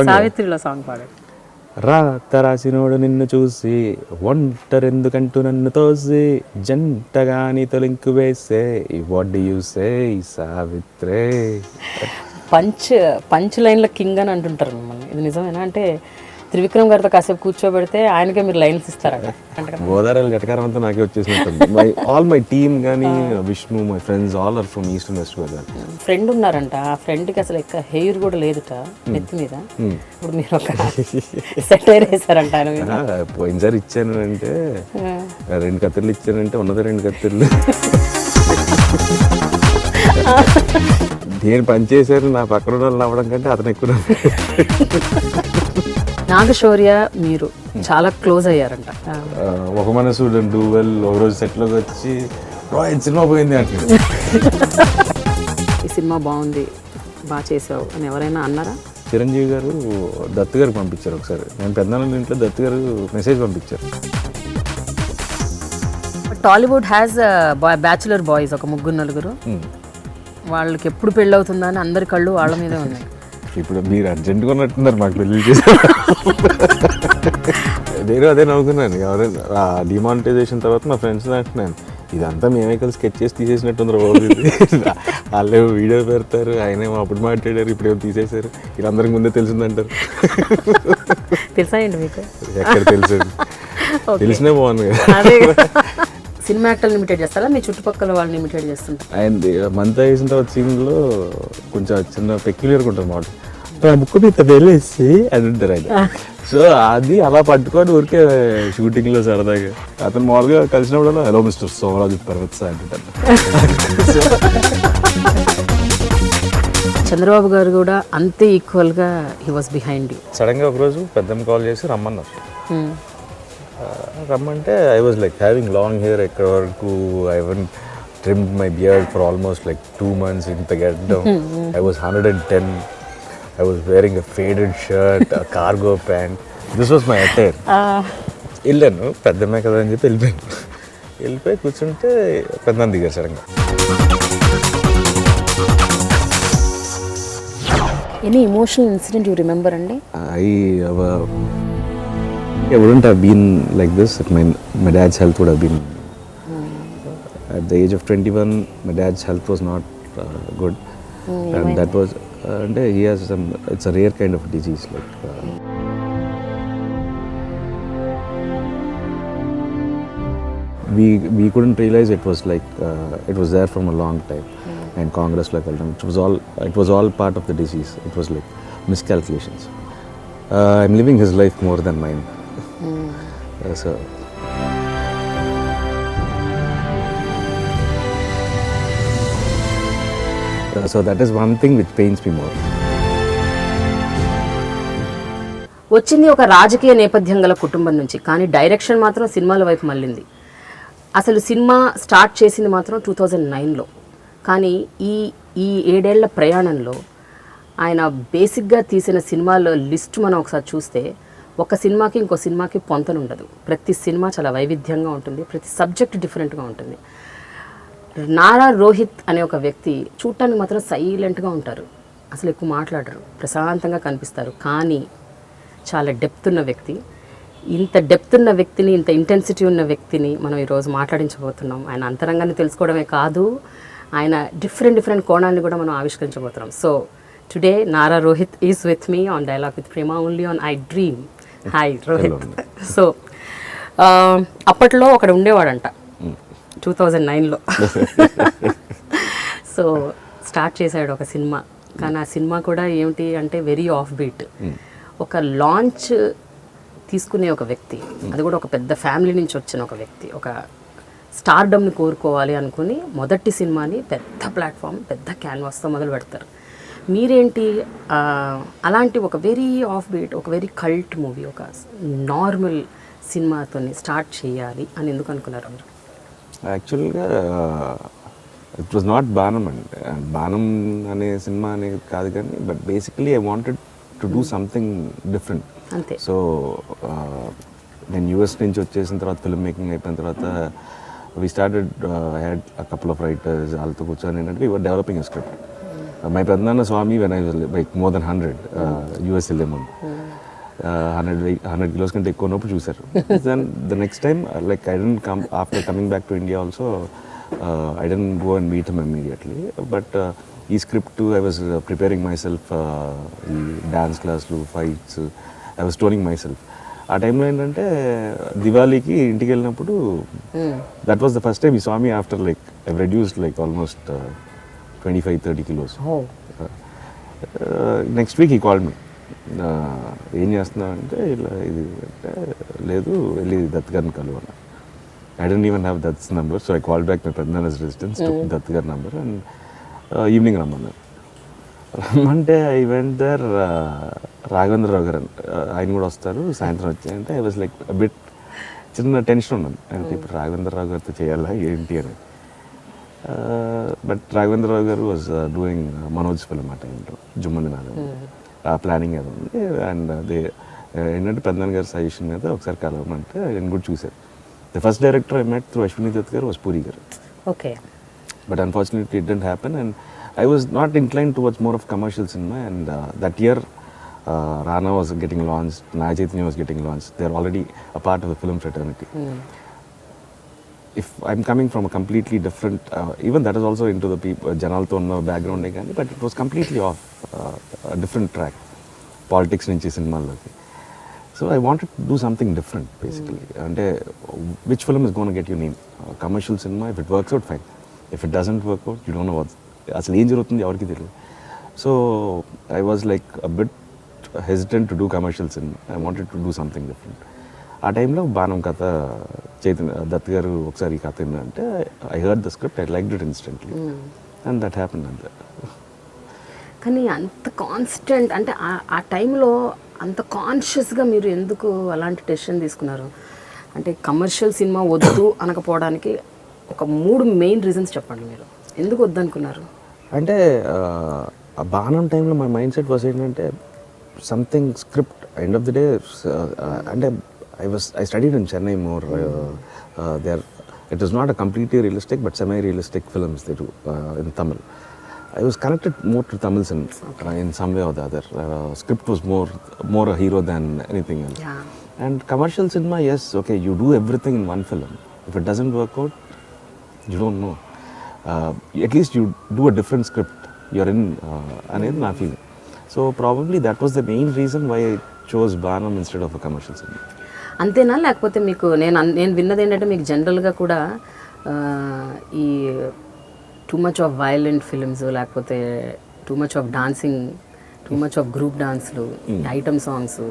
సావిత్రిలో song పాడండి. రాత రాసినోడు నిన్ను చూసి ఒంటరెందుకంటూ నన్ను తోసి జంటగాని తొలింకు వేసే వాట్ డు యు సే సావిత్రే. పంచ్ లైన్ల కింగ్ అని అంటుంటారు మిమ్మల్ని, ఇది నిజమేనా? అంటే త్రివిక్రమ్ గారితో కాసేపు కూర్చోబెడితే ఆయనకే మీరు లైన్స్ ఇస్తారా? గోదావరి గటకారం అంతా నాకే వచ్చేసినట్టుంది. ఆల్ మై టీమ్ కానీ Vishnu, my friends all are from east and west Godavari. Friend ఉన్నారంట, ఆ ఫ్రెండ్కి అసలు ఎక్క హెయిర్ కూడా లేదుట నెత్తి మీద. ఇప్పుడు మీరు ఒక సెటైర్ వేసారంట ఆయన మీద. పోయినసారి ఇచ్చాను అంటే 2 కత్తిర్లు ఇచ్చానంటే ఉన్నది 2 కత్తిర్లు. నేను పనిచేశారు, నా పక్కన వాళ్ళు నవ్వడం కంటే అతను ఎక్కువ. నాగశౌర్య మీరు చాలా క్లోజ్ అయ్యారంట. ఒక మనసు డూవెల్ ఒకరోజు సెట్లోకి వచ్చి రోహిత్ సినిమా పోయింది అంటే ఈ సినిమా బాగుంది, బాగా చేసావు అని ఎవరైనా అన్నారా? చిరంజీవి గారు దత్తు గారికి పంపించారు ఒకసారి. నేను పెద్దనాన్న ఇంట్లో దత్తు గారు మెసేజ్ పంపించారు. టాలీవుడ్ హ్యాస్ బ్యాచులర్ బాయ్స్, ఒక 3-4. వాళ్ళకి ఎప్పుడు పెళ్ళి అవుతుందా అని అందరి కళ్ళు వాళ్ళ మీదే ఉన్నాయి. ఇప్పుడు మీరు అర్జెంటుగా ఉన్నట్టున్నారు మాకు పెళ్ళి చేసి. నేను అదే నవ్వుకున్నాను. ఎవరైనా డిమానిటైజేషన్ తర్వాత మా ఫ్రెండ్స్ అంటున్నాను, ఇదంతా మేమే కలిసి స్కెచ్ చేసి తీసేసినట్టుంది బాబు. వాళ్ళే వీడియో పెడతారు, ఆయనేమో అప్పుడు మాట్లాడారు, ఇప్పుడేమో తీసేశారు, వీళ్ళందరికి ముందే తెలిసిందంటారు. తెలుసాయండి మీకు? ఎక్కడ తెలుసు? తెలిసినే బాగుంది కదా. సినిమా యాక్టర్లు ఇమిటేట్ చేస్తారా, మీ చుట్టుపక్కల వాళ్ళని ఇమిటేట్ చేస్తుంటారు? ఆయన మంతా వేసిన తర్వాత సీన్లో కొంచెం చిన్న పెక్యులర్గా ఉంటుంది మాట, బుక్ మీద వెళ్ళేసి అని ఉంటారు ఆయన. సో అది అలా పట్టుకొని ఊరికే షూటింగ్లో సరదాగా అతను మామూలుగా కలిసినప్పుడు హలో మిస్టర్ సోమరాజు పర్వత్ అంటుంటారు. చంద్రబాబు గారు కూడా అంతే ఈక్వల్గా హీ వాస్ బిహైండ్ యూ. సడన్గా ఒకరోజు పెద్దమ్మ కాల్ చేసి రమ్మన్నారు. రమ్మంటే I was like having long hair ఎక్కడ వరకు. I one trimmed my beard for almost like 2 months ఇంత గెడ్డం. ఐ వాజ్ 110. I was wearing a faded shirt, a cargo pant. This was my attire. వెళ్ళాను, పెద్దమ్మే కదా అని చెప్పి వెళ్ళిపోయి కూర్చుంటే పెద్దమ్మ దిగారు సడన్గా. Any emotional incident you remember అండి? I wouldn't have been like this if my dad's health would have been. At the age of 21, my dad's health was not good. And that was, and he has some, it's a rare kind of disease. Like, we couldn't realize it was like, it was there from a long time. And Congress like, it was all part of the disease. It was like miscalculations. I'm living his life more than mine. So that is one thing which pains me more. వచ్చింది ఒక రాజకీయ నేపథ్యం గల కుటుంబం నుంచి, కానీ direction మాత్రం సినిమాల వైపు మళ్ళింది. అసలు సినిమా స్టార్ట్ చేసింది మాత్రం 2009లో. కానీ ఈ 7 ఏళ్ల ప్రయాణంలో ఆయన బేసిక్గా తీసిన సినిమాల లిస్ట్ మనం ఒకసారి చూస్తే ఒక సినిమాకి ఇంకో సినిమాకి పొంతన ఉండదు. ప్రతి సినిమా చాలా వైవిధ్యంగా ఉంటుంది, ప్రతి సబ్జెక్ట్ డిఫరెంట్గా ఉంటుంది. నారా రోహిత్ అనే ఒక వ్యక్తి చూడటానికి మాత్రం సైలెంట్గా ఉంటారు, అసలు ఎక్కువ మాట్లాడరు, ప్రశాంతంగా కనిపిస్తారు, కానీ చాలా డెప్త్ ఉన్న వ్యక్తి. ఇంత డెప్త్ ఉన్న వ్యక్తిని, ఇంత ఇంటెన్సిటీ ఉన్న వ్యక్తిని మనం ఈరోజు మాట్లాడించబోతున్నాం. ఆయన అంతరంగాన్ని తెలుసుకోవడమే కాదు, ఆయన డిఫరెంట్ కోణాన్ని కూడా మనం ఆవిష్కరించబోతున్నాం. So today Nara Rohit is with me on dialogue with Prema only on I dream. Hi Rohit. So అప్పట్లో ఒకడు ఉండేవాడంట 2009లో. సో స్టార్ట్ చేశాడు ఒక సినిమా, కానీ ఆ సినిమా కూడా ఏమిటి అంటే వెరీ ఆఫ్ బీట్. ఒక లాంచ్ తీసుకునే ఒక వ్యక్తి, అది కూడా ఒక పెద్ద ఫ్యామిలీ నుంచి వచ్చిన ఒక వ్యక్తి, ఒక స్టార్డమ్ని కోరుకోవాలి అనుకుని మొదటి సినిమాని పెద్ద ప్లాట్ఫామ్, పెద్ద క్యాన్వాస్తో మొదలు పెడతారు. మీరేంటి అలాంటి ఒక వెరీ ఆఫ్ బీట్, ఒక వెరీ కల్ట్ మూవీ, ఒక నార్మల్ సినిమాతో స్టార్ట్ చేయాలి అని ఎందుకు అనుకున్నారు మీరు? యాక్చువల్గా ఇట్ వాజ్ నాట్ బాణం అండి. బాణం అనే సినిమా అనేది కాదు, కానీ but basically I wanted to do something different. అంతే. సో నేను యూఎస్ నుంచి వచ్చేసిన తర్వాత, ఫిల్మ్ మేకింగ్ అయిపోయిన తర్వాత we started, I had a couple of writers, వాళ్ళతో కూర్చొని ఏంటంటే we were developing a script. My Pradnana saw me when I was like more than 100, US Lemon. 100 kilos కంటే ఎక్కువ ఉన్నప్పుడు చూశారు. Then the next time, like I didn't come, after coming back to India also, I didn't go and meet him immediately. But ఈ script I was preparing myself, ఈ dance క్లాస్లు, fights, I was toning myself. ఆ టైంలో ఏంటంటే దివాళీకి ఇంటికి వెళ్ళినప్పుడు that was the first time ఈ saw me after like I've reduced like almost 25-30 kilos. Next week ఈ కాల్డ్ మీ, ఏం చేస్తున్నావు అంటే ఇలా ఇది అంటే లేదు వెళ్ళి దత్ గారిని కలువన్నా. I don't even have that's number, so I call back my పెద్దనాన్నస్ రెసిడెన్స్ టు దత్ గారి నెంబర్ అండ్ ఈవినింగ్ రమ్మన్నారు. రమ్మంటే ఐ వెంట్ దేర్. రాఘవేంద్రరావు గారు ఆయన కూడా వస్తారు సాయంత్రం వచ్చాయంటే ఐ వాజ్ లైక్ బిట్ చిన్న టెన్షన్ ఉన్నది అంటే ఇప్పుడు రాఘవేంద్రరావు గారితో చేయాలా ఏంటి అని. బట్ రాఘవేంద్రరావు గారు వాజ్ డూయింగ్ మనోజ్ ఫిల్మ్ ఆ టైంలో జుమ్మని నాగం ప్లానింగ్ అది ఉంది. అండ్ అదే ఏంటంటే పెద్దనాన్న గారి సజెషన్ మీద ఒకసారి కలవమంటే ఆయన కూడా చూశారు. The first director I met through Ashwini Dutt గారు వాజ్ పూరి గారు. Okay. But unfortunately it didn't happen and I was not inclined towards more of commercial cinema. And that year Rana was getting launched, Naga Chaitanya was getting launched. They're already a part of the film fraternity. If I'm coming from a completely different, even that is also into the people, Janalto background again, but it was completely off, a different track, politics nunchi cinema loki. So I wanted to do something different basically. And which film is going to get you name? Commercial cinema, if it works out fine. If it doesn't work out, you don't know what అసలు ఏం జరుగుతుంది ఎవరికి తెలియదు. So I was like a bit hesitant to do commercial cinema. I wanted to do something different. ఆ టైంలో బాణం కథ చైతన్య దత్ గారు ఒకసారి ఈ కథ ఏంటంటే I heard the script, I liked it instantly and that happened అంతే. కానీ అంత కాన్స్టెంట్ అంటే ఆ టైంలో అంత కాన్షియస్గా మీరు ఎందుకు అలాంటి డెసిషన్ తీసుకున్నారు? అంటే కమర్షియల్ సినిమా వద్దు అనకపోవడానికి ఒక 3 మెయిన్ రీజన్స్ చెప్పండి. మీరు ఎందుకు వద్దనుకున్నారు? అంటే ఆ బాణం టైంలో మై మైండ్ సెట్ వాజ్ ఏంటంటే something script end of the day. అంటే I studied in Chennai more. It was not a completely realistic but semi-realistic films they do in Tamil. I was connected more to Tamil cinema in some way or the other. Script was more a hero than anything else. Yeah. And commercial cinema, yes, okay, you do everything in one film. If it doesn't work out, you don't know. At least you do a different script. You're in అనేది నా feeling. So probably that was the main reason why I chose Baanam instead of a commercial cinema. అంతేనా? లేకపోతే మీకు నేను విన్నది ఏంటంటే మీకు జనరల్గా కూడా ఈ too much of violent films, లేకపోతే too much of dancing, too much of group డాన్స్లు, item songs,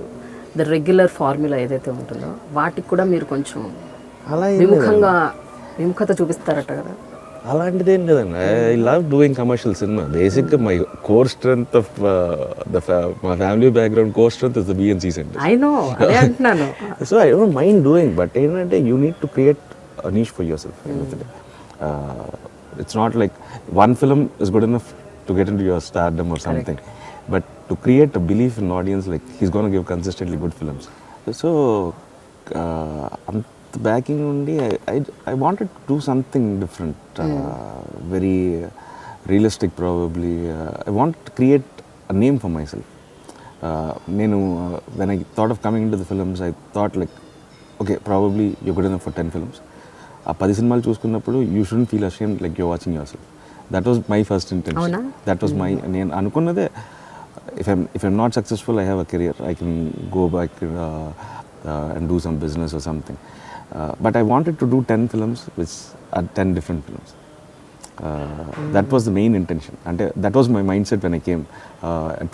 the regular formula ఏదైతే ఉంటుందో వాటికి కూడా మీరు కొంచెం అలా విముఖత చూపిస్తారట కదా? అలాంటిదేం లేదండి. I love doing commercial cinema. బేసిక్గా మై కోర్ స్ట్రెంత్ ఆఫ్ మా family background core strength is the BNC centre. I know, అదే అంటున్నాను. So I don't mind doing, but ఏంటంటే you need to create a niche for yourself. It's not like one film is good enough to get into your stardom or something, but to create a belief in audience like he's gonna give consistently good films. So the backing only, I wanted to do something different, very realistic probably. I wanted to create a name for myself. When I thought of coming into the films, I thought like, okay, probably you're good enough for 10 films. ఆ 10 సినిమాలు చూసుకున్నప్పుడు you shouldn't feel ashamed like you're watching yourself. That was my first intention. That was my, నేను అనుకున్నదే, if I'm not successful, I have a career. I can go back and do some business or something. But I wanted to do 10 films which are 10 different films. That was the main intention. And that was my mindset when I came. At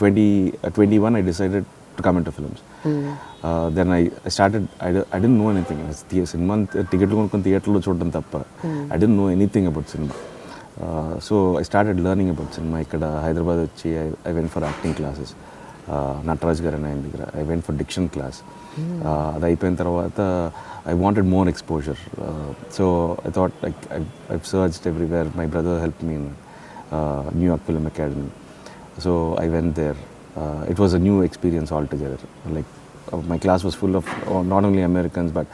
21, I decided to come into films. Then I started, I didn't know anything. Cinema ticket కొనుక్కొని థియేటర్లో చూడడం తప్ప I didn't know anything about cinema. So I started learning about cinema. ఇక్కడ హైదరాబాద్ వచ్చి I went for acting classes. Nataraj గారు అని ఆయన దగ్గర I went for diction class. అది అయిపోయిన తర్వాత I wanted more exposure. So I thought like I searched everywhere. My brother help me in New York Film Academy. So I went there. It was a new experience all together. Like my class was full of not only Americans but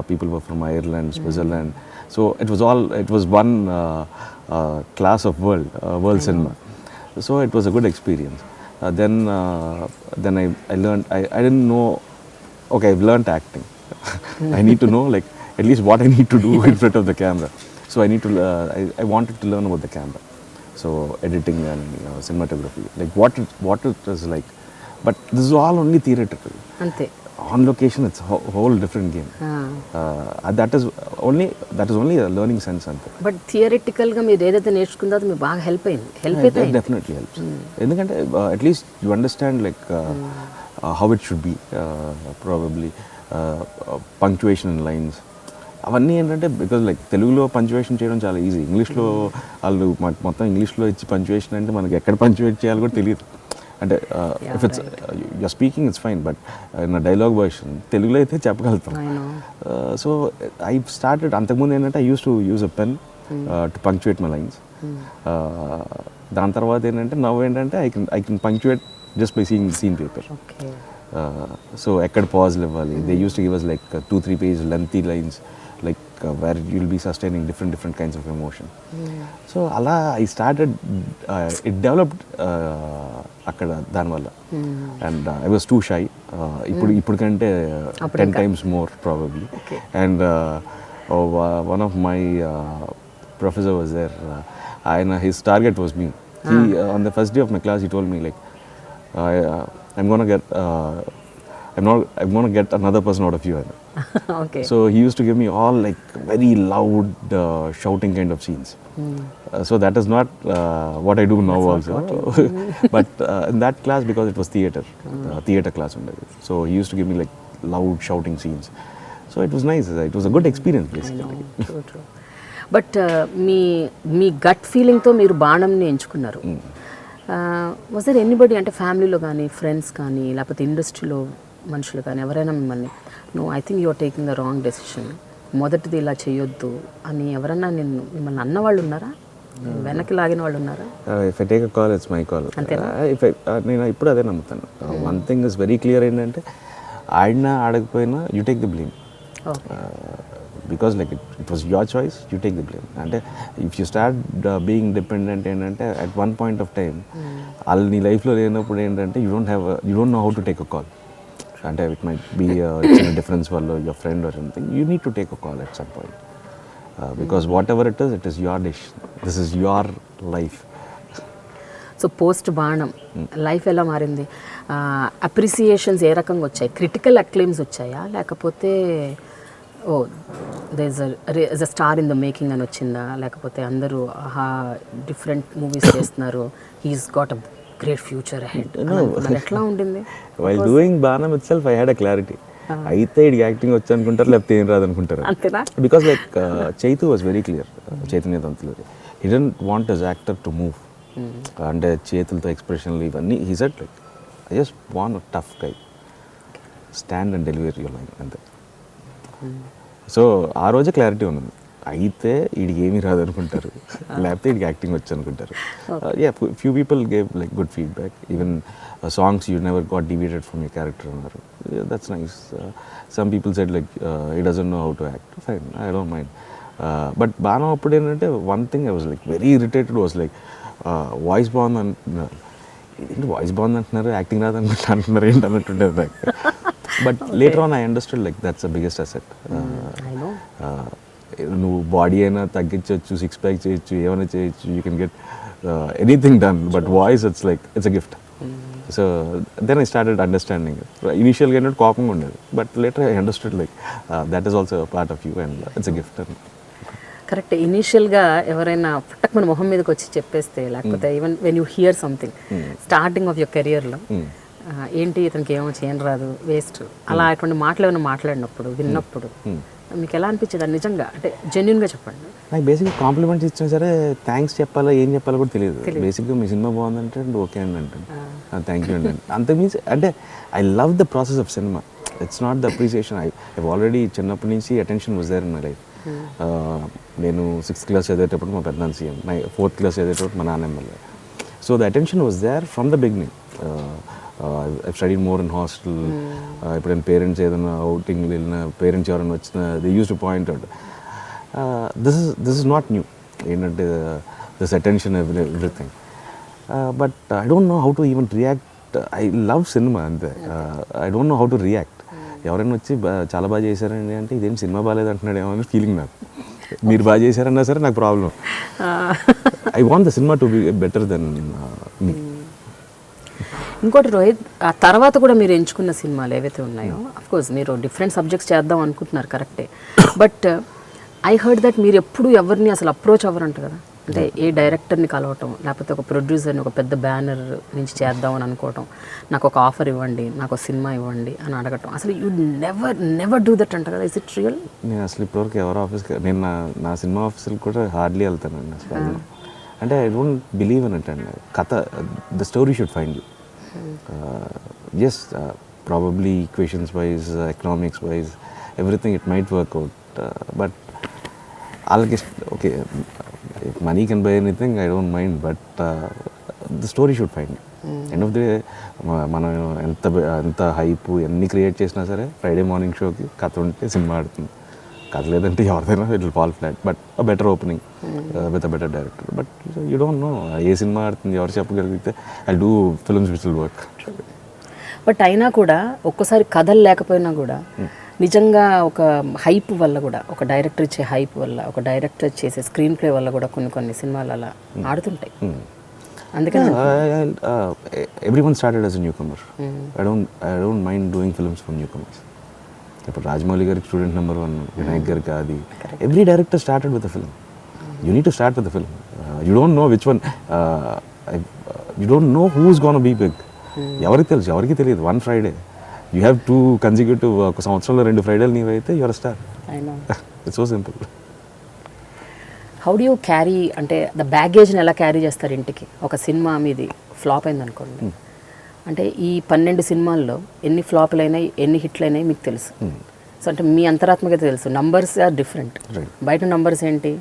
people were from Ireland, Switzerland. So it was one class of world cinema. So it was a good experience. Then I learned, I didn't know, okay, I've learned acting. I need to know like at least what I need to do in front of the camera. So I need to, I wanted to learn about the camera. So editing and cinematography, like what it is like. But this is all only theoretical. అంతే. On location, it's a whole different game. That is only a learning sense. But థియరిటికల్గా మీరు ఏదైతే నేర్చుకుందో అది మీకు బాగా help That అయితే definitely helps. ఎందుకంటే at least you understand like how it should be, probably punctuation in lines. అవన్నీ ఏంటంటే బికాజ్ లైక్ తెలుగులో పంచువేషన్ చేయడం చాలా ఈజీ, ఇంగ్లీష్లో వాళ్ళు మొత్తం ఇంగ్లీష్లో ఇచ్చి పంచువేషన్ అంటే మనకి ఎక్కడ పంచువేట్ చేయాలో కూడా తెలియదు. అంటే if it's your speaking it's fine, but నా డైలాగ్ వర్షన్ తెలుగులో అయితే చెప్పగలుగుతాం. సో ఐ స్టార్టెడ్, అంతకుముందు ఏంటంటే I use to use a pen to punctuate my lines. దాని తర్వాత ఏంటంటే నవ్వు ఏంటంటే I can punctuate just by seeing scene paper. So ఎక్కడ పాజ్లు ఇవ్వాలి, they use to give us like 2-3 page lengthy lines, like where you'll be sustaining different kinds of emotion. So ala I started, it developed akkada dan valla. And I was too shy. Ippudu kante 10 times more probably. And one of my professor was there, and his target was me. He on the first day of my class he told me like I'm going to get another person out of you. Okay. So he used to give me all like very loud shouting kind of scenes. So that is not what I do now also. But in that class, because it was theater class, so he used to give me like loud shouting scenes. So it was nice. It was a good experience basically. True. But మీ gut ఫీలింగ్తో మీరు బాణంని ఎంచుకున్నారు. Was there anybody అంటే ఫ్యామిలీలో కానీ friends కానీ లేకపోతే ఇండస్ట్రీలో మనుషులు కానీ ఎవరైనా మిమ్మల్ని no I think you're taking the wrong decision, మొదటిది ఇలా చేయొద్దు అని ఎవరన్నా మిమ్మల్ని అన్నవాళ్ళు ఉన్నారా, వెనక్కి లాగిన వాళ్ళు ఉన్నారా? If I take a call it's my call. నేను ఇప్పుడు అదే నమ్ముతాను. One thing is very clear ఏంటంటే ఆడినా ఆడకపోయినా you take the blame. Because like it was your choice, you take the blame. అంటే if you start being dependent ఏంటంటే at one point of time వాళ్ళు నీ లైఫ్లో లేనప్పుడు ఏంటంటే you don't know how to take a call. అంటే it might be చిన్న difference వల్ల your friend or something, you need to take a call at some point. Because what ever it is your decision, this is your life. So post బాణం life ఎలా మారింది? Appreciations ఏ రకంగా వచ్చాయి? Critical acclaims వచ్చాయా, లేకపోతే oh there is a star in the making అని వచ్చిందా, లేకపోతే అందరూ డిఫరెంట్ మూవీస్ చేస్తున్నారు, he's got a great future ahead, ఎట్లా ఉండింది? While doing Baanam itself I had a clarity. అయితే ఇది యాక్టింగ్ వచ్చి అనుకుంటారు, లేకపోతే ఏం రాదు అనుకుంటారు. Because like Chaitu was very clear, Chaitanya తంతులు, he don't want as actor to move. అంటే చేతులతో ఎక్స్ప్రెషన్లు ఇవన్నీ, he said like I just want a tough guy, stand and deliver your line అంతే. సో ఆ రోజే క్లారిటీ ఉన్నది. అయితే వీడికి ఏమీ రాదు అనుకుంటారు, లేకపోతే వీడికి యాక్టింగ్ వచ్చు అనుకుంటారు. Few people gave like good feedback. Even songs you never got deviated from you character అన్నారు. That's nice. Some people said like he doesn't know how to act. Fine, I don't mind. But బాగా అప్పుడు ఏంటంటే one thing I was like very irritated was like voice బాగుంది అంటున్నారు, ఏంటి voice బాగుంది అంటున్నారు, acting రాదు అంటున్నారు ఏంటి అన్నట్టుండేది నాకు. But later on I understood like that's the biggest asset. నువ్వు బాడీ అయినా తగ్గించవచ్చు, సిక్స్ ప్యాక్ చేయొచ్చు, ఏమైనా చేయొచ్చు, you can get anything done, but voice it's like it's a gift. So then I started understanding. ఇనిషియల్గా ఏంటంటే కోపంగా ఉండేది, but later I understood like that is also part of you and it's a gift. Correct. ఇనీషియల్గా ఎవరైనా పుట్టక మన మొహం మీదకి వచ్చి చెప్పేస్తే, లేకపోతే even when you hear something starting of your కెరియర్లో, ఏంటి ఇతనికి ఏమో చేయని రాదు, వేస్ట్, అలా అటువంటి మాటలు ఏమైనా మాట్లాడినప్పుడు విన్నప్పుడు మీకు ఎలా అనిపించేది? అది నిజంగా అంటే జెన్యున్గా చెప్పండి. నాకు బేసిక్గా కాంప్లిమెంట్స్ ఇచ్చినా సరే థ్యాంక్స్ చెప్పాలా ఏం చెప్పాలో కూడా తెలియదు. బేసిక్గా మీ సినిమా బాగుందంటే ఓకే అండి అంటాను, థ్యాంక్ యూ అండి. అంత మీన్స్ అంటే I love the process of cinema, it's not the appreciation. I already చిన్నప్పటి నుంచి attention was there in my life. నేను 6th క్లాస్ చదివేటప్పుడు మా పెద్దనాన్న సీఎం, 4th క్లాస్ చదివేటప్పుడు మా నాన్న MLA. So the attention was there from the beginning. I studied more in hostel. ఎప్పుడైనా పేరెంట్స్ ఏదైనా అవుటింగ్ వెళ్ళినా, పేరెంట్స్ ఎవరైనా వచ్చినా, they use to point out. This is not new ఏంటంటే this attention everything. But I don't know how to even react. I love cinema అంతే. I don't know how to react. ఎవరైనా వచ్చి చాలా బాగా చేశారండి అంటే ఇదేం సినిమా బాగాలేదు అంటున్నాడు ఏమో అని ఫీలింగ్ నాకు. మీరు బాగా చేశారన్నా సరే నాకు problem. I want the cinema to be better than me. ఇంకోటి రోహిత్, ఆ తర్వాత కూడా మీరు ఎంచుకున్న సినిమాలు ఏవైతే ఉన్నాయో, అఫ్కోర్స్ మీరు డిఫరెంట్ సబ్జెక్ట్స్ చేద్దాం అనుకుంటున్నారు, కరెక్టే. బట్ ఐ హర్డ్ దట్ మీరు ఎప్పుడు ఎవరిని అసలు అప్రోచ్ అవ్వరంట కదా, అంటే ఏ డైరెక్టర్ని కలవటం, లేకపోతే ఒక ప్రొడ్యూసర్ని ఒక పెద్ద బ్యానర్ నుంచి చేద్దాం అని అనుకోవటం, నాకు ఒక ఆఫర్ ఇవ్వండి, నాకు ఒక సినిమా ఇవ్వండి అని అడగటం, అసలు యూ నెవర్ డూ దట్ అంట కదా. Is it real? నేను అసలు ఇప్పటివరకు ఎవరు ఆఫీస్కి, నేను నా సినిమా ఆఫీస్కి కూడా హార్డ్లీ వెళ్తానండి అసలు. అంటే I don't believe in it అండి. కథ, the story should find you. Yes, probably equations wise, economics wise, everything it might work out, but వాళ్ళకి okay, money can buy anything, I don't mind, but the story should find you. End of the day, మనం ఎంత hype ఎన్ని create చేసినా సరే Friday morning షోకి కథ ఉంటే cinema ఆడుతుంది. కథ లేదంటే ఎవరిదైనా it will fall flat. But a better opening with a better director. But you don't no A cinema ఆడుతుంది ఎవరు చెప్పగలిగితే. I do films which will work. But అయినా కూడా ఒక్కోసారి కథలు లేకపోయినా కూడా నిజంగా ఒక హైప్ వల్ల కూడా, ఒక డైరెక్టర్ ఇచ్చే హైప్ వల్ల, ఒక డైరెక్టర్ చేసే స్క్రీన్ ప్లే వల్ల కూడా కొన్ని సినిమాలు అలా ఆడుతుంటాయి. అందుకని everyone started as a newcomer. I don't mind doing films for newcomers. ఇప్పుడు రాజమౌళి గారికి స్టూడెంట్ నెంబర్ 1, వినాయక్ గారికి అది. Every director started with a film. You need to start with a film. You don't know which one, you don't know who's gonna be big. ఎవరికి తెలుసు? ఎవరికి తెలియదు. One Friday you have 2 consecutive, ఒక సంవత్సరంలో 2 ఫ్రైడేలు నీవైతే your star. It's so simple. How do you carry, అంటే the బ్యాగేజ్ని ఎలా క్యారీ చేస్తారు ఇంటికి? ఒక సినిమా మీది ఫ్లాప్ అయింది అనుకోండి, అంటే ఈ 12 సినిమాల్లో ఎన్ని ఫ్లాప్లు అయినాయి, ఎన్ని హిట్లు అయినాయి మీకు తెలుసు. సో అంటే మీ అంతరాత్మకత తెలుసు. Numbers are different. బయట నంబర్స్ ఏంటి,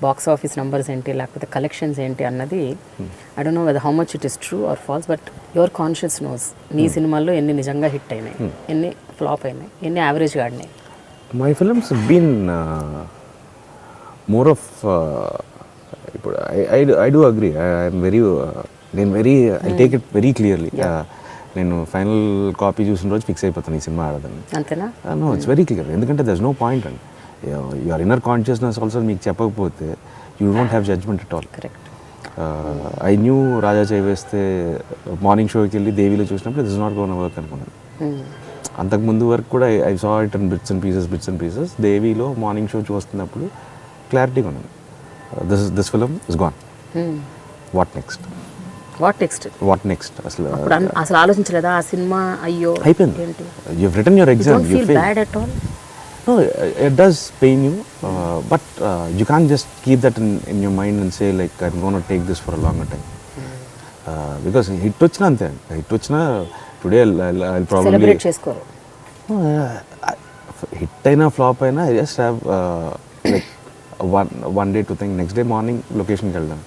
బాక్స్ ఆఫీస్ నంబర్స్ ఏంటి, లేకపోతే కలెక్షన్స్ ఏంటి అన్నది I don't know whether how much it is true or false, but your conscious knows మీ సినిమాల్లో ఎన్ని నిజంగా హిట్ అయినాయి, ఎన్ని ఫ్లాప్ అయినాయి, ఎన్ని యావరేజ్గా ఆడినాయి. My films been more of, ఇప్పుడు I do agree. I'm very, నేను I take it very clearly. నేను ఫైనల్ కాపీ చూసిన రోజు ఫిక్స్ అయిపోతాను ఈ సినిమా ఆడదని. అంతేనా? No, it's very clear. ఎందుకంటే దర్స్ నో పాయింట్ అండి. యువర్ ఇన్నర్ కాన్షియస్నెస్ ఆల్సో మీకు చెప్పకపోతే you don't have judgment at all. Correct. I knew Raja Chevesthe morning షోకి వెళ్ళి దేవిలో చూసినప్పుడు this is not gonna work అనుకున్నాను. అంతకుముందు వరకు కూడా I saw it and bits and pieces. దేవిలో మార్నింగ్ షో చూస్తున్నప్పుడు క్లారిటీగా ఉన్నాను. This film is gone. What next అసలు ఆలోచించలేదా ఆ సినిమా? అయ్యో అయిపోయింది. You written your exam. You feel bad at all? No, it does pain you, but you can't just keep that in your mind and say like I'm going to take this for a longer time. Because hit వచ్చిna ante, hit వచ్చిna today I'll probably celebrate cheskoru. Hit aina flop aina I just have like one day to think. Next day morning location ki veldam.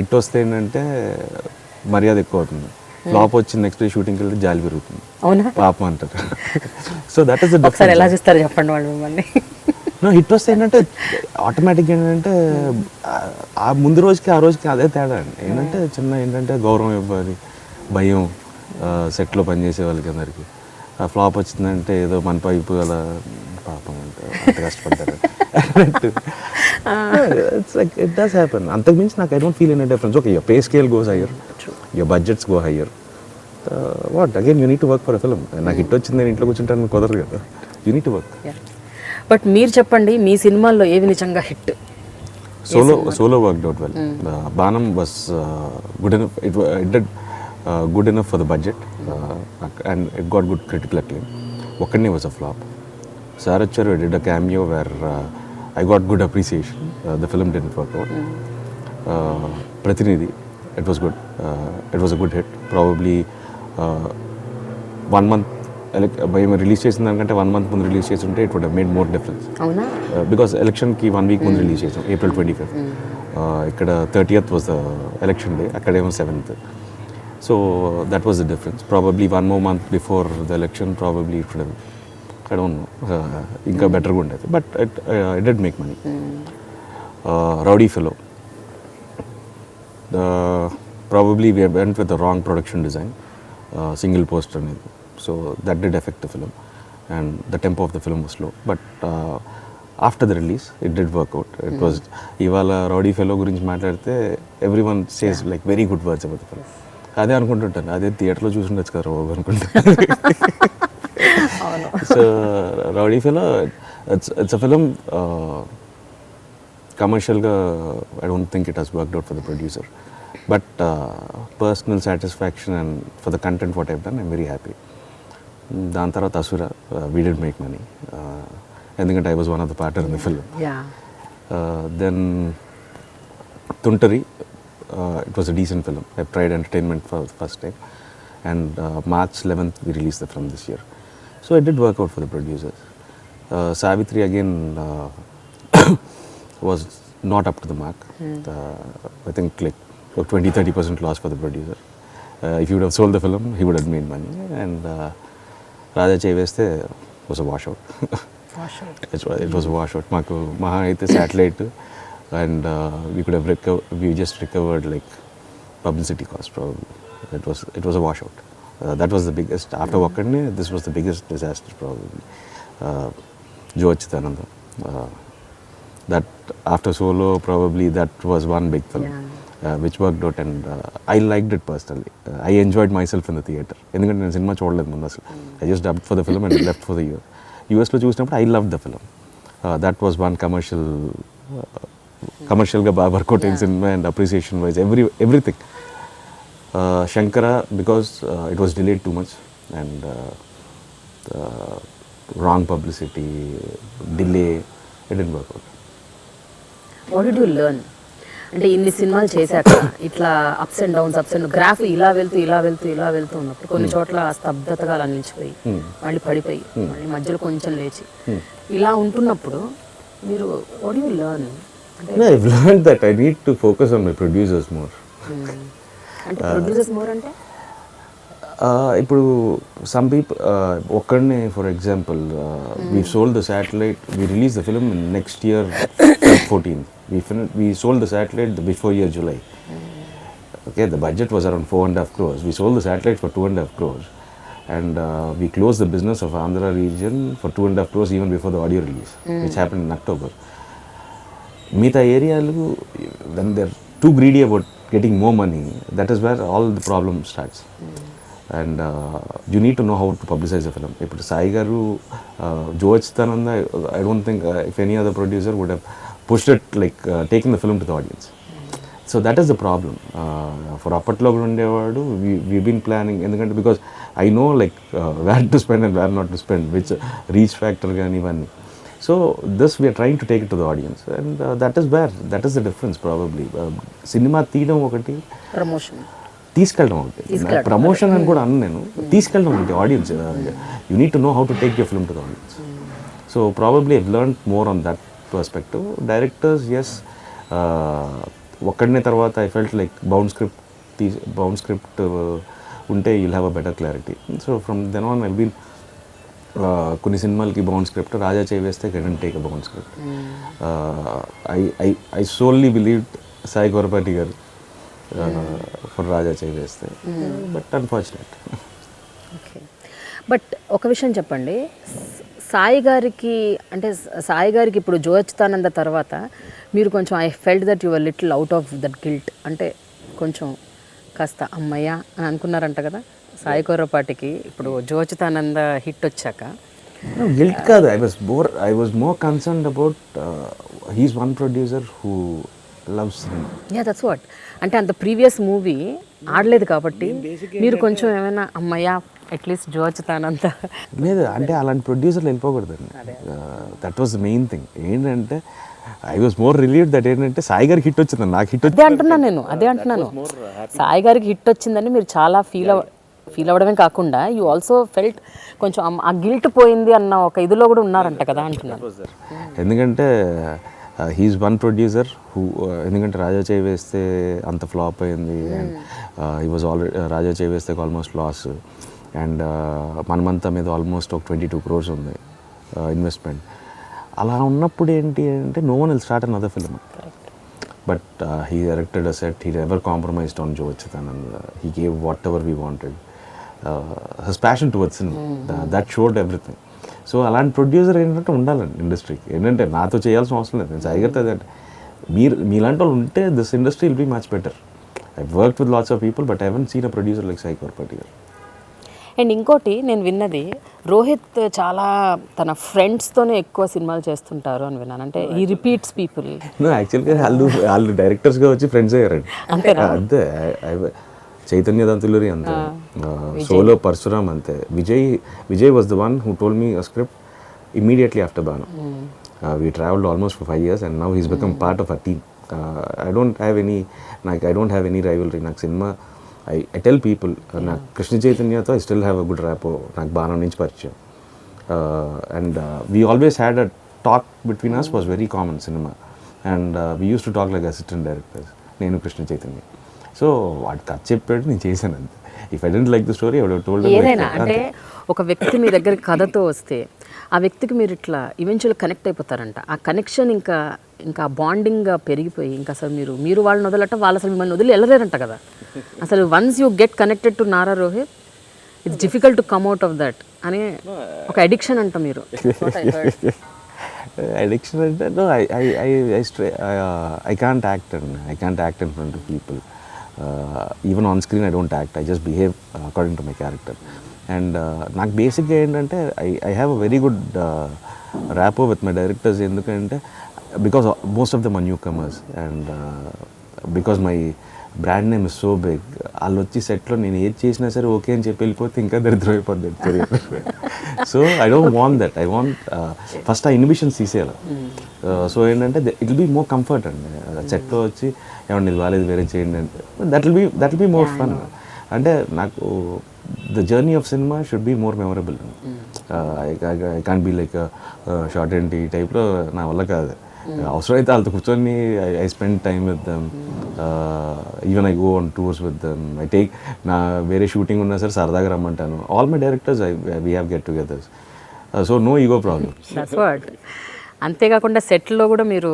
Hit వస్తే ఏంటంటే మర్యాద ఎక్కువ అవుతుంది. Flop వచ్చి next day షూటింగ్కి వెళ్తే జాలి పెరుగుతుంది. అవునా? పాపం అంటారు. So that is the difference. ఒకసారి ఎలా చూస్తారు చెప్పండి వాళ్ళు మిమ్మల్ని. హిట్ వస్తే ఏంటంటే ఆటోమేటిక్గా ఏంటంటే ఆ ముందు రోజుకి ఆ రోజుకి అదే తేడా అండి. ఏంటంటే ఏంటంటే గౌరవం ఇవ్వాలి, భయం సెట్లో పనిచేసే వాళ్ళకి అందరికీ. ఫ్లాప్ వచ్చిందంటే ఏదో మన పైపు అలా పాపం అంటే అంత కష్టపడతారు. It's like it does happen. అంతకుమించి నాకు I don't feel any difference. Okay, your pay scale goes higher, your budgets go higher. What again you need to work for a film. నాకు హిట్ వచ్చింది నేను ఇంట్లో కూర్చుంటాను కుదరదు కదా. You need to work. But మీరు చెప్పండి, మీ సినిమాల్లో ఏవి నిజంగా hit? Solo worked out well. Baanam was good enough. It did good enough for the budget and it got good critical acclaim. ఒక్కడనే వాజ్ అ ఫ్లాప్. సార్ వచ్చారు, did a cameo where I got good appreciation. The film didn't work out. Pratinidhi, it was good. It was a good hit. Probably 1 month, by release చేసిన దానికంటే 1 month ముందు release చేసి ఉంటే it would have made more difference. అవునా? Because ఎలక్షన్కి 1 week ముందు release చేసాం, April 25th. ఇక్కడ 30th was the election day, అక్కడేమో 7th. So that was the difference. Probably 1 more month before the election, probably it would have, I don't know, ఇంకా బెటర్గా ఉండేది. But it did make money. Rowdy fellow, probably we went with the wrong production design, single poster అనేది. So that did affect the film and the tempo of the film was slow. But after the release, it did work out. It was ఇవాళ రౌడీ ఫెలో గురించి మాట్లాడితే everyone says like very good words about the film. అదే అనుకుంటుంటాను, అదే థియేటర్లో చూసుండొచ్చు కదా బాబు అనుకుంటాను. So Rowdy Fellow it's a film కమర్షియల్గా I don't think it has worked out for the producer, but personal satisfaction and for the content what I've done I'm very happy. దాని తర్వాత Asura we did make money ఎందుకంటే I was one of the partner in the film. Then తుంటరి, it was a decent film. I tried entertainment for the first time, and March 11th we released the film this year. So it did work out for the producers. Savitri again was not up to the mark. I think like 20-30% loss for the producer. If he would have sold the film, he would have made money. And Raja Cheveste was a washout. It was a washout. Maku Maha aithe satellite. And we could have we just recovered like publicity costs probably. It was a washout. That was the biggest. After Wakane, this was the biggest disaster probably. Joachitananda. That after Solo, probably that was one big film, which worked out, and I liked it personally. I enjoyed myself in the theatre. ఎందుకంటే నేను cinema చూడలేదు ముందు అసలు. I just dubbed for the film and left for the year. US లో చూసినప్పుడు I loved the film. That was one కమర్షియల్గా బాగా work out అయిన cinema and appreciation wise everything. Shankara because it was delayed too much and wrong publicity, delay, it didn't work out. What did you learn? అంటే ఇన్ని సినిమాలు చేశాక ఇట్లా apps and downs graph ఇలా వెళ్తూ ఉన్నప్పుడు కొన్ని చోట్ల స్తబ్దతగా అలా నిలిచిపోయి మళ్ళీ పడిపోయి మళ్ళీ మధ్యలో కొంచెం లేచి ఇలా ఉంటున్నప్పుడు మీరు what do you learn? No, I've learned that I need to focus on my producers more. అంటే ప్రొడ్యూసర్స్ మోర్ అంటే ఇప్పుడు some people ఒక్కడనే for example we sold the satellite, we released the film in next year 14. We sold the satellite before year July. Okay, the budget was around 4.5 crores. We sold the satellite for 2.5 crores. And we closed the business of Andhra region for 2.5 crores even before the audio release, which happened in October. మిగతా ఏరియాలు when they're too greedy about getting more money, that is where all the problem starts. And you need to know how to publicize a film. ఇప్పుడు సాయి గారు జోచితానంద, I don't think if any other producer would have pushed it like taking the film to the audience. So that is the problem. For అప్పట్లో కూడా ఉండేవాడు, we've been planning, ఎందుకంటే because I know like where to spend and where not to spend, which reach factor కానీ ఇవన్నీ. So this we are trying to take it to the audience, and that is the difference probably. Cinema తీయడం ఒకటి, promotion తీసుకెళ్ళడం ఒకటి. Promotion అని కూడా అన్న నేను, తీసుకెళ్ళడం ఒకటి audience. You need to know how to take your film to the audience. So probably I've learned more on that perspective. Directors, yes, ఒక్కడనే తర్వాత I felt like bound script ఉంటే you'll have a better clarity. So from then on I've been కొన్ని సినిమాలకి bound script, Raja Chevesthe can take a bound script. I solely believe Sai Korapati garu for Raja Chevesthe, but unfortunate. Okay, but ఒక విషయం చెప్పండి, సాయి గారికి ఇప్పుడు జోచితానంద తర్వాత మీరు కొంచెం I felt that your little out of that guilt, అంటే కొంచెం కాస్త అమ్మయ్య అని అనుకున్నారంట కదా సాయి కొరపాటికి ఇప్పుడు జోచితానంద హిట్ వచ్చాక? గిల్ట్ కాదు, I was more concerned about he's one producer who loves him. Yeah, that's what. అంటే అంత ప్రీవియస్ మూవీ ఆడలేదు కాబట్టి మీరు కొంచెం ఏమైనా అమ్మయ్య అట్లీస్ట్ జోచితానంద లేదు అంటే అలాంటి ప్రొడ్యూసర్లు వెళ్ళిపోకూడదండి. That was the main thing. ఏంటంటే I was more relieved that ఏంటంటే సాయి గారికి హిట్ వచ్చిందని, నాకు హిట్ అదే అంటున్నాను సాయి గారికి హిట్ వచ్చిందని మీరు చాలా ఫీల్ అవ్వడమే కాకుండా యూ ఆల్సో ఫెల్ట్ కొంచెం ఆ గిల్ట్ పోయింది అన్న ఒక ఇదిలో కూడా ఉన్నారంట కదా అంటున్నాను. ఎందుకంటే హీఈస్ వన్ ప్రొడ్యూసర్ హూ, ఎందుకంటే రాజా చేవేస్తే అంత ఫ్లాప్ అయింది, and he was already Raja Chevesthe almost loss, and మనమంతా మీద ఆల్మోస్ట్ ఒక 22 crores ఉంది ఇన్వెస్ట్మెంట్. అలా ఉన్నప్పుడు ఏంటి అంటే no one will start another film. But he erected a set. He never compromised on Joe Chitanand. He gave whatever we wanted. His passion towards cinema, that showed everything. So అలాంటి producer ఏంటంటే ఉండాలండి ఇండస్ట్రీకి. ఏంటంటే నాతో చేయాల్సిన అవసరం లేదు, నేను చేయగలుగుతుంది అంటే మీలాంటి వాళ్ళు ఉంటే this industry will be much better. I work with lots of people but I haven't seen a producer like Sai Korapati garu. And ఇంకోటి నేను విన్నది, రోహిత్ చాలా తన ఫ్రెండ్స్తోనే ఎక్కువ సినిమాలు చేస్తుంటారు అని విన్నాను. అంటే ఈ రిపీట్స్ పీపుల్. యాక్చువల్గా వాళ్ళు డైరెక్టర్స్గా వచ్చి ఫ్రెండ్స్ అయ్యారండి. అంతే. చైతన్య దంతులూరి అంతే, సోలో పరశురామ్ అంతే, Vijay was the one who told me a script immediately after Bhanu. We travelled almost for 5 years and now he's become part of a team. I don't have any rivalry. నాకు సినిమా I tell people, నాకు Krishna చైతన్యతో I still have a good rapport. నాకు బాణం నుంచి పరిచయం. And we always had a talk between us was very common cinema. And we used to talk like assistant directors. నేను Krishna Chaitanya. So వాడు కథ చెప్పాడు, నేను చేశాను అంతే. If I didn't like the story I would have told him. ఏదైనా అంటే ఒక వ్యక్తి మీ దగ్గర కథతో వస్తే ఆ వ్యక్తికి మీరు ఇట్లా ఈవెన్చువల్ కనెక్ట్ అయిపోతారంట. ఆ కనెక్షన్ ఇంకా బాండింగ్గా పెరిగిపోయి ఇంకా అసలు మీరు వాళ్ళని వదలటం, వాళ్ళు అసలు మిమ్మల్ని వదిలి వెళ్ళలేరంట కదా. అసలు once you get connected to Nara Rohit it's difficult to come out of that అని ఒక అడిక్షన్ అంట మీరు. అడిక్షన్ అంటే I can't act and I can't act in front of people. Even on screen I don't act, I just behave according to my character. And నాకు బేసిక్గా ఏంటంటే I have a very good rapport with my directors. ఎందుకంటే because most of them are new comers and because my brand name is so big. వాళ్ళు వచ్చి సెట్లో నేను ఏది చేసినా సరే ఓకే అని చెప్పి వెళ్ళిపోతే ఇంకా దరిద్రం అయిపోద్ది career. So I don't want that. I want first ఆ ఇన్హిబిషన్స్ తీసేయాలి. సో ఏంటంటే it will be more comfort అండి. సెట్లో వచ్చి ఏమన్నా ఇది బాగాలేదు వేరే చేయండి అంటే that will be more fun. అంటే నాకు the journey of cinema should be more memorable. I can't be like short and tea టైప్లో నా వల్ల కాదు. అవసరమైతే వాళ్ళతో కూర్చొని I spend time with them. Even I go on tours with them. I take నా వేరే షూటింగ్ ఉన్నా సరే సరదాగా రమ్మంటాను. All my directors we have get togethers. So no ego problem. అంతేకాకుండా సెట్లో కూడా మీరు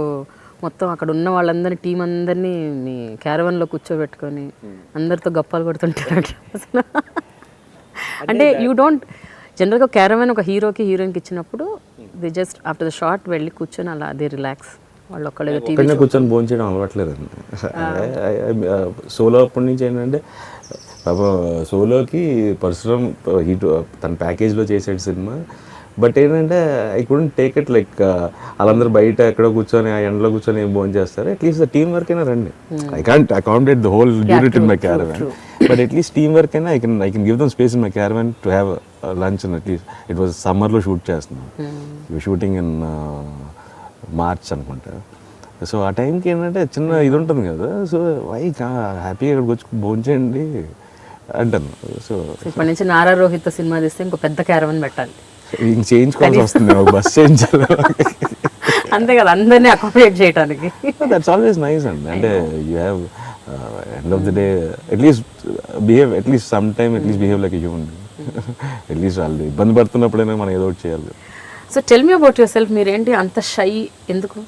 మొత్తం అక్కడ ఉన్న వాళ్ళందరినీ టీం అందరినీ మీ క్యారవన్లో కూర్చోబెట్టుకొని అందరితో గప్పాలు కొడుతుంటారు అసలు. అంటే యూ డోంట్ జనరల్గా క్యారవన్ ఒక హీరోకి హీరోయిన్కి ఇచ్చినప్పుడు the just after the shot వెళ్ళి కూర్చొని అలా దే రిలాక్స్. వాళ్ళు ఒక్కళ్ళేదో టీవీ కూర్చొని భోజనం చేయడం అలవాట్లేదండి. సోలో అప్పటి నుంచి ఏంటంటే సోలోకి పరశురామ్ తన ప్యాకేజ్లో చేసాడు సినిమా. బట్ ఏంటంటే I couldn't take it like వాళ్ళందరూ బయట ఎక్కడో కూర్చొని ఆ ఎండలో కూర్చొని ఏం భోజనం చేస్తారు. అట్లీస్ట్ ద టీమ్ వర్క్ అయినా రండి. I can't accommodate the whole unit in my caravan, but at least team work అయినా I can give them space in my caravan to have lunch. And at least it was సమ్మర్లో shoot చేస్తున్నాం. Shooting in March అనుకుంటా. So ఆ టైంకి ఏంటంటే చిన్న ఇది ఉంటుంది కదా. సో హ్యాపీగా ఇక్కడికి వచ్చి భోజనం చేయండి అంటాను. సో ఇప్పటి నుంచి నారా రోహిత్ సినిమా తీస్తే ఇంకో పెద్ద క్యారవన్ పెట్టాలి. ఇంక చేయించుకోవాల్సి వస్తుంది, బస్ చేయించాలి అంతే కదా, అందరినీ అకామిడేట్ చేయడానికి. దట్స్ ఆల్వేస్ నైస్ అండి. అంటే you have end of the day at least some time behave like a human. At least వాళ్ళు ఇబ్బంది పడుతున్నప్పుడైనా మనం ఏదో ఒకటి చేయాలి. So tell me about your self. మీరేంటి అంత షై? ఎందుకు?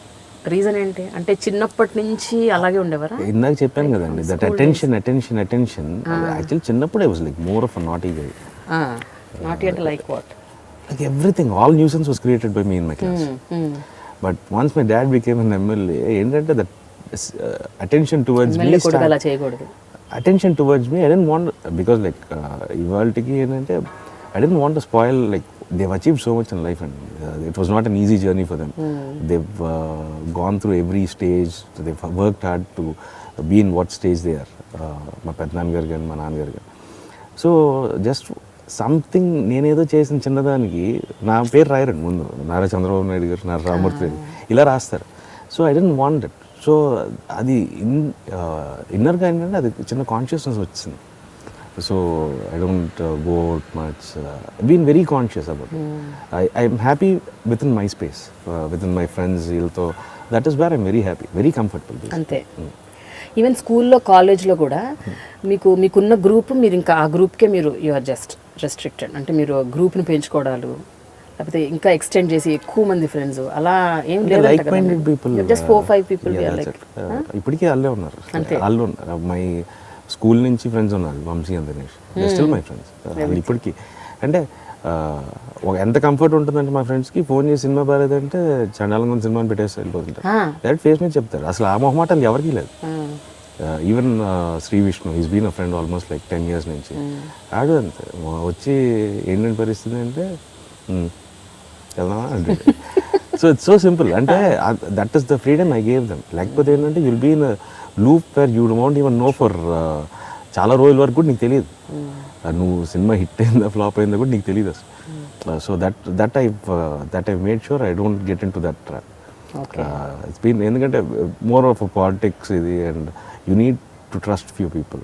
రీజన్ ఏంటి? అంటే చిన్నప్పటి నుంచి అలాగే ఉండేవారా? ఇందాక చెప్పాను కదండి, దట్ అటెన్షన్. యాక్చువల్లీ చిన్నప్పుడు I was like more of a naughty guy. Naughty అంటే like what? Like everything, all nuisance was created by me in my class. But once my dad became an MLA, ఏంటంటే that attention towards me అలా చేయకూడదు. Attention towards me, I didn't want, because like ఇవాళకి ఏంటంటే I didn't want to spoil, like they've achieved so much in life and it was not an easy journey for them. They've gone through every stage, they've worked hard to be in what stage they are. మా పెద్దనాన్న గారు కానీ మా నాన్నగారు కానీ. So just something నేనేదో చేసిన చిన్నదానికి నా పేరు రాయరండి ముందు. నారా చంద్రబాబు నాయుడు గారు, నారా రామూర్తి రెడ్డి ఇలా రాస్తారు. So I don't want it. So అది ఇన్నర్గా ఏంటంటే అది చిన్న కాన్షియస్నెస్ వచ్చింది. So I don't go out much, been very conscious about. I'm happy within my space, within my friends, వీళ్ళతో. That is where I'm very happy, very comfortable. అంతే. Even స్కూల్లో, కాలేజ్లో కూడా మీకున్న గ్రూప్, మీరు ఇంకా ఆ గ్రూప్కే యు ఆర్ జస్ట్ రెస్ట్రిక్టెడ్. అంటే మీరు గ్రూప్ని పెంచుకోవడాలు, లేకపోతే ఇంకా ఎక్స్టెండ్ చేసి ఎక్కువ మంది ఫ్రెండ్స్ అలా ఏం like minded people, just 4-5 people ఇప్పటికీ వాళ్ళే ఉన్నారు. వాళ్ళు మై స్కూల్ నుంచి ఫ్రెండ్స్ ఉన్నారు, Vamsi and Dinesh, still my friends. వాళ్ళు ఇప్పటికీ అంటే ఎంత కంఫర్ట్ ఉంటుందంటే మా ఫ్రెండ్స్కి ఫోన్ చేసి సినిమా బాగాలేదంటే చండాలంగా సినిమాని పెట్టేసి వెళ్ళిపోతుంటారు. డైరెక్ట్ ఫేస్ మీద చెప్తారు. అసలు ఆ మొహమాటాలు ఎవరికీ లేదు. Even Shri Vishnu is been a friend almost like 10 years నుంచి. ఆడు అంతే వచ్చి ఏంటంటే పరిస్థితి అంటే వెళ్దామా అంటే. So it's so simple. అంటే that is the freedom I gave them. లేకపోతే ఏంటంటే you'll be in loop where you don't even know for చాలా రోజుల వరకు కూడా నీకు తెలియదు నువ్వు సినిమా హిట్ అయిందా ఫ్లాప్ అయిందా కూడా నీకు తెలియదు అసలు. So that I made sure I don't get into that trap. It's been ఎందుకంటే మోర్ ఆఫ్ పాలిటిక్స్ ఇది, and you need to trust few people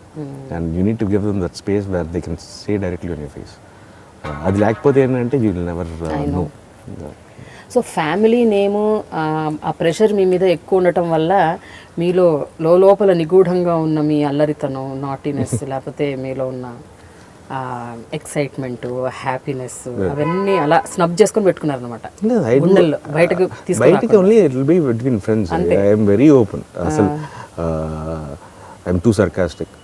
and you need to give them that space where they can say directly on your face. అది లేకపోతే ఏంటంటే you will never know. So family నేము ఆ pressure మీ మీద ఎక్కువ ఉండటం వల్ల మీలో లోపల నిగూఢంగా ఉన్న మీ అల్లరితనం, నాటీనెస్, లేకపోతే మీలో ఉన్న ఎక్సైట్మెంట్, హ్యాపీనెస్ అవన్నీ అలా స్నబ్ చేసుకొని పెట్టుకున్నారు అనమాట. బయటకి only it will be between friends. I am very open. అసలు I am too sarcastic.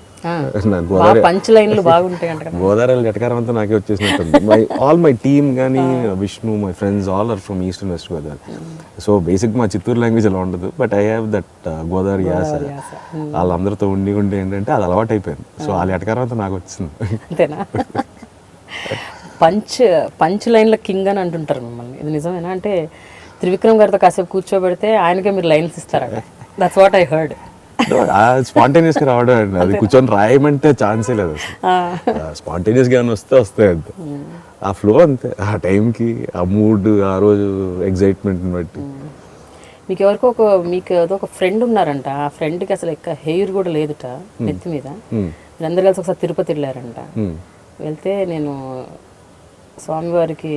Godavari ఎటకారం అంతా నాకే వచ్చేసినట్టుంది. ఆల్ మై టీమ్ కానీ Vishnu, my friends all are from east and west Godavari. So basic మా చిత్తూరు లాంగ్వేజ్ అలా ఉండదు, but I have that Godavari యాస. వాళ్ళందరితో ఉండి ఏంటంటే అది అలవాటు అయిపోయింది. సో వాళ్ళ ఎటకారం అంతా నాకు వచ్చింది. అంతేనా? పంచ్ లైన్ల కింగ్ అని అంటుంటారు మిమ్మల్ని, ఇది నిజమేనా? అంటే త్రివిక్రమ్ గారితో కాసేపు కూర్చోబెడితే ఆయనకే మీరు లైన్స్ ఇస్తారట. That's what I heard. Spontaneous గా రావడం అండి, అది కూర్చొని రాయమంటే ఛాన్సే లేదు అసలు. స్పాంటేనియస్ గా వస్తాయి అంతే. ఆ ఫ్లో అంతే, ఆ టైంకి ఆ మూడ్, ఆ రోజు ఎగ్జైట్మెంట్ బట్టి. మీకు ఏదో ఒక ఫ్రెండ్ ఉన్నారంట, ఆ ఫ్రెండ్కి అసలు హెయిర్ కూడా లేదుట నెత్తి మీద. మీరందరూ కలిసి ఒకసారి తిరుపతి వెళ్ళారంట. వెళ్తే నేను స్వామివారికి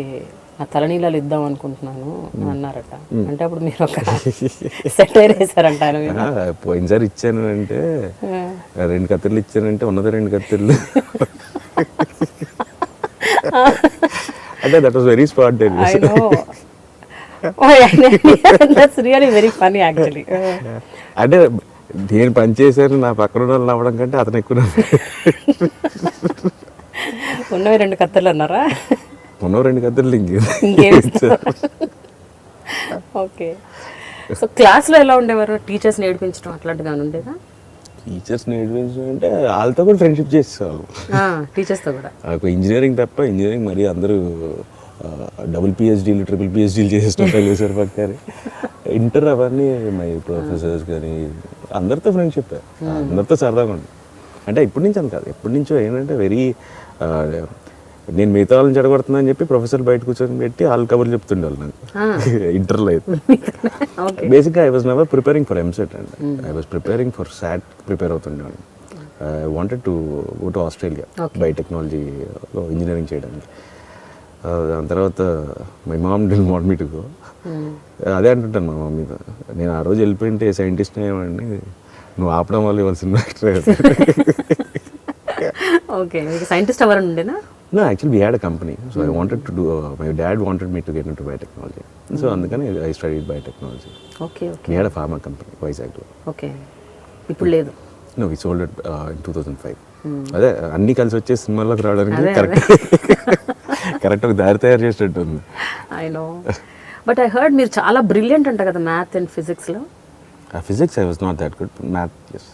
నా తలనీలాలు ఇద్దాం అనుకుంటున్నాను అన్నారట. అంటే అప్పుడు మీరు ఒక సెటైర్ వేసారంట ఆయన మీద. పోయినసారి ఇచ్చాను అంటే 2 కత్తిర్లు ఇచ్చానంటే ఉన్నది 2 కత్తిర్లు. అంటే that was very spontaneous. I know. That's really very funny actually. అంటే నేను పని చేశాను, నా పక్కన వాళ్ళు నవ్వడం కంటే అతను ఎక్కువ ఉన్నవి 2 కత్తిర్లు అన్నారా? ఉన్న 2 కత్తిర్లు ఓకే. సో క్లాస్లో ఎలా ఉండేవారు? టీచర్స్ నేర్పించడం అట్లాంటిగా ఉండేదా? టీచర్స్ నేర్పించడం అంటే వాళ్ళతో కూడా ఫ్రెండ్షిప్ చేసేవాళ్ళు, టీచర్స్తో కూడా. ఇంజనీరింగ్ తప్ప, ఇంజనీరింగ్ మరి అందరూ డబుల్ పిహెచ్డీలు, ట్రిపుల్ పిహెచ్డీలు చేసేస్తుంటారు వేసారు పక్కన. ఇంటర్ అవన్నీ మై ప్రొఫెసర్స్ కానీ అందరితో ఫ్రెండ్షిప్, అందరితో సరదాగా ఉంటుంది. అంటే ఇప్పటి నుంచి అని కాదు, ఎప్పటి నుంచో ఏంటంటే వెరీ నేను మిగతా వాళ్ళని చెడగొడుతుందని చెప్పి ప్రొఫెసర్ బయట కూర్చొని పెట్టి వాళ్ళు కబుర్లు చెప్తుండేవాళ్ళు నాకు ఇంటర్లో అయితే. బేసిక్గా I was never preparing for EAMCET and I was preparing for SAT prepare అవుతుండేవాడిని. I wanted to go to Australia బయోటెక్నాలజీలో ఇంజనీరింగ్ చేయడానికి. దాని తర్వాత my mom did want me to go. అదే అంటుంటాను మా మమ్మీతో, నేను ఆ రోజు వెళ్ళిపోయింటే సైంటిస్ట్ అయ్యేవాడిని, నువ్వు ఆపడం వల్ల ఇవాళ సినిమా యాక్టర్. ఓకే, సైంటిస్ట్ అవ్వాలని ఉండేనా? No, actually we had a company, so I wanted to do. My dad wanted me to get into biotechnology, so అందుకని I studied biotechnology. Okay. We had a pharma company, Vizag. Okay. ఇప్పుడు లేదు. No, we sold it in 2005. అదే అన్ని కలిసి వచ్చే సినిమాలోకి రావడానికి correct ఒక దారి తయారు చేసేటట్టు ఉంది. I know. But I heard మీరు చాలా బ్రిలియంట్ అంట కదా మ్యాథ్ అండ్ ఫిజిక్స్లో. Physics I was not that good, but math yes.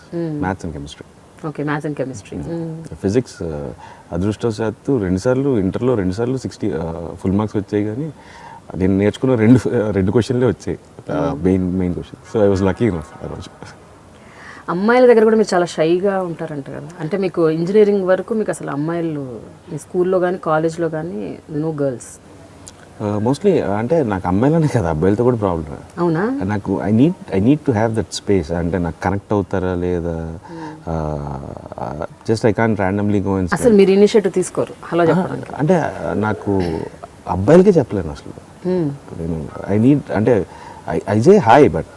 Maths and chemistry. Okay, maths and chemistry. Physics అదృష్టవశాత్తు 2 సార్లు ఇంటర్లో 2 సార్లు 60 ఫుల్ మార్క్స్ వచ్చాయి, కానీ నేను నేర్చుకున్న 2 క్వశ్చన్లే వచ్చాయి, main question. So I was lucky enough ఆ రోజు. అమ్మాయిల దగ్గర కూడా మీరు చాలా షైగా ఉంటారంట కదా, అంటే మీకు ఇంజనీరింగ్ వరకు మీకు అసలు అమ్మాయిలు మీ స్కూల్లో కానీ కాలేజ్లో కానీ నో గర్ల్స్? మోస్ట్లీ అంటే నాకు అమ్మాయిలనే కదా, అబ్బాయిలతో కూడా ప్రాబ్లమ్. అవునా? నాకు I need to have that space. అంటే నాకు కనెక్ట్ అవుతారా లేదా, just I can't randomly go. అసలు మీరు ఇనిషియేటివ్ తీసుకోరు హలో చెప్పడానికి? అంటే నాకు అబ్బాయిలకే చెప్పలేను అసలు. నేను ఐ నీడ్ అంటే I say hi, but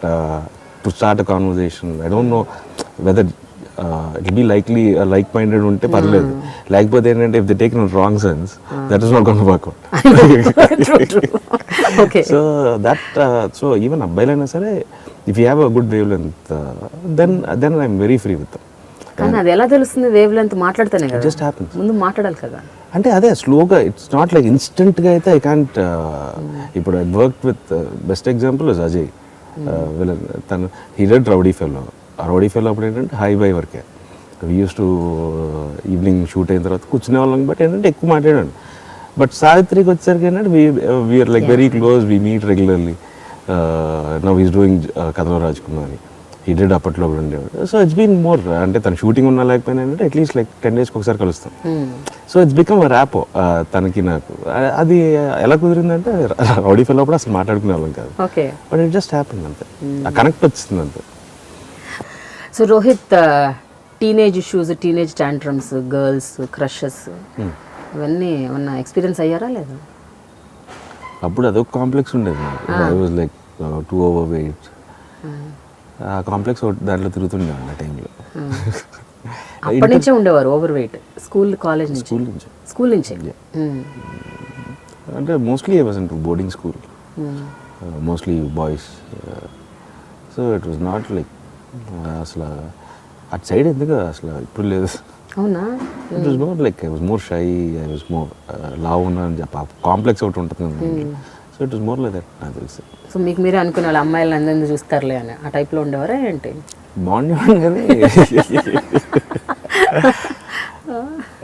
to start a conversation I don't know whether it be likely like minded ఉంటే పర్లేదు, లేకపోతే ఏంటంటే if they take in wrong sense that is not going to work out. So that so even అబ్బాయిలైనా సరే if you have a good wavelength then I'm very free with. కానీ అది ఎలా తెలుస్తుంది? వేవ్ లెంత్ మాట్లాడితేనే కదా, just happens. ముందు మాట్లాడాలి కదా. అంటే అదే స్లోగా, ఇట్స్ నాట్ లైక్ ఇన్స్టెంట్గా అయితే ఐ కాంట్. ఇప్పుడు I work with best example is Ajay. తను హీ డెడ్ రౌడీ ఫెలో. ఆ రౌడీ ఫెలో అప్పుడు ఏంటంటే హై బై వర్కే. We use to evening shoot అయిన తర్వాత కూర్చునే వాళ్ళం, బట్ ఏంటంటే ఎక్కువ మాట్లాడాను. బట్ సావిత్రికి వచ్చేసరికి ఏంటంటే we're like very close, we meet regularly. Now is doing కథలో రాజకుమారి. హీ డెడ్ అప్పట్లో కూడా ఉండేవాడు. సో ఇట్స్ బీన్ మోర్, అంటే తను షూటింగ్ ఉన్నా లేకపోయినా ఏంటంటే అట్లీస్ట్ లైక్ 10 days ఒకసారి కలుస్తాం. So it's become a rapport తనకి నాకు. అది ఎలా కుదిరిందంటే రౌడీ ఫెలో అప్పుడు అసలు మాట్లాడుకునే వాళ్ళం కాదు, బట్ ఇట్ జస్ట్ హ్యాపెన్ అంతే, ఆ కనెక్ట్ వచ్చింది అంతే. So Rohit, teenage issues, teenage tantrums, girls crushes, ఇవన్నీ ఏమన్నా ఎక్స్పీరియన్స్ అయ్యారా లేదా? అప్పుడు అదొక కాంప్లెక్స్ ఉండేది. I was like two over weight. ఆ కాంప్లెక్స్ దాంట్లో తిరుగుతుండే ఆ టైంలో. అప్పటి నుంచే ఉండేవారు ఓవర్ వెయిట్? స్కూల్ కాలేజ్ నుంచి? స్కూల్ నుంచి. అంటే mostly I was in boarding school, mostly boys. So it was not like అసలు అటు సైడ్ ఎందుకు అసలు ఇప్పుడు లేదు. అవునా? It was more like I was more shy, I was more లావ్ ఉన్నా అని చెప్పి కాంప్లెక్స్ ఒకటి ఉంటుంది. So it was more like that నాకు తెలుసు. సో మీకు మీరే అనుకునే వాళ్ళు అమ్మాయిలు అందరినీ చూస్తారులే అని ఆ టైప్లో ఉండేవారా ఏంటి? బాగుండేవాడు కానీ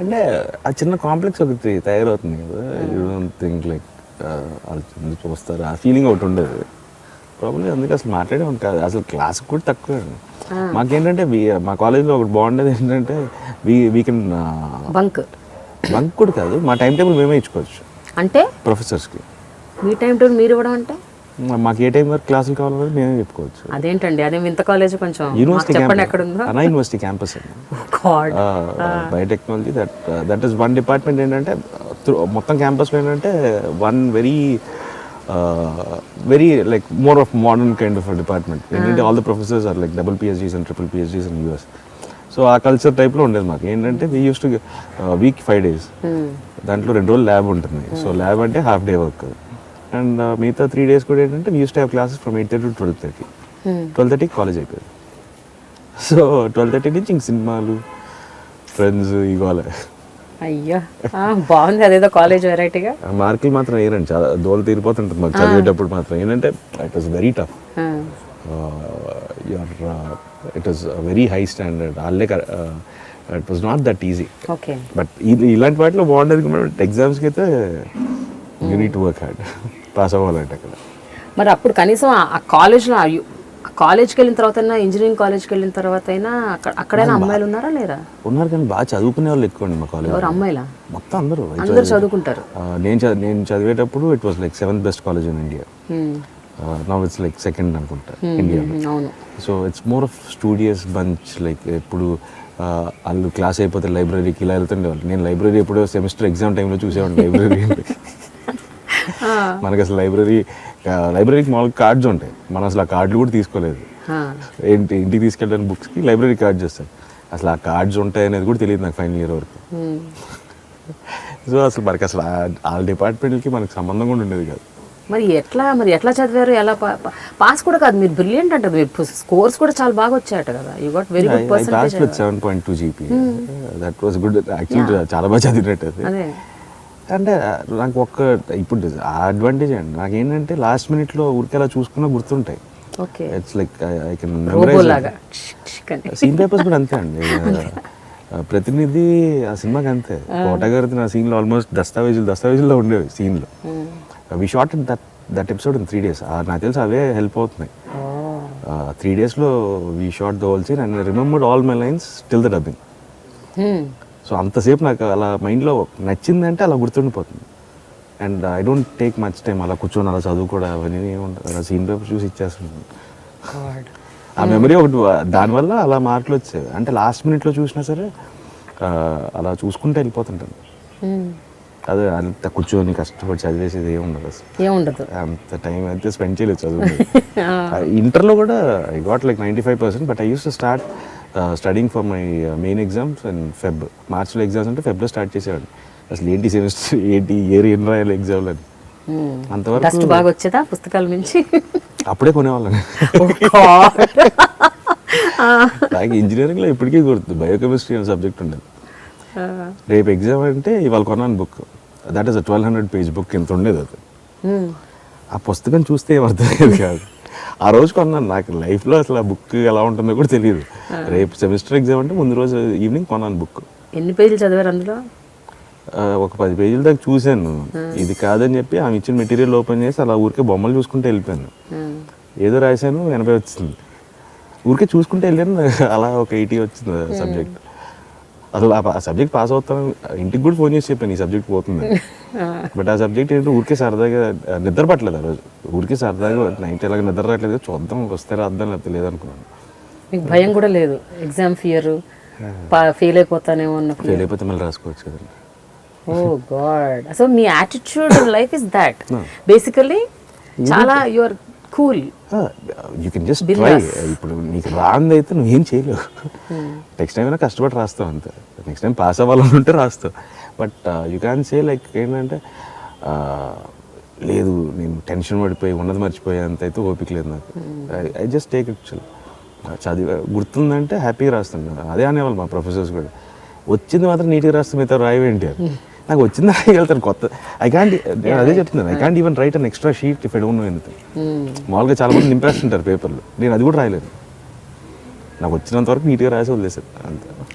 అంటే ఆ చిన్న కాంప్లెక్స్ ఒకటి తయారవుతుంది కదా. యూ డోంట్ థింక్ లైక్ వాళ్ళు చూస్తారు, ఆ ఫీలింగ్ ఒకటి ఉండేది. ప్రాబ్లమ్ అందుకే అసలు మాట్లాడేవాడు కాదు, అసలు క్లాస్ కూడా తక్కువ. మాకేంటంటే మా కాలేజ్లో ఒకటి బాగుండేది ఏంటంటే వీ కెన్ బంక్ కూడా కాదు, మా టైం టేబుల్ మేమే ఇచ్చుకోవచ్చు. అంటే ప్రొఫెసర్స్కి మీ టైం టేబుల్ మీరు ఇవ్వడం అంటే? మాకు ఏ టైం వరకు క్లాసులు కావాలనేది మేమే చెప్పుకోవచ్చు. అదేంటండి, అదే వింత కాలేజ్ కొంచెం యూనివర్సిటీ చెప్పండి ఎక్కడ ఉందో. అన్నా యూనివర్సిటీ క్యాంపస్ అండి, biotechnology. That is one department. ఏంటంటే మొత్తం క్యాంపస్లో ఏంటంటే one very like more of modern kind of department. ఏంటంటే all the professors are like double PhDs and triple PhDs in US. So ఆ కల్చర్ టైప్లో ఉండేది మాకు. ఏంటంటే we use to week 5 days, దాంట్లో 2 రోజులు ల్యాబ్ ఉంటుంది. సో ల్యాబ్ అంటే హాఫ్ డే వర్క్, అండ్ మిగతా 3 days కూడా ఏంటంటే we use to have classes from 8:30 to 12:30. 12:30 college అయిపోయింది. సో 12:30 నుంచి ఇంక సినిమాలు, ఫ్రెండ్స్, ఇవాళ. అయ్యో బాగుంది, అదేదో కాలేజ్ వెరైటీగా. మార్కులు మాత్రం వేయరండి, చాలా దోలు తీరిపోతుంటుంది మాకు చదివేటప్పుడు మాత్రం. ఏంటంటే it was very tough, it was very high standard. వాళ్ళే it was not that easy. But ఇలాంటి వాటిలో బాగుండేది. ఎగ్జామ్స్కి అయితే you need to work hard pass అవ్వాలంటే అక్కడ. మరి అప్పుడు కనీసం ఆ కాలేజ్లో, కాలేజ్కి వెళ్ళిన తర్వాత అయినా, ఇంజనీరింగ్ కాలేజ్కి వెళ్ళిన తర్వాత అయినా అక్కడైనా అమ్మాయిలు ఉన్నారా లేరా? ఉన్నారు, కానీ బాగా చదువుకునే వాళ్ళు ఎక్కువ అండి మా కాలేజ్. ఎవరు అమ్మాయిలా? మొత్తం అందరూ చదువుకుంటారు. నేను చదివేటప్పుడు it was like 7th best college in India. Now it's like 2nd అనుకుంటా ఇండియాలో. అవును. So it's more of studious bunch. Like ఎప్పుడు వాళ్ళు క్లాస్ అయిపోతే లైబ్రరీకి ఇలా వెళ్తుండేవాళ్ళు. నేను లైబ్రరీ ఎప్పుడో సెమిస్టర్ ఎగ్జామ్ టైంలో చూసేవాడిని లైబ్రరీ. మనకు అసలు లైబ్రరీకి మామూలుగా కార్డ్స్ ఉంటాయి, మనం అసలు ఆ కార్డులు కూడా తీసుకోలేదు. ఇంటికి తీసుకెళ్ళడానికి బుక్స్కి లైబ్రరీ కార్డ్స్ వస్తాయి. అసలు ఆ కార్డ్స్ ఉంటాయి అనేది కూడా తెలియదు నాకు ఫైనల్ ఇయర్ వరకు. సో అసలు మనకి అసలు ఆ డిపార్ట్మెంట్కి మనకు సంబంధం కూడా ఉండేది కాదు. మరి ఎట్లా చదివారు? ఎలా పాస్ కూడా కాదు, మీరు బ్రిలియంట్ అంటారు, మీరు స్కోర్స్ కూడా చాలా బాగా వచ్చాయట కదా. You got very good percentage. 7.2 GPA. That was good actually, చాలా బాగా చదివినట్టు అది. అంటే నాకు ఇప్పుడు ఆ అడ్వాంటేజ్ అండి నాకు ఏంటంటే లాస్ట్ మినిట్లో ఊరికే అలా చూసుకున్నా గుర్తుంటాయి. It's like I can memorise. Scene papers కూడా అంతే అండి. ప్రతినిధి ఆ సినిమాకి అంతే. కోటగారి నా సీన్లో ఆల్మోస్ట్ దస్తావేజుల్లో ఉండేవి సీన్లో. We shot that episode in 3 days. నాకు తెలిసి అవే హెల్ప్ అవుతున్నాయి. 3 daysలో we shot the whole scene and remembered all my lines till the dubbing. So అంతసేపు నాకు అలా మైండ్లో నచ్చిందంటే అలా గుర్తుండిపోతుంది. And I don't take much time అలా కూర్చొని అలా చదువుకోవడం అవన్నీ ఏముంటుంది. అలా సీన్ పేపర్ చూసి ఇచ్చేస్తున్నాను. ఆ మెమరీ ఒకటి, దానివల్ల అలా మార్కులు వచ్చాయి. అంటే లాస్ట్ మినిట్లో చూసినా సరే అలా చూసుకుంటే వెళ్ళిపోతుంటాను. అదే అంత కూర్చొని కష్టపడి చదివేసేది ఏముండదు. అంత టైం అయితే స్పెండ్ చేయలేదు చదువు. ఇంటర్లో కూడా I got like 95%, but I use to start studying for my main exams and మార్చ్లో ఎగ్జామ్స్ అంటే ఫెబ్లో స్టార్ట్ చేసేవాడిని. అసలు ఏంటి సెమిస్టర్ ఏంటి ఇయర్ ఏం రాయాలి ఎగ్జామ్లు అని. అంతవరకు బాగా వచ్చేదా పుస్తకాల నుంచి? అప్పుడే కొనేవాళ్ళని. నాకు ఇంజనీరింగ్లో ఇప్పటికీ గుర్తు బయోకెమిస్ట్రీ అనే సబ్జెక్ట్ ఉండేది. రేపు ఎగ్జామ్ అంటే ఇవాళ కొన్నాను book, that is 1200 page book, ఇంత ఉండేది అది. ఆ పుస్తకం చూస్తే ఏం అర్థమయ్యేది కాదు. ఆ రోజు కొన్నాను. నాకు లైఫ్లో అసలు ఆ బుక్ ఎలా ఉంటుందో కూడా తెలియదు. రేపు సెమిస్టర్ ఎగ్జామ్ అంటే ముందు రోజు ఈవినింగ్ కొన్నాను బుక్. ఎన్ని పేజీలు చదివారు అందులో? ఒక 10 పేజీల దాకా చూశాను. ఇది కాదని చెప్పి ఆమె ఇచ్చిన మెటీరియల్ ఓపెన్ చేసి అలా ఊరికే బొమ్మలు చూసుకుంటే వెళ్ళిపోయాను. ఏదో రాశాను 80 వచ్చింది. ఊరికే చూసుకుంటే వెళ్ళాను, అలా ఒక 80 వచ్చింది సబ్జెక్ట్. అసలు ఆ సబ్జెక్ట్ పాస్ అవుతాను ఇంటికి కూడా ఫోన్ చేసి చెప్పాను ఈ సబ్జెక్ట్ పోతుంది. బట్ ఆ సబ్జెక్ట్ ఏంటంటే ఊరికే సరదాగా నిద్ర పట్టలేదు ఆ రోజు. ఊరికే సరదాగా నైట్ ఎలాగ నిద్ర రావట్లేదు, చూద్దాం వస్తే రాద్దాం లేకపోతే లేదనుకున్నాను. మీకు భయం కూడా లేదు? ఎగ్జామ్ ఫియర్, ఫెయిల్ అయిపోతానేమో అన్న. ఫెయిల్ అయిపోతే మళ్ళీ రాసుకోవచ్చు కదండి. Oh God. సో మీ attitude in life is that basically. చాలా you're cool. You can just try. ఇప్పుడు నీకు రాంది అయితే నువ్వేం చేయలేవు. నెక్స్ట్ టైం అయినా కష్టపడి రాస్తావు అంతే. నెక్స్ట్ టైం పాస్ అవ్వాలని ఉంటే రాస్తావు. But you can say like ఏంటంటే లేదు నేను టెన్షన్ పడిపోయి ఉన్నది మర్చిపోయే అంత అయితే ఓపిక లేదు నాకు. I just take it chill. చదివి గుర్తుందంటే హ్యాపీగా రాస్తాను. అదే అనేవాళ్ళు మా ప్రొఫెసర్స్ కూడా. వచ్చింది మాత్రం నీట్గా రాస్తాం, మిగతా రాయవేంటి అని. నాకు వచ్చింది రాయగలుగుతాను కొత్త. నేను అదే చెప్తున్నాను, I can't even write an extra sheet if I don't know anything. మామూలుగా చాలా మంది నింపేస్తుంటారు పేపర్లు, నేను అది కూడా రాయలేను. నాకు వచ్చినంత వరకు నీట్గా రాసి వదిలేసాను అంతే.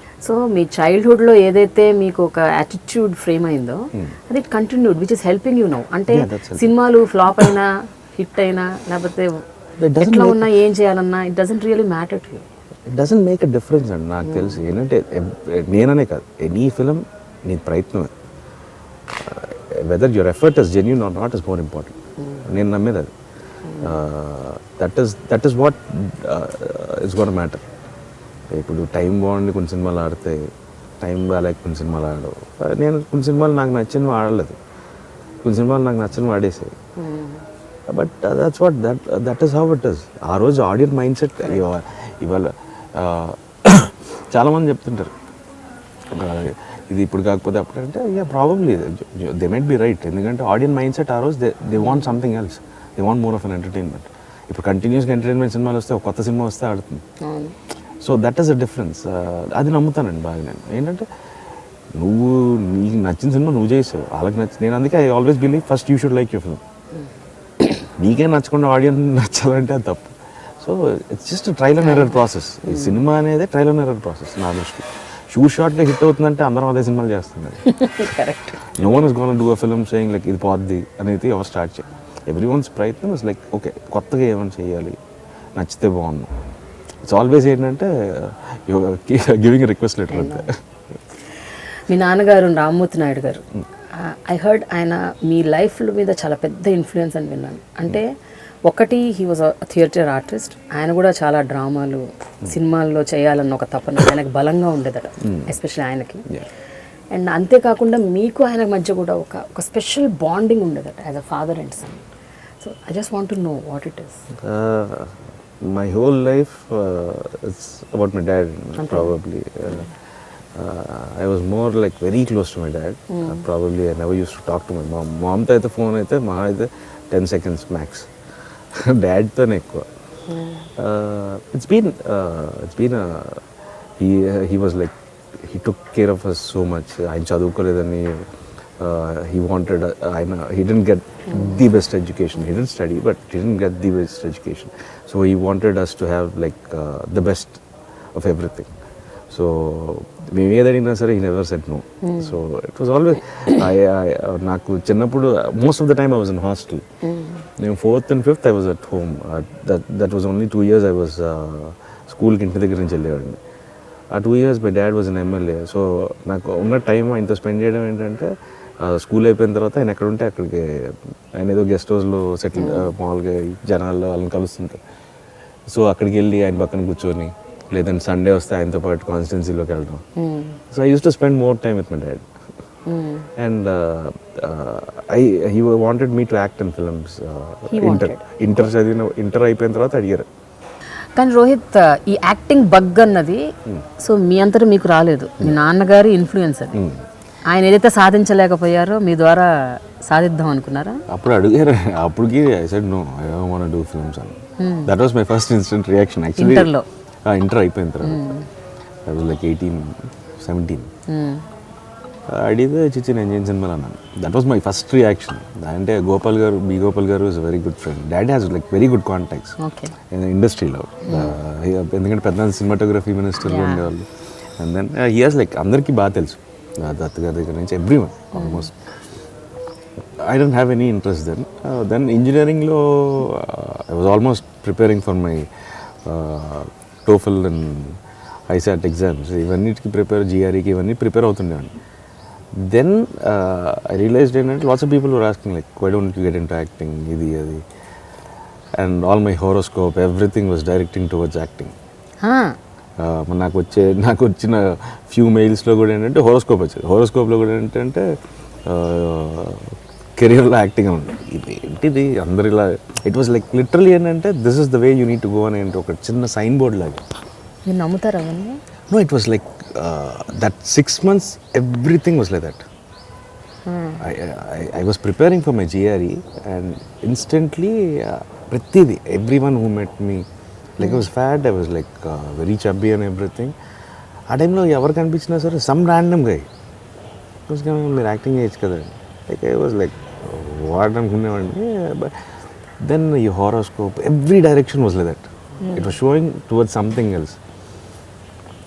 సో మీ చైల్డ్హుడ్లో ఏదైతే మీకు ఒక యాటిట్యూడ్ ఫ్రేమ్ అయిందో అది continued, which is helping you now. అంటే సినిమాలు ఫ్లాప్ అయినా హిట్ అయినా లేకపోతే ఎట్లా ఉన్నా ఏం చేయాలన్నా it doesn't really matter to you. It doesn't make a difference అండి. నాకు తెలిసి ఏంటంటే నేననే కాదు, ఎనీ ఫిలిం నీ ప్రయత్నమే. Whether your effort is genuine or not is more important. నేను నమ్మేది అది. That is what it's gonna matter. ఇప్పుడు టైం బాగుండి కొన్ని సినిమాలు ఆడితే, టైం బాగాలేక కొన్ని సినిమాలు ఆడవు. నేను కొన్ని సినిమాలు నాకు నచ్చినవి ఆడలేదు, కొన్ని సినిమాలు నాకు నచ్చనివి ఆడేసాయి. But that's what that is how it is. ఆ రోజు ఆడియన్స్ మైండ్ సెట్. ఇవాళ చాలామంది చెప్తుంటారు ఇది ఇప్పుడు కాకపోతే అప్పుడంటే probably they might be right. ఎందుకంటే ఆడియన్స్ మైండ్ సెట్ ఆ రోజు they want something else, they want more of an entertainment. ఇప్పుడు కంటిన్యూస్గా ఎంటర్టైన్మెంట్ సినిమాలు వస్తే ఒక కొత్త సినిమా వస్తే ఆడుతుంది. So that is a difference. అది నమ్ముతానండి బాగా నేను. ఏంటంటే నువ్వు నీకు నచ్చిన సినిమా నువ్వు చేసావు, వాళ్ళకి నచ్చి. నేను అందుకే I always believe first you should like your film. నీకే నచ్చకుండా ఆడియన్స్ నచ్చాలంటే అది తప్పు. So it's just trial and error process. ఈ సినిమా అనేది ట్రయల్ అండ్ ఎర్రర్ ప్రాసెస్ నా దృష్టి. షార్ట్గా హిట్ అవుతుందంటే అందరం అదే సినిమాలు చేస్తున్నారు. No one is gonna do a film saying like ఇది పోద్ది అనేది ఎవరు స్టార్ట్ చేయాలి. ఎవ్రీ వన్స్ ప్రయత్నం ఇస్ లైక్ ఓకే కొత్తగా ఏమైనా చేయాలి, నచ్చితే బాగుంది. ఇట్స్ ఆల్వేస్ ఏంటంటే గివింగ్ రిక్వెస్ట్ లెటర్ అంతే. మీ నాన్నగారు రామ్మూర్తి నాయుడు గారు, ఐ హర్డ్ ఆయన మీ లైఫ్ మీద చాలా పెద్ద ఇన్ఫ్లుయెన్స్ అని విన్నాను. అంటే ఒకటి he was a theatre artist, ఆయన కూడా చాలా డ్రామాలు సినిమాల్లో చేయాలన్న ఒక తపన ఆయనకు బలంగా ఉండేదట, ఎస్పెషల్లీ ఆయనకి. అండ్ అంతేకాకుండా మీకు ఆయన మధ్య కూడా ఒక స్పెషల్ బాండింగ్ ఉండేదట as a father and son. So I just want to know what it is. My whole life it's about my dad probably. I was more like very close to my dad. Probably I never used to talk to my mom. Mom తో అయితే phone అయితే మా అయితే 10 seconds max. డాడ్తోనే ఎక్కువ. It's been he was like he took care of us so much. ఆయన చదువుకోలేదని he wanted he didn't get the best education. He didn't study but he didn't get the best education. So he wanted us to have like the best of everything. So మేము ఏదడిగినా సరే he never said no. So it was always నాకు చిన్నప్పుడు most of the time I was in hostel. నేను 4th and 5th I was at home. That was only 2 years I was స్కూల్కి ఇంటి దగ్గర నుంచి వెళ్ళేవాడిని. ఆ 2 years my dad was an MLA. So నాకు ఉన్న టైం ఆయనతో స్పెండ్ చేయడం ఏంటంటే స్కూల్ అయిపోయిన తర్వాత ఆయన ఎక్కడ ఉంటే అక్కడికి, ఆయన ఏదో గెస్ట్ హౌస్లో సెటిల్ మామూలుగా జనాల్లో వాళ్ళని కలుస్తుంటారు. సో అక్కడికి వెళ్ళి ఆయన పక్కన కూర్చొని, లేదంటే సండే వస్తే ఆయనతో పాటు కాన్స్టిట్యున్సీలోకి వెళ్ళడం. So I use to spend more time with my dad. And he wanted me to act in films. Inter అయిపోయిన తర్వాత అడిగారు. కానీ రోహిత్, ఈ యాక్టింగ్ బగ్ అన్నది సో మీ అంతటా మీకు రాలేదు, మీ నాన్నగారి ఇన్ఫ్లుయెన్స్ అది. ఆయన ఏదైతే సాధించలేకపోయారో మీ ద్వారా సాధిద్దాం అనుకున్నారా? అప్పుడు అడిగారు, అప్పటికి I said no, I don't want to do films అని. That was my first instant reaction actually. Inter అయిపోయిన తర్వాత ఐ వాజ్ లైక్ 18, 17. అడిగితే చిచ్చి నేను చేయను సినిమాలు అన్నాను. That was my first reaction. అంటే Gopal garu is very good friend. Daddy has like very good contacts ఇండస్ట్రీలో. ఎందుకంటే పెద్ద సినిమాటోగ్రఫీ మినిస్టర్గా ఉండేవాళ్ళు. And then he has like అందరికీ బాగా తెలుసు, దత్ గారి దగ్గర నుంచి every one almost. I don't have any interest then. Then ఇంజనీరింగ్లో I was almost preparing for my TOEFL and ISAT exams. ఇవన్నిటికి జిఆర్ఈకి ఇవన్నీ ప్రిపేర్ అవుతుండేవాడిని. Then I realized ఏంటంటే lots of people were asking like, why don't you get into acting, ఇది అది, and all my horoscope, everything was directing towards acting. నాకు వచ్చిన few మెయిల్స్లో కూడా ఏంటంటే హోరోస్కోప్ వచ్చేది. హోరోస్కోప్లో కూడా ఏంటంటే కెరియర్లో యాక్టింగ్ ఉంది. ఇది ఏంటిది అందరు ఇలా, ఇట్ వాస్ లైక్ లిటరలీ ఏంటంటే this is the way you need to go అని ఏంటి ఒక చిన్న సైన్ బోర్డ్ లాగా. మీరు నమ్ముతారా అవన్నీ? No, it was like that 6 months, everything was like that. I was preparing for my GRE and instantly, everyone who met me, like I was fat, I was like very chubby and everything. ఆ టైంలో ఎవరు కనిపించినా సరే some random గై మీరు acting చేయొచ్చు కదా, like I was like what అనుకునేవాడిని. But then ఈ horoscope, every direction was like that. It was showing towards something else,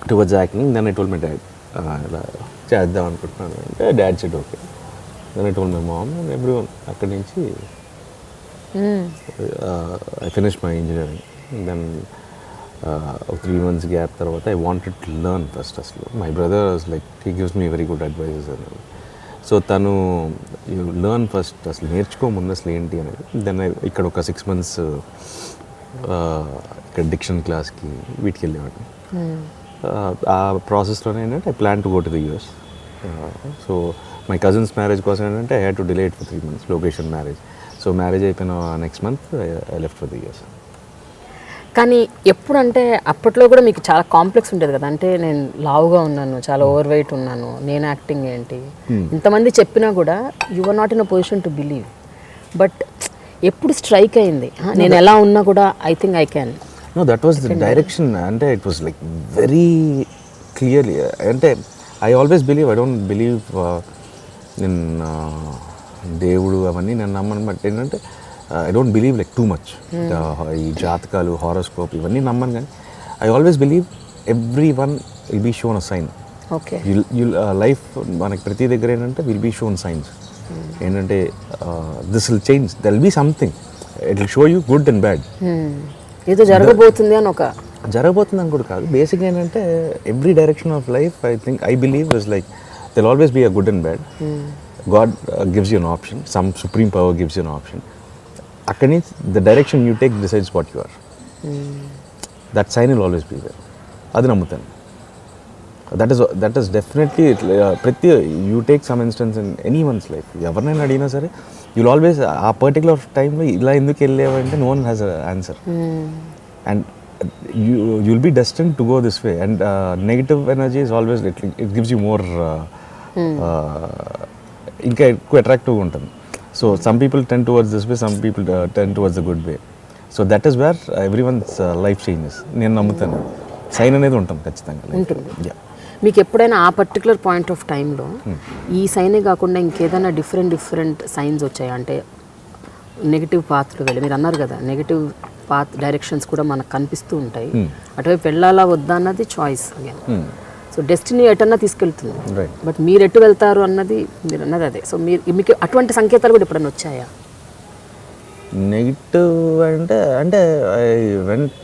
towards acting. Then I told my dad, ఇలా చేద్దాం అనుకుంటున్నాను అంటే dad said okay. Then I told my mom and everyone. అక్కడి నుంచి I finish my engineering. Then 3 months gap తర్వాత I wanted to learn first. అసలు my brother was like he gives me very good advises అనేది. So తను you learn first, అసలు నేర్చుకో ముందు అసలు ఏంటి అనేది. దెన్ ఇక్కడ ఒక 6 months ఇక్కడ డిక్షన్ క్లాస్కి వీటికి వెళ్ళేవాడిని. ఆ ప్రాసెస్లోనే ఏంటంటే I plan to go to the US. So my cousins marriage కోసం ఏంటంటే I had to delay it for 3 months, లొకేషన్ మ్యారేజ్. సో మ్యారేజ్ అయిపోయిన next month I left for the US. కానీ ఎప్పుడంటే అప్పట్లో కూడా మీకు చాలా కాంప్లెక్స్ ఉంటుంది కదా, అంటే నేను లావుగా ఉన్నాను, చాలా ఓవర్ వెయిట్ ఉన్నాను, నేను యాక్టింగ్ ఏంటి, ఇంతమంది చెప్పినా కూడా you are not in a position to believe. But ఎప్పుడు స్ట్రైక్ అయింది, నేను ఎలా ఉన్నా కూడా I think I can. No, that was the direction. And it was like very clearly. And I always believe, I don't believe in దేవుడు అవన్నీ నేను నమ్మను. బట్ ఏంటంటే I don't believe like too much. ఈ జాతకాలు, హారోస్కోప్ ఇవన్నీ నమ్మను. కానీ I always believe everyone will be shown a sign. Okay, life మనకి ప్రతి దగ్గర ఏంటంటే విల్ బీ షోన్ సైన్స్. ఏంటంటే this will change, there will be something, it will show you good and bad. ఏదో జరగబోతుంది అని జరగబోతుంది అని కూడా కాదు. బేసిక్గా ఏంటంటే every direction of life I believe is like there always be a good and bad. God gives you an option, some supreme power gives you an option. అక్కడి నుంచి the direction you take decides what you are. That sign will always be there. అది నమ్ముతాను. That is definitely ప్రతి you take some instance in anyone's life, ఎవరినైనా అడిగినా సరే you'll always ఆ particular టైంలో ఇలా ఎందుకు వెళ్ళేవంటే no one has an answer. And you'll be destined to go this way. And negative energy is always it gives you more ఇంకా ఎక్కువ అట్రాక్టివ్గా ఉంటుంది. So some people tend towards this way, some people tend towards the good way. So that is where everyone's life changes. నేను నమ్ముతాను sign అనేది ఉంటుంది ఖచ్చితంగా. Yeah. మీకు ఎప్పుడైనా ఆ పర్టికులర్ పాయింట్ ఆఫ్ టైంలో ఈ సైనే కాకుండా ఇంకేదైనా డిఫరెంట్ సైన్స్ వచ్చాయి? అంటే నెగిటివ్ పాత్లు వెళ్ళి, మీరు అన్నారు కదా నెగిటివ్ పాత్ డైరెక్షన్స్ కూడా మనకు కనిపిస్తూ ఉంటాయి, అటువైపు వెళ్ళాలా వద్దా అన్నది చాయిస్ అగైన్. సో డెస్టినీ ఎటన్నా తీసుకెళ్తుంది, బట్ మీరు ఎటు వెళ్తారు అన్నది మీరు అన్నది అదే. సో మీకు అటువంటి సంకేతాలు కూడా ఎప్పుడన్నా వచ్చాయా? నెగిటివ్ అంటే I went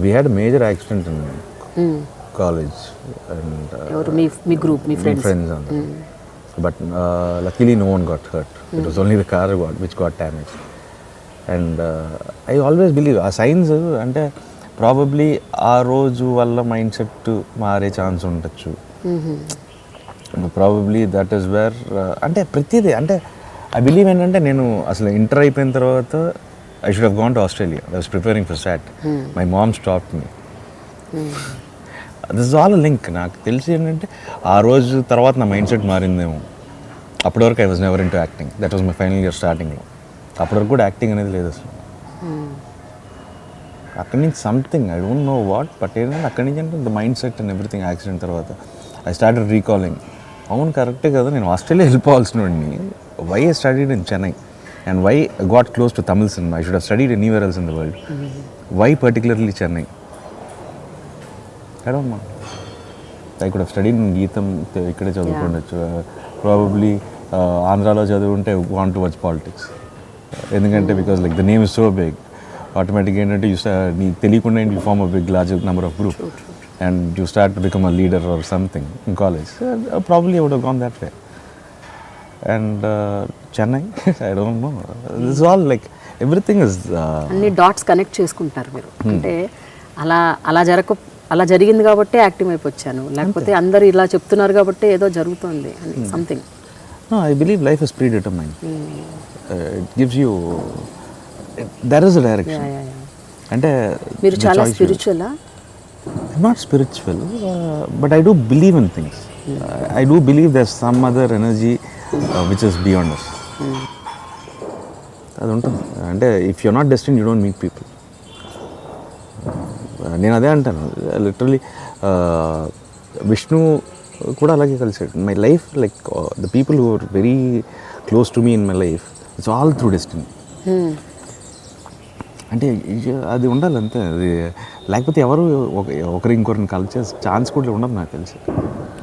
we had major accident in college and me group, me friends అంతా. But luckily no one got hurt. It was only the car which got damaged. And I always believe ఆ science అంటే probably ఆ రోజు వల్ల mind set మారే chance ఉండొచ్చు. Probably that is wear అంటే ప్రతిదీ అంటే ఐ బిలీవ్ ఏంటంటే నేను అసలు ఇంటర్ అయిపోయిన తర్వాత I should have gone to Australia. I was preparing for SAT. My mom stopped me. This is all link. నాకు తెలిసి ఏంటంటే ఆ రోజు తర్వాత నా మైండ్ సెట్ మారిందేమో. అప్పటి వరకు I was never in to acting. That was my final year స్టార్టింగ్లో. అప్పటి వరకు కూడా యాక్టింగ్ అనేది లేదు అసలు. అక్కడి నుంచి something I don't know what, but ఏంటంటే అక్కడి నుంచి అంటే the mindset and everything accident తర్వాత ఐ స్టార్టెడ్ రీకాలింగ్. అవును కరెక్టే కదా, నేను ఆస్ట్రేలియా వెళ్ళిపోవాల్సిన వాడిని. Why I studied in Chennai and why got close to Tamil cinema. I should have studied anywhere else in the world. Why particularly Chennai? I don't know. I could have studied in గీతం ఇక్కడే చదువుకోవచ్చు. Probably ఆంధ్రాలో చదువుంటే వాంట్ టు వాచ్ పాలిటిక్స్. ఎందుకంటే because like the name is so big, ఆటోమేటిక్గా ఏంటంటే నీకు తెలియకుండా you form a big large number of group and you start to become a leader or something in college. Probably I would have gone that way. And Chennai I don't know. This all like everything is అన్ని dots connect చేసుకుంటారు మీరు. అంటే అలా జరిగింది కాబట్టి active అయిపోయాను, లేకపోతే అందరు ఇలా చెప్తున్నారు కాబట్టి ఏదో జరుగుతుంది అని something. I believe life is predetermined. It gives you, there is a direction. అంటే మీరు చాలా స్పిరిచువలా? Not spiritual, but I do believe in things. I do believe there some other energy which is beyond us. అది ఉంటుంది. అంటే if you are not destined you don't meet people. నేను అదే అంటాను. లిటరలీ విష్ణు కూడా అలాగే కలిసాడు. My life like the people who are very close to me in my life, it's all through destiny. అంటే అది ఉండాలి అంతే. అది లేకపోతే ఎవరు ఒకరి ఇంకొకరిని కలిసే ఛాన్స్ కూడా ఉండదు నాకు తెలిసి.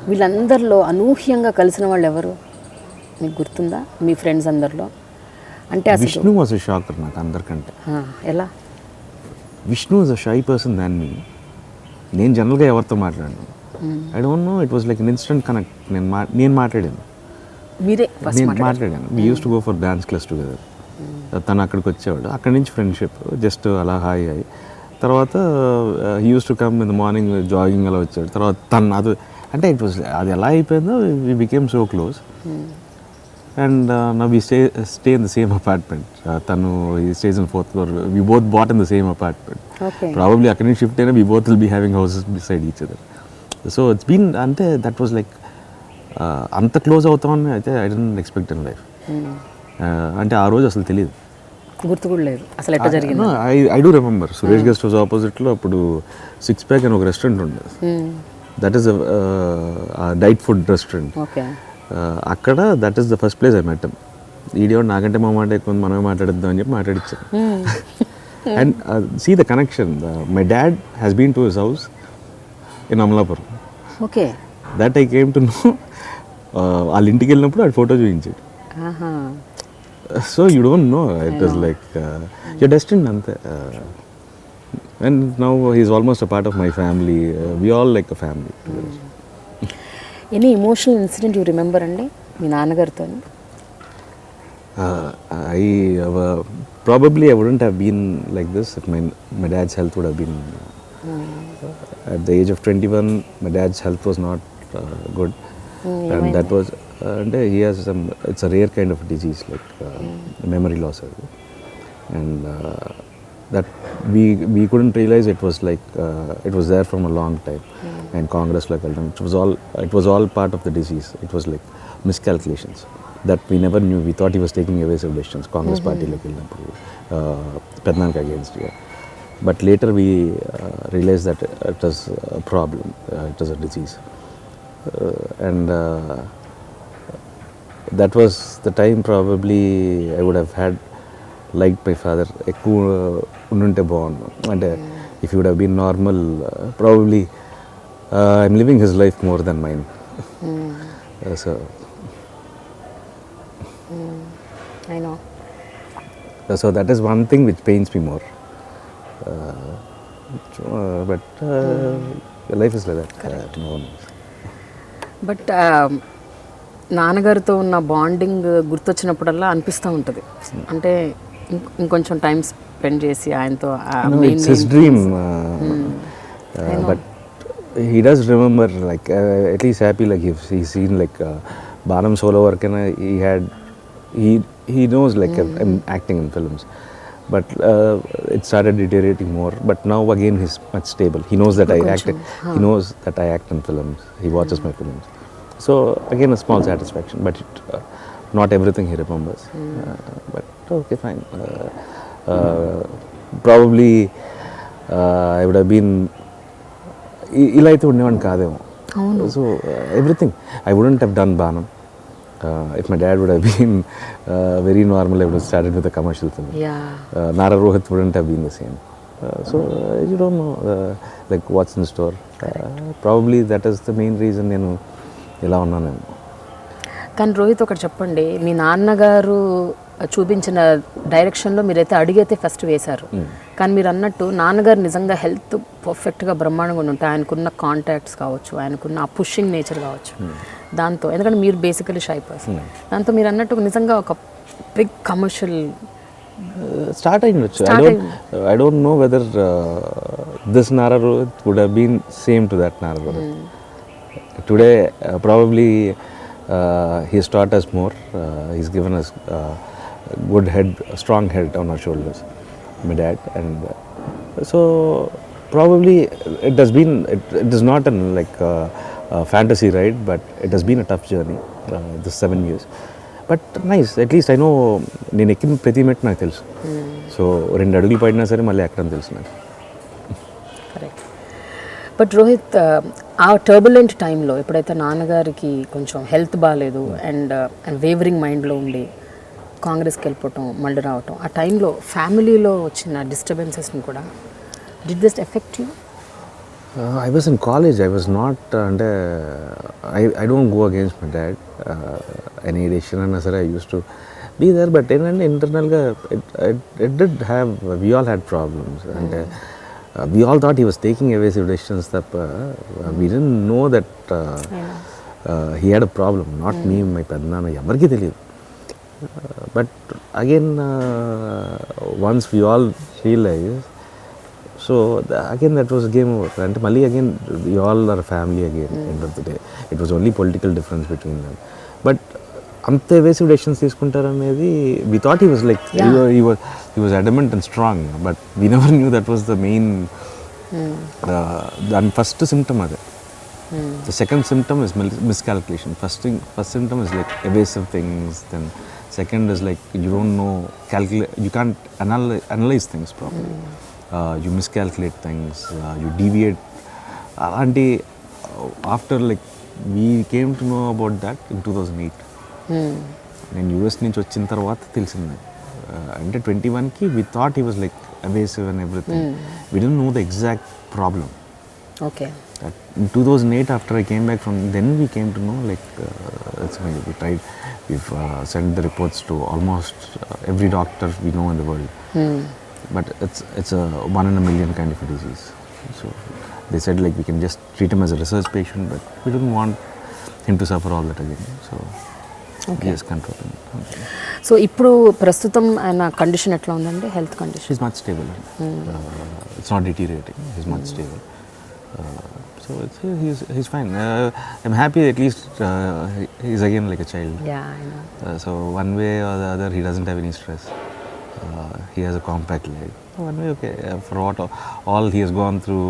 వీళ్ళందరిలో అనూహ్యంగా కలిసిన వాళ్ళు ఎవరు మీకు గుర్తుందా మీ ఫ్రెండ్స్ అందరిలో? అంటే విష్ణు వాజ్ ఎ షాకర్ నాకు అందరికంటే. ఎలా? Vishnu is a shy person than me. నేను జనరల్గా ఎవరితో మాట్లాడాను, I don't know, it was like an instant connect. నేను మాట్లాడాను, we use to go for dance class together. తను అక్కడికి వచ్చేవాడు, అక్కడి నుంచి ఫ్రెండ్షిప్ జస్ట్ అలా హాయ్ హాయ్. తర్వాత he use to come in the morning jogging అలా వచ్చాడు. తర్వాత తను అది అంటే ఇట్ వాజ్ అది ఎలా అయిపోయిందో we became so close. And now we stay in the same apartment. Tanu he stays on 4th floor. We both bought in the same apartment. Okay. Probably akani shift ayina we both will be having houses beside each other. So it's been ante that was like anta close avuthamani aithe I didn't expect in life. Ante aa roju asalu teliyadu, గుర్తు కూడా లేదు అసలు ఎట్లా జరిగింది. I do remember Suresh guest house opposite లో అప్పుడు 6 Pack అని ఒక రెస్టారెంట్ ఉండేది. That is diet food restaurant. Okay. అక్కడ that is the first place I met him. ఈడియో నాకంటే మా మాట ఎక్కువ, మనమే మాట్లాడిద్దాం అని చెప్పి మాట్లాడిచ్చాను. And see the connection. My dad has been to his house in Amalapuram. Okay. That I came to know. వాళ్ళ ఇంటికి వెళ్ళినప్పుడు ఆ ఫోటో చూపించాడు. So you don't know, it was like your destined అంతే. And now he is almost a part of my family. We all like a family. Any emotional incident you remember అండి మీ నాన్నగారితో? Probably I wouldn't have been like this if my dad's health would have been at the age of 21. My dad's health was not good, and that was and he has some, it's a rare kind of disease like memory loss, and that we couldn't realize it was like it was there from a long time. And Congress like it was all part of the disease. It was like miscalculations that we never knew. We thought he was taking evasive decisions. Congress party like Pednanka against here. But later we realized that it was a problem. It was a disease, and that was the time probably I would have had liked my father. Ekku unnunte bagundu. And if he would have been normal, probably I'm living his life more than mine. So I know. So that is one thing which pains me more. But life is like that. No one knows. But నాన్నగారితో ఉన్న bonding గుర్తొచ్చినప్పుడల్లా అనిపిస్తూ ఉంటుంది. అంటే ఇంకొంచెం time spend చేసి ఆయనతో. It's his dream. But he does remember, like at least happy, like he's seen like Banam solo work, and he knows like I'm acting in films. but it started deteriorating more. But now again he's much stable. He knows that I act. He knows that I act in films. He watches my films. So again a small satisfaction, but not everything he remembers. But okay, fine. Probably I would have been ఇలా అయితే ఉండేవాడిని కాదేమో. So everything I wouldn't have done Banam. If my dad would have been very normal, I would have started with a commercial film. Nara Rohit wouldn't have been the same. So you don't know like what's in store. Probably that is the main reason నేను ఇలా ఉన్నానేమో. కానీ రోహిత్ ఒకటి చెప్పండి, మీ నాన్నగారు చూపించిన డైరెక్షన్లో మీరైతే అడిగైతే first వేశారు, కానీ మీరు అన్నట్టు నాన్నగారు నిజంగా హెల్త్ పర్ఫెక్ట్గా బ్రహ్మాండంగా ఉంటే ఆయనకున్న కాంటాక్ట్స్ కావచ్చు, ఆయనకున్న ఆ పుషింగ్ నేచర్ కావచ్చు, దాంతో ఎందుకంటే మీరు బేసికలీ షై పర్సన్, దాంతో మీరు అన్నట్టు నిజంగా ఒక బిగ్ కమర్షియల్ స్టార్ట్ అయ్యిండొచ్చు. I don't know whether this Nara Rohit would have been same to that Nara Rohit. Today probably he's taught us more. He's given us good head, a strong head on our shoulders, my dad, and so probably it has been. It is not an like a fantasy ride, but it has been a tough journey. This 7 years, but nice. At least I know నేను ఎక్కిన ప్రతి మెట్టు నాకు తెలుసు. So 2 అడుగులు పడినా సరే మళ్ళీ ఎక్కడం తెలుసు నాకు. కరెక్ట్. బట్ రోహిత్, ఆ టర్బులెంట్ టైంలో ఎప్పుడైతే నాన్నగారికి కొంచెం హెల్త్ బాగాలేదు అండ్ వేవరింగ్ మైండ్లో ఉండి కాంగ్రెస్కి వెళ్ళిపోవటం మళ్ళీ రావటం, ఆ టైంలో ఫ్యామిలీలో వచ్చిన డిస్టర్బెన్సెస్ని కూడా did this effect you? I was in college. I was not అంటే I don't go against my dad. Any decision అన్నా సరే I used to be there, but ఏంటంటే ఇంటర్నల్గా it did have, we all had problems, and we all thought he was taking evasive decisions. We didn't know that he had a problem. Not me, my పెద్దనాన్న, ఎవరికి తెలియదు. But again once we all realized, so again that was game over. And mali again we all are a family again. End of the day it was only political difference between them. But అంత evasive decisions తీసుకుంటారు అనేది, we thought he was like he was adamant and strong, but we never knew that was the main the first symptom of it. The second symptom is miscalculation. First symptom is like evasive things, then second is like you don't know, you can't analyze things properly. You miscalculate things, you deviate. Alanti after like we came to know about that in 2008. నేను US నుంచి వచ్చిన తర్వాత తెలిసింది. అంటే 21కి we thought he was like evasive and everything. We didn't know the exact problem. Okay. In 2008 after I came back from, then we came to know like we tried, we've sent the reports to almost every doctor we know in the world. But it's a 1 in a million kind of a disease. So they said like we can just treat him as a research patient, but we didn't want him to suffer all that again. So yes, control him. So ఇప్పుడు ప్రస్తుతం ఆయన condition ఎట్లా ఉందండి, health condition? He's much stable. It's not deteriorating. He's much stable. So he's fine. I'm happy at least he's again like a child. Yeah, I know. So one way or the other he doesn't have any stress. He has a compact life. One way, okay. For what all he has gone through,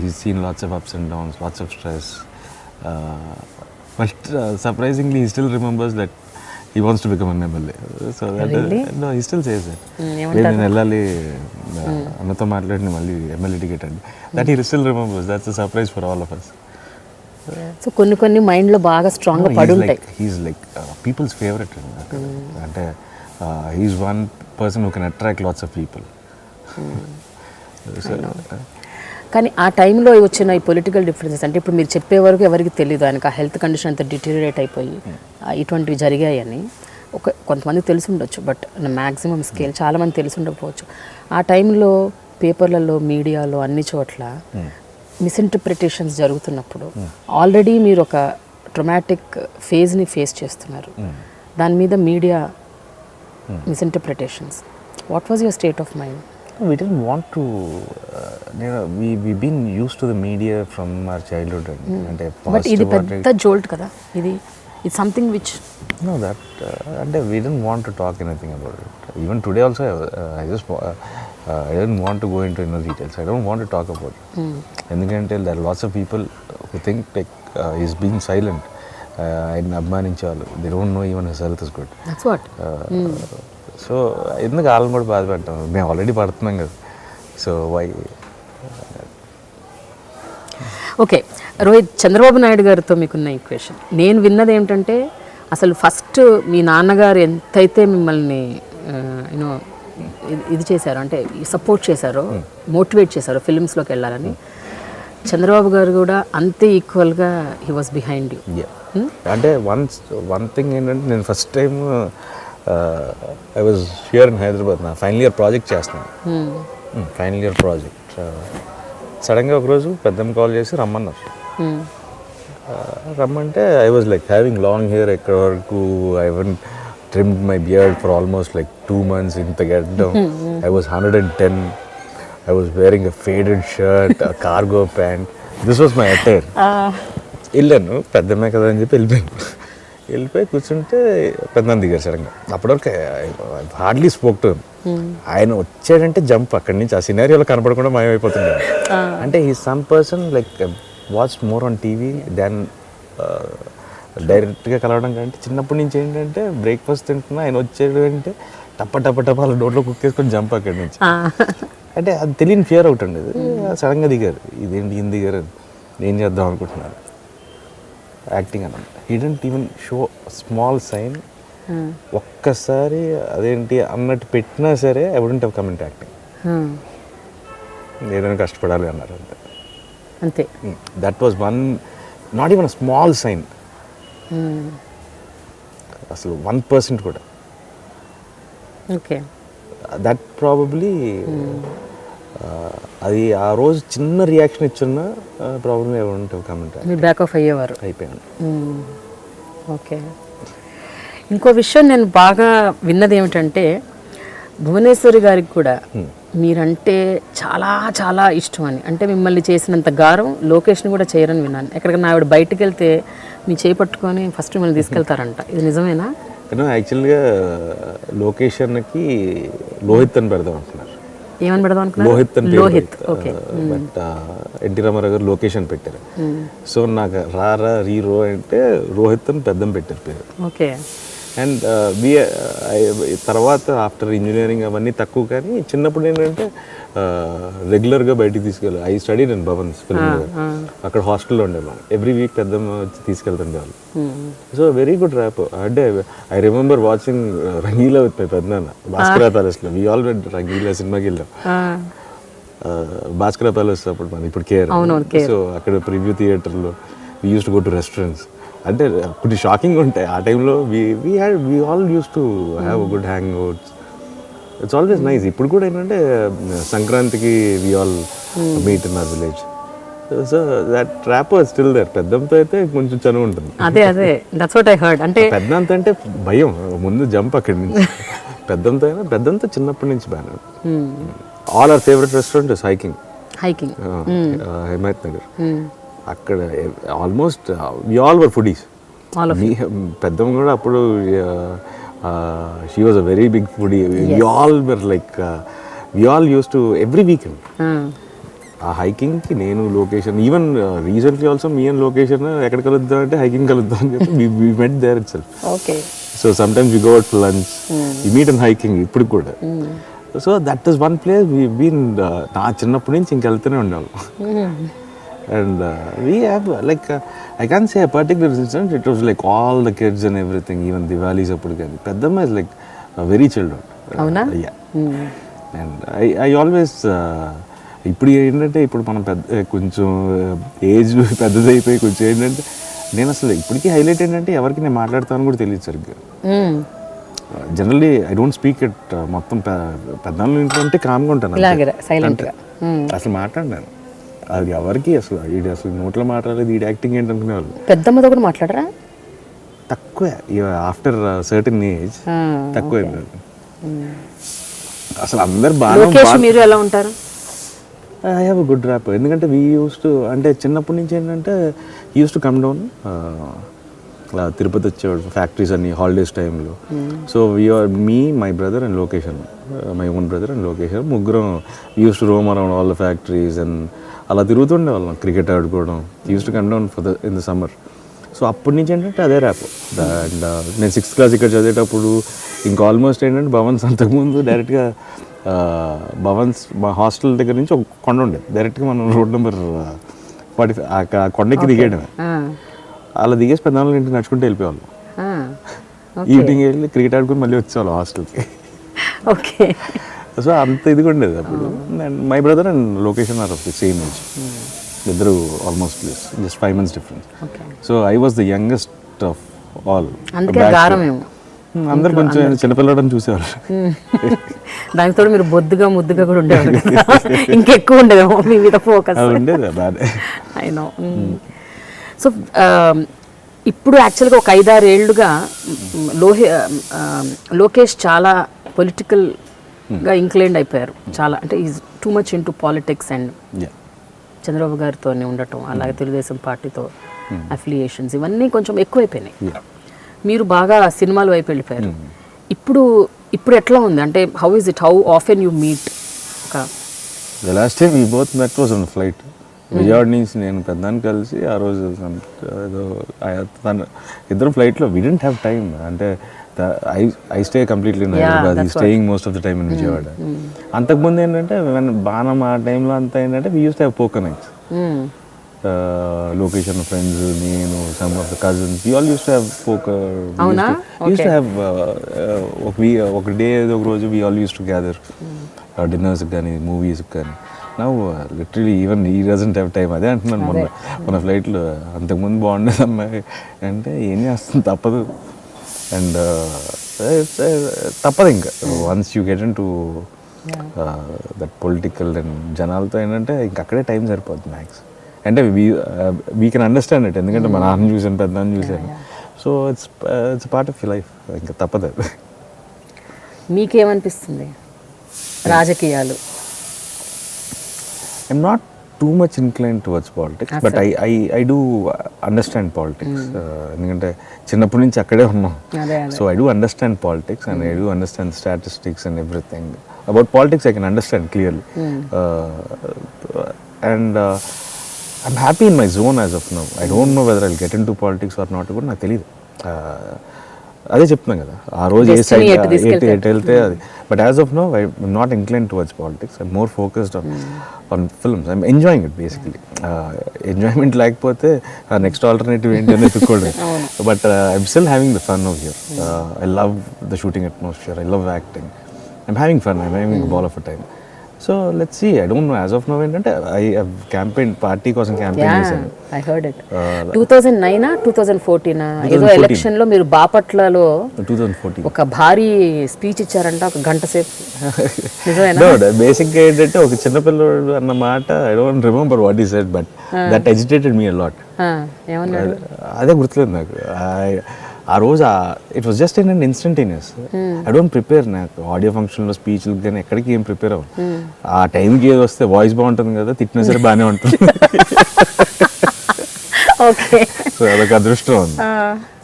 he's seen lots of ups and downs, lots of stress. But surprisingly, he still remembers that he wants to become an MLA. So that really? No, he still says that. నేను వెళ్ళాలి అన్నతో మాట్లాడిన మళ్ళీ MLA ticket అండి. That he still remembers. That's a surprise for all of us. So కొన్ని మైండ్లో బాగా స్ట్రాంగ్గా పడి ఉంటాయి. He's like people's favorite. అంటే he's one person who can attract lots of people. కానీ ఆ టైంలో వచ్చిన ఈ పొలిటికల్ డిఫరెన్సెస్ అంటే ఇప్పుడు మీరు చెప్పే వరకు ఎవరికి తెలియదు ఆయనకు ఆ హెల్త్ కండిషన్ అంతా డిటీరియేట్ అయిపోయి ఇటువంటివి జరిగాయని. కొంతమంది తెలిసి ఉండొచ్చు, బట్ మ్యాక్సిమం స్కేల్ చాలామంది తెలిసి ఉండకపోవచ్చు. ఆ టైంలో పేపర్లలో, మీడియాలో, అన్ని చోట్ల మిస్ఇంటర్ప్రిటేషన్స్ జరుగుతున్నప్పుడు ఆల్రెడీ మీరు ఒక ట్రొమాటిక్ ఫేజ్ని ఫేస్ చేస్తున్నారు. దాని మీద media misinterpretations. What was your state of mind? We didn't want to. We've been used to the media from our childhood. But ఇది పెద్ద జోల్ట్ కదా ఇది. It's something which No, that అంటే we didn't want to talk anything about it. Even today also, I didn't want to go into inner details. I don't want to talk about it. ఎందుకంటే there are lots of people who think like he's being silent. ఆయన అభిమానించే వాళ్ళు they don't know even his health is good. That's what. So ఎందుకు వాళ్ళని కూడా బాధ పెట్టాం, మేము ఆల్రెడీ పడుతున్నాం కదా, so why. Okay Rohit, Chandrababu Naidu గారితో మీకున్న ఈక్వేషన్ నేను విన్నది ఏమిటంటే అసలు ఫస్ట్ మీ నాన్నగారు ఎంతైతే మిమ్మల్ని యూనో ఇది చేశారో అంటే సపోర్ట్ చేశారో మోటివేట్ చేశారో ఫిల్మ్స్లోకి వెళ్ళాలని, చంద్రబాబు గారు కూడా అంతే ఈక్వల్గా హీ వాస్ బిహైండ్ యూ. అంటే వన్ థింగ్ ఏంటంటే నేను first time I was here in Hyderabad, నా ఫైనల్ ఇయర్ ప్రాజెక్ట్ చేస్తున్నాను. ఫైనల్ ఇయర్ ప్రాజెక్ట్ సడన్గా ఒకరోజు పెద్దమ్మ కాల్ చేసి రమ్మన్నారు. రమ్మంటే I was like having long hair ఎక్కడ వరకు, I haven't trimmed my beard for almost like 2 months ఇంత గడ్డం. ఐ వాజ్ 110. I was wearing a faded shirt, a cargo pant. This was my attire. వెళ్ళాను, పెద్దమ్మే కదా అని చెప్పి వెళ్ళిపోయి కూర్చుంటే పెద్దమ్మ దిగారు సడన్గా. అప్పటివరకు హార్డ్లీ స్పోక్ టు హిమ్. ఆయన వచ్చాడంటే జంప్ అక్కడి నుంచి, ఆ సినారియోలో కనపడకుండా మాయమైపోతుంది. అంటే ఈ some person like watch more on TV than డైరెక్ట్గా కలవడం కంటే, చిన్నప్పటి నుంచి ఏంటంటే బ్రేక్ఫాస్ట్ తింటున్నా ఆయన వచ్చాడు అంటే టప్ప వాళ్ళ నోట్లో కుక్ చేసుకొని జంప్ అక్కడి నుంచి. అంటే అది తెలియని ఫియర్ ఒకటి ఉండేది. సడన్గా దిగారు, ఇదేంటి ఈయన దిగారు, నేను చేద్దాం అనుకుంటున్నాను యాక్టింగ్ అన్నమాట. He didn't even show small sign. ఒక్కసారి అదేంటి అన్నట్టు పెట్టినా సరే I wouldn't have come into acting. ఏదైనా కష్టపడాలి అన్నారు అంతే అంతే. That was one, not even a small sign, అసలు 1% కూడా. ఓకే, దట్ ప్రాబబ్లీ అది ఆ రోజు చిన్న రియాక్షన్ ఇచ్చున్నా ప్రాబ్లమ్ ఏమంటావు కమెంట్ మీరు బ్యాక్ ఆఫ్ అయ్యేవారు. అయిపోయాను. ఓకే, ఇంకో విషయం నేను బాగా విన్నది ఏమిటంటే భువనేశ్వరి గారికి కూడా మీరంటే చాలా చాలా ఇష్టం అని, అంటే మిమ్మల్ని చేసినంత గారం లోకేష్ని కూడా చేయరని విన్నాను. ఎక్కడికైనా ఆవిడ బయటకు వెళ్తే మీ చేపట్టుకొని ఫస్ట్ మిమ్మల్ని తీసుకెళ్తారంట, ఇది నిజమేనా? యాక్చువల్గా లొకేషన్కి లోహిత్ అని పెడదాం అంటున్నారు. ఏమని పెడదాం అనుకున్నారు? Lohith. Okay, but NT Ramarao Rao location పెట్టారు. సో నాకు రారా రీరో అంటే రోహిత్ అని పెద్దం పెట్టారు పేరు. ఓకే. అండ్ తర్వాత ఆఫ్టర్ ఇంజనీరింగ్ అవన్నీ తక్కువ, కానీ చిన్నప్పుడు ఏంటంటే రెగ్యులర్గా బయటికి తీసుకెళ్ళాలి. I study in Bhavans film, అక్కడ హాస్టల్లో ఉండేవాళ్ళు. ఎవ్రీ వీక్ పెద్దమ్మ వచ్చి తీసుకెళ్తుండేవాళ్ళు. So very good rapport. అంటే I remember watching Rangeela with my పెద్దనాన్న భాస్కర ప్యాలెస్లో. వీ ఆల్ వెంట్ రంగీలా సినిమాకి వెళ్ళాం. భాస్కర ప్యాలెస్ అప్పుడు మన ఇప్పుడు కేర్. సో అక్కడ ప్రివ్యూ థియేటర్లో we use to go to restaurants. అంటే కొన్ని షాకింగ్ ఉంటాయి ఆ టైంలో. We all use to have good hangouts. It's always nice. ఇప్పుడు కూడా ఏంటంటే సంక్రాంతికి we all meet in our village. So that trap was still there. పెద్దంతో అయితే కొంచెం చనువు ఉంటుంది. అదే దట్స్ వాట్ ఐ హర్డ్. అంటే పెద్దంత అంటే భయం, ముందు జంప్ అక్కడి నుంచి. పెద్దంతో చిన్నప్పటి నుంచి బాగా. All our favourite restaurant is hiking Himayat Nagar. అక్కడ almost we all were foodies. పెద్దమ్మ కూడా అప్పుడు she was a very big foodie. We all were like we all use to every weekend ఆ హైకింగ్కి. నేను లొకేషన్ even recently also me and లొకేషన్ ఎక్కడ కలుద్దాం అంటే హైకింగ్ కలుద్దాం అని చెప్పి we met there itself. So sometimes we go out for lunch, we meet and hiking ఇప్పుడు కూడా. So that is one place we been. నా చిన్నప్పటి నుంచి ఇంకెళ్తూనే ఉండాలి. And we have like I can't say a particular incident. It was like all the kids and everything, even Diwali's appudu gaani. Peddamma is like very chilled out. Avuna? Yeah. And I always ఇప్పుడు ఏంటంటే ఇప్పుడు మనం కొంచెం age పెద్దదైపోయి కొంచెం ఏంటంటే నేను అసలు ఇప్పటికీ హైలైట్ ఏంటంటే ఎవరికి నేను మాట్లాడతాను కూడా తెలియదు సరిగ్గా. Generally I don't speak it. మొత్తం పెద్దవాళ్ళ ఇంట్లో అంటే కామ్గా ఉంటాను, అసలు మాట్లాడినాను. అది ఎవరికి అసలు ఈడు అసలు నోట్లో మాట్లాడలేదు, ఈడు యాక్టింగ్ ఏంటి అనుకునేవాళ్ళు. పెద్దమ్మతో కూడా మాట్లాడరా? తక్కువే. ఆఫ్టర్ సర్టన్ ఏజ్ తక్కువ. అసలు అందరు బాగా. మీరు ఎలా ఉంటారు? I have a good rapport. ఎందుకంటే వీ యూస్ టు, అంటే చిన్నప్పటి నుంచి ఏంటంటే use to come down Tirupati వచ్చేవాడు ఫ్యాక్టరీస్ అన్ని హాలిడేస్ టైంలో. So we are me my brother and లొకేషన్, మై ఓన్ బ్రదర్ అండ్ లొకేషన్, ముగ్గురం use to roam around all the factories and అలా తిరుగుతుండే వాళ్ళం. క్రికెట్ ఆడుకోవడం, use to come down in the summer. So అప్పటి నుంచి ఏంటంటే అదే ర్యాప్. అండ్ నేను 6th క్లాస్ ఇక్కడ చదివేటప్పుడు ఇంకా ఆల్మోస్ట్ ఏంటంటే భవన్స్ అంతకుముందు డైరెక్ట్గా భవన్స్ మా హాస్టల్ దగ్గర నుంచి ఒక కొండ ఉండేది, డైరెక్ట్గా మనం రోడ్ నెంబర్ 45 ఆ కొండకి దిగేయడమే. అలా దిగేసి పెద్దవాళ్ళ ఇంటికి నడుచుకుంటూ వెళ్ళిపోయేవాళ్ళం. ఈవినింగ్ వెళ్ళి క్రికెట్ ఆడుకుని మళ్ళీ వచ్చేవాళ్ళం హాస్టల్కి. ఓకే. సో అంత ఇదిగా ఉండేది అప్పుడు. అండ్ మై బ్రదర్ అండ్ లొకేషన్ are of the same age, ఇద్దరు almost just 5 months difference. So I was the youngest of all. అందరు కొంచెం చిన్నపిల్లడని చూసేవాళ్ళు. దానితో మీరు బొద్దుగా ముద్దుగా కూడా ఉండేవారు, ఇంకెక్కువ ఉండేదేమో మీ మీద ఫోకస్ ఉండేది బాగా. I know. సో ఇప్పుడు యాక్చువల్గా ఒక 5-6 ఏళ్ళుగా లోకేష్ చాలా పొలిటికల్గా ఇంక్లైన్డ్ అయిపోయారు. చాలా అంటే is too much in to politics and Chandrababu గారితో ఉండటం, అలాగే తెలుగుదేశం పార్టీతో అఫిలియేషన్స్ ఇవన్నీ కొంచెం ఎక్కువైపోయినాయి. మీరు బాగా సినిమాల వైపు వెళ్ళిపోయారు. ఇప్పుడు ఎట్లా ఉంది అంటే how is it, how often you meet? The last time we both met was on flight. Vijayawada నుంచి నేను పెద్దాన్ని కలిసి ఆ రోజు ఏదో ఇద్దరు ఫ్లైట్లో. వీ డెంట్ హ్యావ్ టైమ్ అంటే I stay completely in Hyderabad. He's staying most of the time in Vijayawada. అంతకుముందు ఏంటంటే బాణం ఆ టైంలో అంతా ఏంటంటే we use to have poker nights. లొకేషన్ ఫ్రెండ్స్, నేను, some of the cousins, we all use to have poker. Use to have ఒక డే ఒక రోజు we all use to gather డిన్నర్స్కి కానీ మూవీస్కి కానీ. నౌ లిటరలీ ఈవెన్ ఈ డజంట్ హ్యావ్ టైం. అదే అంటున్నాను, మన ఫ్లైట్లో అంతకుముందు బాగుండేది అమ్మాయి అంటే ఏం చేస్తుంది, తప్పదు. అండ్ తప్పదు ఇంకా once you get into that political and జనాలతో ఏంటంటే ఇంక అక్కడే టైం సరిపోతుంది మ్యాక్స్. అంటే వీ కెన్ అండర్స్టాండ్ ఇట్, ఎందుకంటే మా నాన్న చూసాను, పెద్దనాన్న చూసాను. So it's part of life, ఇంకా తప్పదు. మీకేమనిపిస్తుంది రాజకీయాలు? I'm not too much inclined towards politics, but I do understand politics. ఎందుకంటే చిన్నప్పటి నుంచి అక్కడే ఉన్నాం. So I do understand politics and I do understand statistics and everything. About politics I can understand clearly. And I'm happy in my zone as of now. I don't know whether I'll get into politics or not కూడా నాకు తెలియదు. అదే చెప్తున్నాను కదా, ఆ రోజు ఏ side ఎటు వెళ్తే అది. But as of now I'm not incline towards politics. I'm more focused on films. I'm enjoying it basically. Enjoyment లేకపోతే నెక్స్ట్ ఆల్టర్నేటివ్ ఏంటి అని ఎత్తుకోవడం. But I'm still having the fun of here. I love the shooting atmosphere, I love acting, I'm having fun, I'm having ball of a time. So let's see, I don't know as of now ఏంటంటే I have campaign, party కోసం campaign చేశాను. I heard it. 2009 2014 ఏదో election లో మీరు బాపట్లలో 2014 ఒక భారీ speech ఇచ్చారంట, ఒక గంట సేపు. బేసిక్ గా ఏంటంటే ఒక చిన్నపిల్లడు అన్న మాట, I don't remember what he said, but that agitated me a lot. ఏమన్నాడు అదే గుర్తులేదు నాకు. ఆ రోజు it was just in and instantaneous. I don't prepare. నాకు ఆడియో ఫంక్షన్లో స్పీచ్లకు కానీ ఎక్కడికి ఏం ప్రిపేర్ అవ్వను. ఆ టైంకి ఏది వస్తే వాయిస్ బాగుంటుంది కదా, తిట్టినా సరే బాగానే ఉంటుంది. సో అదొక అదృష్టం ఉంది.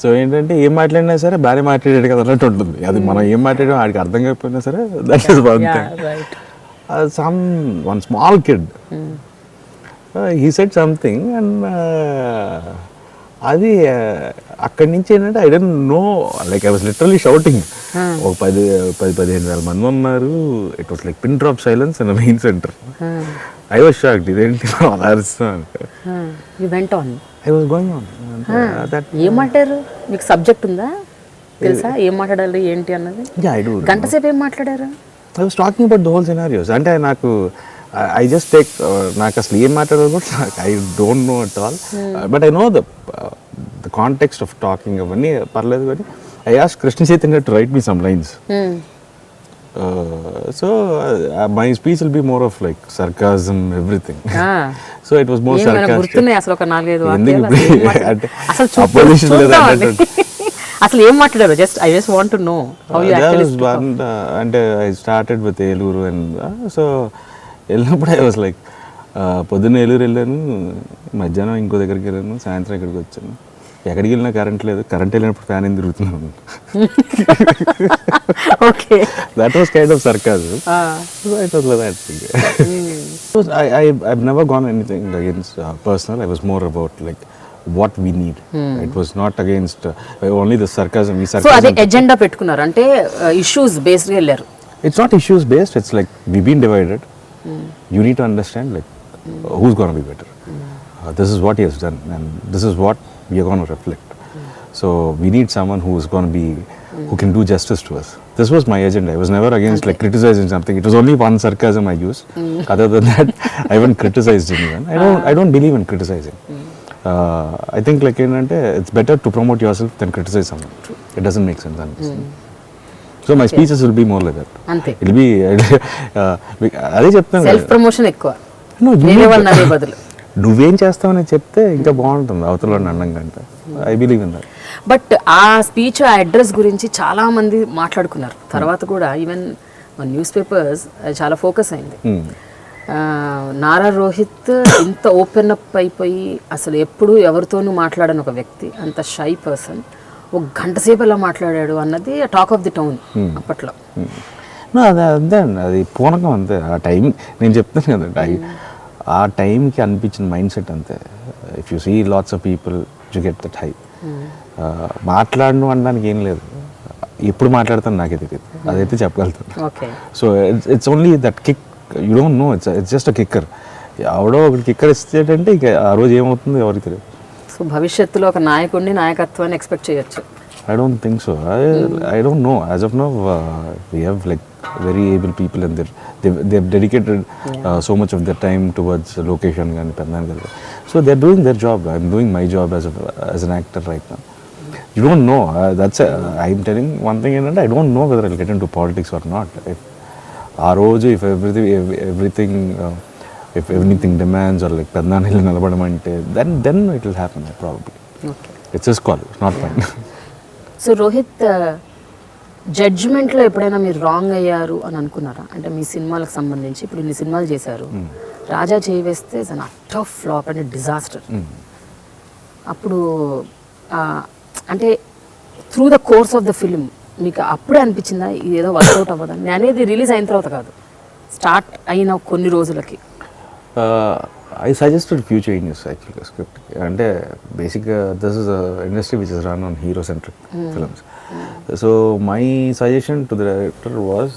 సో ఏంటంటే ఏం మాట్లాడినా సరే బాగానే మాట్లాడాడు కదా అన్నట్టు ఉంటుంది. అది మనం ఏం మాట్లాడాం ఆడికి అర్థం కాకపోయినా సరే that is one thing. One small kid he said something and అది అక్కడి నుంచి ఏంటంటే I don't know, like I was literally shouting. ఒక 10,000-15,000 మంది ఉన్నారు. It was like pin drop silence in the main centre. I was shocked, ఇదేంటి అలా అరుస్తున్నాను. I was going on. ఏం మాట్లాడారు? మీకు సబ్జెక్ట్ ఉందా, తెలుసా ఏం మాట్లాడాలి ఏంటి అన్నది? గంట సేపు ఏం మాట్లాడారు? I was talking about the whole scenarios. అంటే నాకు ఐ జస్ట్ టేక్, నాకు అసలు ఏం మాట్లాడాలి కూడా I don't know at all. But I know the context of talking అవన్నీ పర్లేదు. కానీ I asked Krishna Chaitanya to write me some lines. So my speech will be more of like sarcasm everything. So it was more sarcastic. అసలు ఏం మాట్లాడారు? Just I just want to know how you actually speak. అంటే I started with Eluru and so వెళ్ళినప్పుడు I was like పొద్దున్న ఏలూరు వెళ్ళాను, మధ్యాహ్నం ఇంకో దగ్గరికి వెళ్ళాను, సాయంత్రం ఇక్కడికి వచ్చాను. ఎక్కడికి వెళ్ళినా కరెంట్ లేదు, కరెంట్ వెళ్ళినప్పుడు ఫ్యాన్ ఏం తిరుగుతున్నాను. Okay, that was kind of sarcasm. It was like that thing. I've never gone anything against personal. I was more about like what we need. It was not against only the sarcasm. So అదే agenda పెట్టుకున్నారు అంటే issues based వెళ్ళారు. It's not issues based. It's like we've been divided. You need to understand like who's going to be better. This is what he has done, and this is what we are going to reflect. So we need someone who is going to be who can do justice to us. This was my agenda. I was never against like criticizing something. It was only one sarcasm I used. Other than that, I haven't criticized anyone. I don't believe in criticizing. I think like it's better to promote yourself than criticize someone. It doesn't make sense. So my speeches will be more like that. అంతే, It'll be అదే చెప్తాను, self promotion ఎక్కువ. బదులు నువ్వేం చేస్తావని చెప్తే ఇంకా బాగుంటుంది అవతల అన్నం కంటే. I believe in that. But ఆ స్పీచ్, ఆ అడ్రస్ గురించి చాలా మంది మాట్లాడుకున్నారు. తర్వాత కూడా ఈవెన్ న్యూస్ పేపర్స్ చాలా ఫోకస్ అయింది. నారా రోహిత్ ఇంత ఓపెన్ అప్ అయిపోయి అసలు ఎప్పుడు ఎవరితోనూ మాట్లాడని ఒక వ్యక్తి, అంత షై పర్సన్, ఒక గంట సేపు ఎలా మాట్లాడాడు అన్నది టాక్ ఆఫ్ ది టౌన్ అప్పట్లో. అదే అంతే అండి, అది పూనకం అంతే. ఆ టైం నేను చెప్తాను కదండి, ఆ టైంకి అనిపించిన మైండ్ సెట్ అంతే. If you see lots of people you get that high. మాట్లాడను అనడానికి ఏం లేదు, ఎప్పుడు మాట్లాడతాను నాకే తెలియదు, అదైతే చెప్పగలుగుతాను. So it's only that kick, you don't know, it's just a kicker. ఎవడో ఒకటి కిక్కర్ ఇచ్చేటంటే ఇక ఆ రోజు ఏమవుతుందో ఎవరికి తెలియదు. సో భవిష్యత్తులో ఒక నాయకుడిని, నాయకత్వాన్ని ఎక్స్పెక్ట్ చేయొచ్చు. I don't think so. I don't know. As of now, we have like very able people, and they've dedicated so much of their time towards location and Pennan. So they're doing their job. I'm doing my job as an actor right now. You don't know. I'm telling one thing, and I don't know whether I'll get into politics or not. If anything demands or like Pennan then it will happen probably. Okay. It's his call. It's not mine. So Rohit, జడ్జ్మెంట్లో ఎప్పుడైనా మీరు wrong అయ్యారు అని అనుకున్నారా? అంటే మీ సినిమాలకు సంబంధించి ఇప్పుడు ఇన్ని సినిమాలు చేశారు, రాజా చేయి వేస్తే it's an utter flop and disaster. అప్పుడు అంటే through the course of the film మీకు అప్పుడే అనిపించిందా ఇది ఏదో వర్కౌట్ అవ్వదని? అనేది రిలీజ్ అయిన తర్వాత కాదు, స్టార్ట్ అయిన కొన్ని రోజులకి. I suggested few changes actually script. And basically this is an industry which is run on hero-centric films. So my suggestion to the director was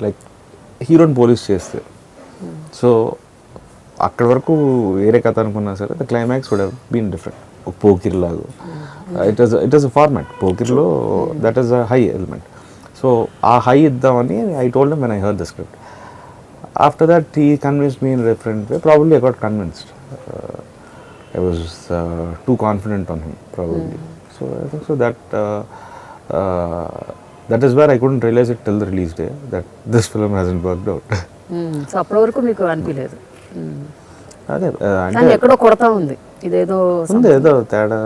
like hero and police cheste. So akkada varaku vere katha anukunna sare the climax would have been different. Pokir lago. It is a format. Pokir lo that is a high element. So aa high iddamani I told him when I heard the script. After that, he convinced me in a different way. Probably I got convinced. I was too confident on him, probably. So I think so that is where I couldn't realize it till the release day that this film hasn't worked out. So అప్పటి వరకు మీకు అనిపించలేదు? అదే అంటే ఎక్కడో కొడతా ఉంది, ఇదేదో ఏదో తేడా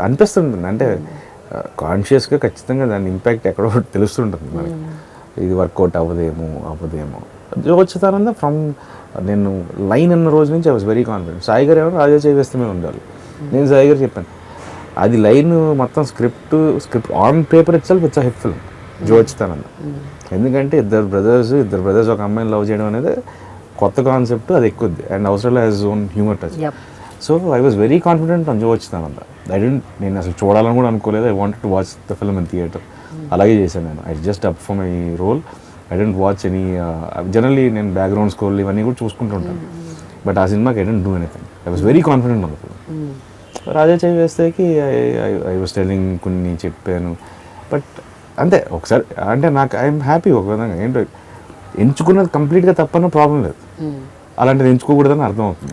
అనిపిస్తుంది. అంటే కాన్షియస్గా ఖచ్చితంగా దాని ఇంపాక్ట్ ఎక్కడో తెలుస్తుంటుంది మనకి. ఇది వర్కౌట్ అవ్వదేమో. వచ్చేతానందా ఫ్రమ్ నేను లైన్ అన్న రోజు నుంచి I was very confident. Sai గారు ఏమో రాజా చేయి వేస్తే ఉండాలి. నేను సాయి గారు చెప్పాను అది లైన్ మొత్తం script on paper itself it's a hit film వచ్చేతానంద. ఎందుకంటే ఇద్దరు బ్రదర్స్ ఒక అమ్మాయిని లవ్ చేయడం అనేది కొత్త కాన్సెప్ట్, అది ఎక్కుద్ది అండ్ అవసరం has own humour touch. So I was very confident on వచ్చేతానంద. నేను అసలు చూడాలని కూడా అనుకోలేదు. I wanted to watch the film in theatre. అలాగే చేశాను నేను. I just up for my role. I didn't watch any generally నేను బ్యాక్గ్రౌండ్ స్కోర్ ఇవన్నీ కూడా చూసుకుంటూ ఉంటాను. బట్ ఆ సినిమాకి I didn't do anything. I was very confident on the film. Raja చేయి వేస్తేకి ఐ వాజ్ టెలింగ్ కొన్ని చెప్పాను. బట్ అంతే ఒకసారి అంటే నాకు ఐఎమ్ హ్యాపీ ఒక విధంగా. ఏంటో ఎంచుకున్నది కంప్లీట్గా తప్పన్న ప్రాబ్లం లేదు, అలాంటిది ఎంచుకోకూడదని అర్థం అవుతుంది.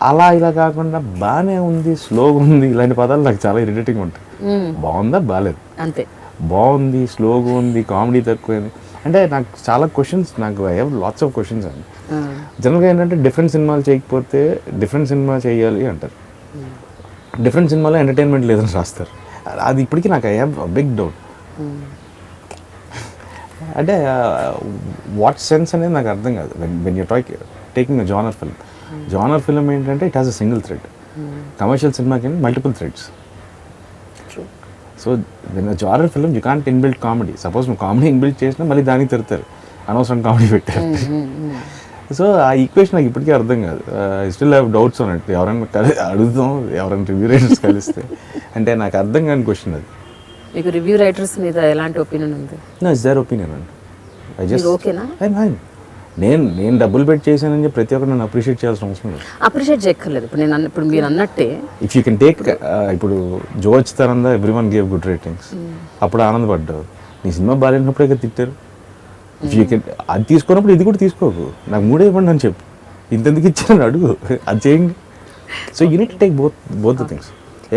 అలా ఇలా కాకుండా బాగానే ఉంది, స్లోగా ఉంది, ఇలాంటి పదాలు నాకు చాలా ఇరిటేటింగ్ ఉంటాయి. బాగుందా బాగాలేదు అంతే, బాగుంది, స్లోగా ఉంది, కామెడీ తక్కువైంది అంటే నాకు చాలా క్వశ్చన్స్. నాకు I have lots of questions అండి. జనరల్గా ఏంటంటే డిఫరెంట్ సినిమాలు చేయకపోతే డిఫరెంట్ సినిమా చేయాలి అంటారు. డిఫరెంట్ సినిమాలో ఎంటర్టైన్మెంట్ లేదని రాస్తారు. అది ఇప్పటికీ నాకు ఐ హ్యావ్ బిగ్ డౌట్. అంటే వాట్ సెన్స్ అనేది నాకు అర్థం కాదు. When you taking a genre film genre film ఏంటంటే it has a single thread. Commercial సినిమాకి multiple threads. So when genre film you can't inbuilt comedy. Suppose నువ్వు comedy inbuilt చేసినా మళ్ళీ దానికి తిడతారు, అనవసరం కామెడీ పెట్టారు. సో ఆ ఈక్వేషన్ నాకు ఇప్పటికీ అర్థం కాదు. I still have doubts on it. ఎవరైనా అడుగుతాం, ఎవరైనా రివ్యూ రైటర్స్ కలిస్తే అంటే నాకు అర్థం కాని క్వశ్చన్ అది. మీకు రివ్యూ రైటర్స్ మీద ఎలాంటి ఒపీనియన్ ఉంది? నో, ఇట్స్ దేర్ ఒపీనియన్ అండి. ఐ జస్ట్ ఓకేనా? నేను డబ్బులు పెట్టి చేశానని చెప్పి ప్రతి ఒక్కరు నన్ను అప్రిషియేట్ చేయాల్సిన అవసరం లేదు. అప్రిషియేట్ చేయక్కర్లేదు. ఇప్పుడు మీరు అన్నట్టే ఇఫ్ యూ కెన్ టేక్, ఇప్పుడు జో వచ్చితానందా everyone gave good ratings, అప్పుడు ఆనందపడ్డావు. నీ సినిమా బాగాలేనప్పుడే కదా తిట్టారు. ఇఫ్ యూ కెన్ అది తీసుకున్నప్పుడు ఇది కూడా తీసుకోకు, నాకు మూడే ఇవ్వండి అని చెప్పు. ఇంతెందుకు ఇచ్చాను అడుగు, అది చేయండి. So you need to take both the things.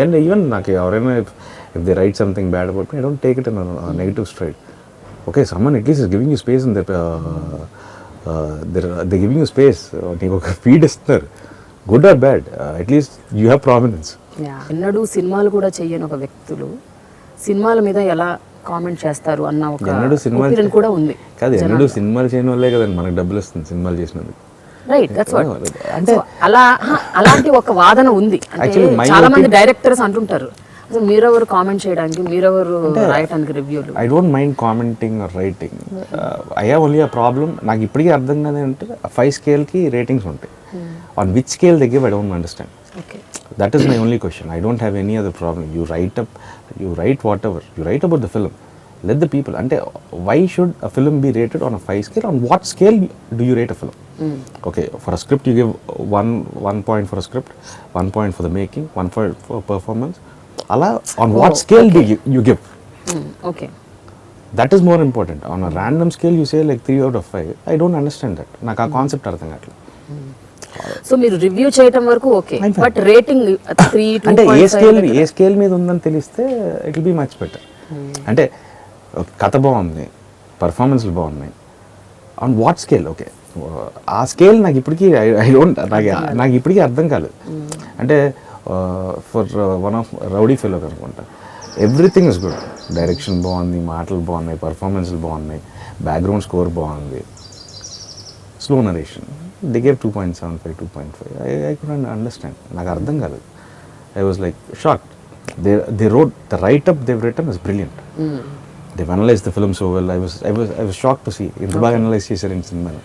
And even నాకు ఎవరైనా if they write something bad about me, I don't take it in negative straight. Okay, someone at least is giving you space in they giving you space. నీకు ఒక feed ఇస్తున్నారు, good or bad, at least you have prominence. ఎన్నడూ సినిమాలు కూడా చెయ్యని ఒక వ్యక్తులు సినిమాల మీద ఎలా కామెంట్ చేస్తారు అన్న ఒక ఒపీనియన్ కూడా ఉంది. కాదు, ఎన్నడూ సినిమాలు చేయని వాళ్ళే కదండి మనకు డబ్బులు వస్తుంది సినిమాలు చేసినందుకు. Right, that's what. అంటే అలాంటి ఒక వాదన ఉంది. చాలా మంది డైరెక్టర్స్ అంటుంటారు, అసలు మీరెవరు కామెంట్ చేయడానికి, మీరెవరు రాయడానికి రివ్యూలు. I don't mind commenting or writing. I have only a problem. నాకు ఇప్పటికీ అర్థం కాదు అంటే 5 స్కేల్కి రేటింగ్స్ ఉంటాయి. On which scale they give I don't understand. That is my only question. I don't have any other problem. You write whatever. You write about the film. Let the people. And why should a film be rated on a 5 scale? On what scale do you rate a film? Okay, for a script you give one point for a script, 1 point for the making, 1 point for performance. Allah, on what scale do you give? Okay. That is more important. On a random scale you say like 3 out of 5. I don't understand that. నాకు ఆ concept అర్థం కావట్లేదు. So మీరు review చేయటం వరకు okay, but rating 3 అంటే ఏ scale మీద ఉందని తెలిస్తే it will B much better. అంటే కథ బాగుంది, పర్ఫార్మెన్స్లు బాగున్నాయి, ఆన్ వాట్ స్కేల్? ఓకే, ఆ స్కేల్ నాకు ఇప్పటికీ నాకు ఇప్పటికీ అర్థం కాలేదు. అంటే for one of rowdy fellow అనుకుంటా, ఎవ్రీథింగ్ ఇస్ గుడ్, డైరెక్షన్ బాగుంది, మాటలు బాగున్నాయి, పర్ఫార్మెన్స్లు బాగున్నాయి, బ్యాక్గ్రౌండ్ స్కోర్ బాగుంది, slow narration, they gave 2.75, 2.5. I couldn't understand. నాకు అర్థం కాలేదు. I was like shocked. They wrote the write-up they've written is brilliant. They've analyzed the film so well. I was shocked to see ఇంత బాగా analyse చేశారు ఈ సినిమాని.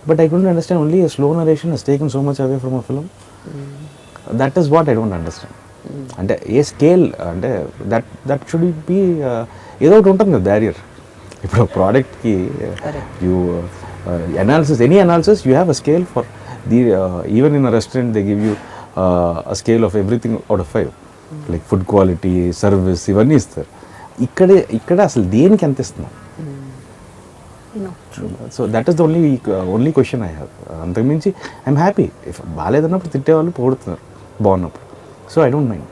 But I couldn't understand. Only a slow narration has taken so much away from a film. That is what I don't understand. అంటే ఏ scale అంటే that should be ఏదో ఒకటి ఉంటుంది కదా బ్యారియర్. ఇప్పుడు ప్రోడక్ట్కి you analysis, any analysis, you have a scale for the even in a restaurant they give you a scale of everything out of 5, like food quality, service, ఇవన్నీ ఇస్తారు. ఇక్కడ అసలు దేనికి ఎంత ఇస్తున్నాం? So that is the only question I have. అంతకుమించి I'm happy. If బాగాలేదన్నప్పుడు తిట్టేవాళ్ళు పొగుడుతున్నారు, బాగున్నప్పుడు. So I don't mind.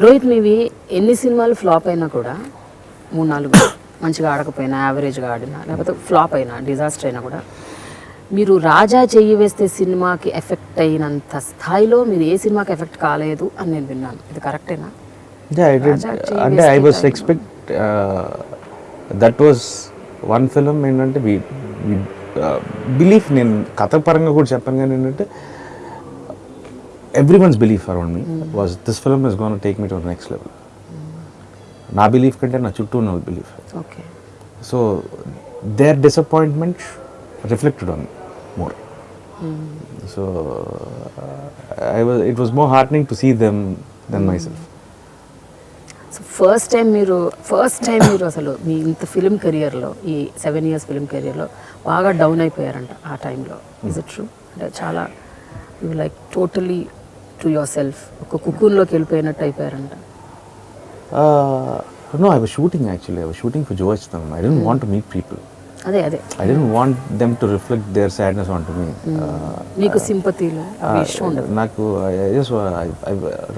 Rohit, మీవి ఎన్ని సినిమాలు ఫ్లాప్ అయినా కూడా 3-4 మంచిగా ఆడకపోయినా, యావరేజ్గా ఆడినా, లేకపోతే ఫ్లాప్ అయినా, డిజాస్టర్ అయినా కూడా మీరు రాజా చెయ్యి వేస్తే సినిమాకి ఎఫెక్ట్ అయినంత స్థాయిలో మీరు ఏ సినిమాకి ఎఫెక్ట్ కాలేదు అని నేను విన్నాను. ఇది కరెక్టేనా? అంటే I was expect that was one film. ఏంటంటే బిలీఫ్, నేను కథ పరంగా కూడా చెప్పాను కానీ ఏంటంటే everyone's belief around me was this film is gonna take me to the next level. నా బిలీఫ్ కంటే నా చుట్టూ ఉన్న బిలీఫ్. Okay. So their disappointment reflected on more. So it was more heartening to see them than myself. So first time మీరు అసలు మీ ఇంత film కెరియర్లో, ఈ 7 years ఫిలిం కెరియర్లో బాగా డౌన్ అయిపోయారంట ఆ టైంలో. Is it true? అంటే చాలా you like totally to your self, ఒక కుకూన్లోకి వెళ్ళిపోయినట్టు అయిపోయారంట. No, I was shooting actually. I was shooting for Joe Chittanam. I didn't want to meet people. అదే I didn't want them to reflect their sadness onto me. మీకు సింపతీలు అవి ఇష్టం ఉండదు. నాకు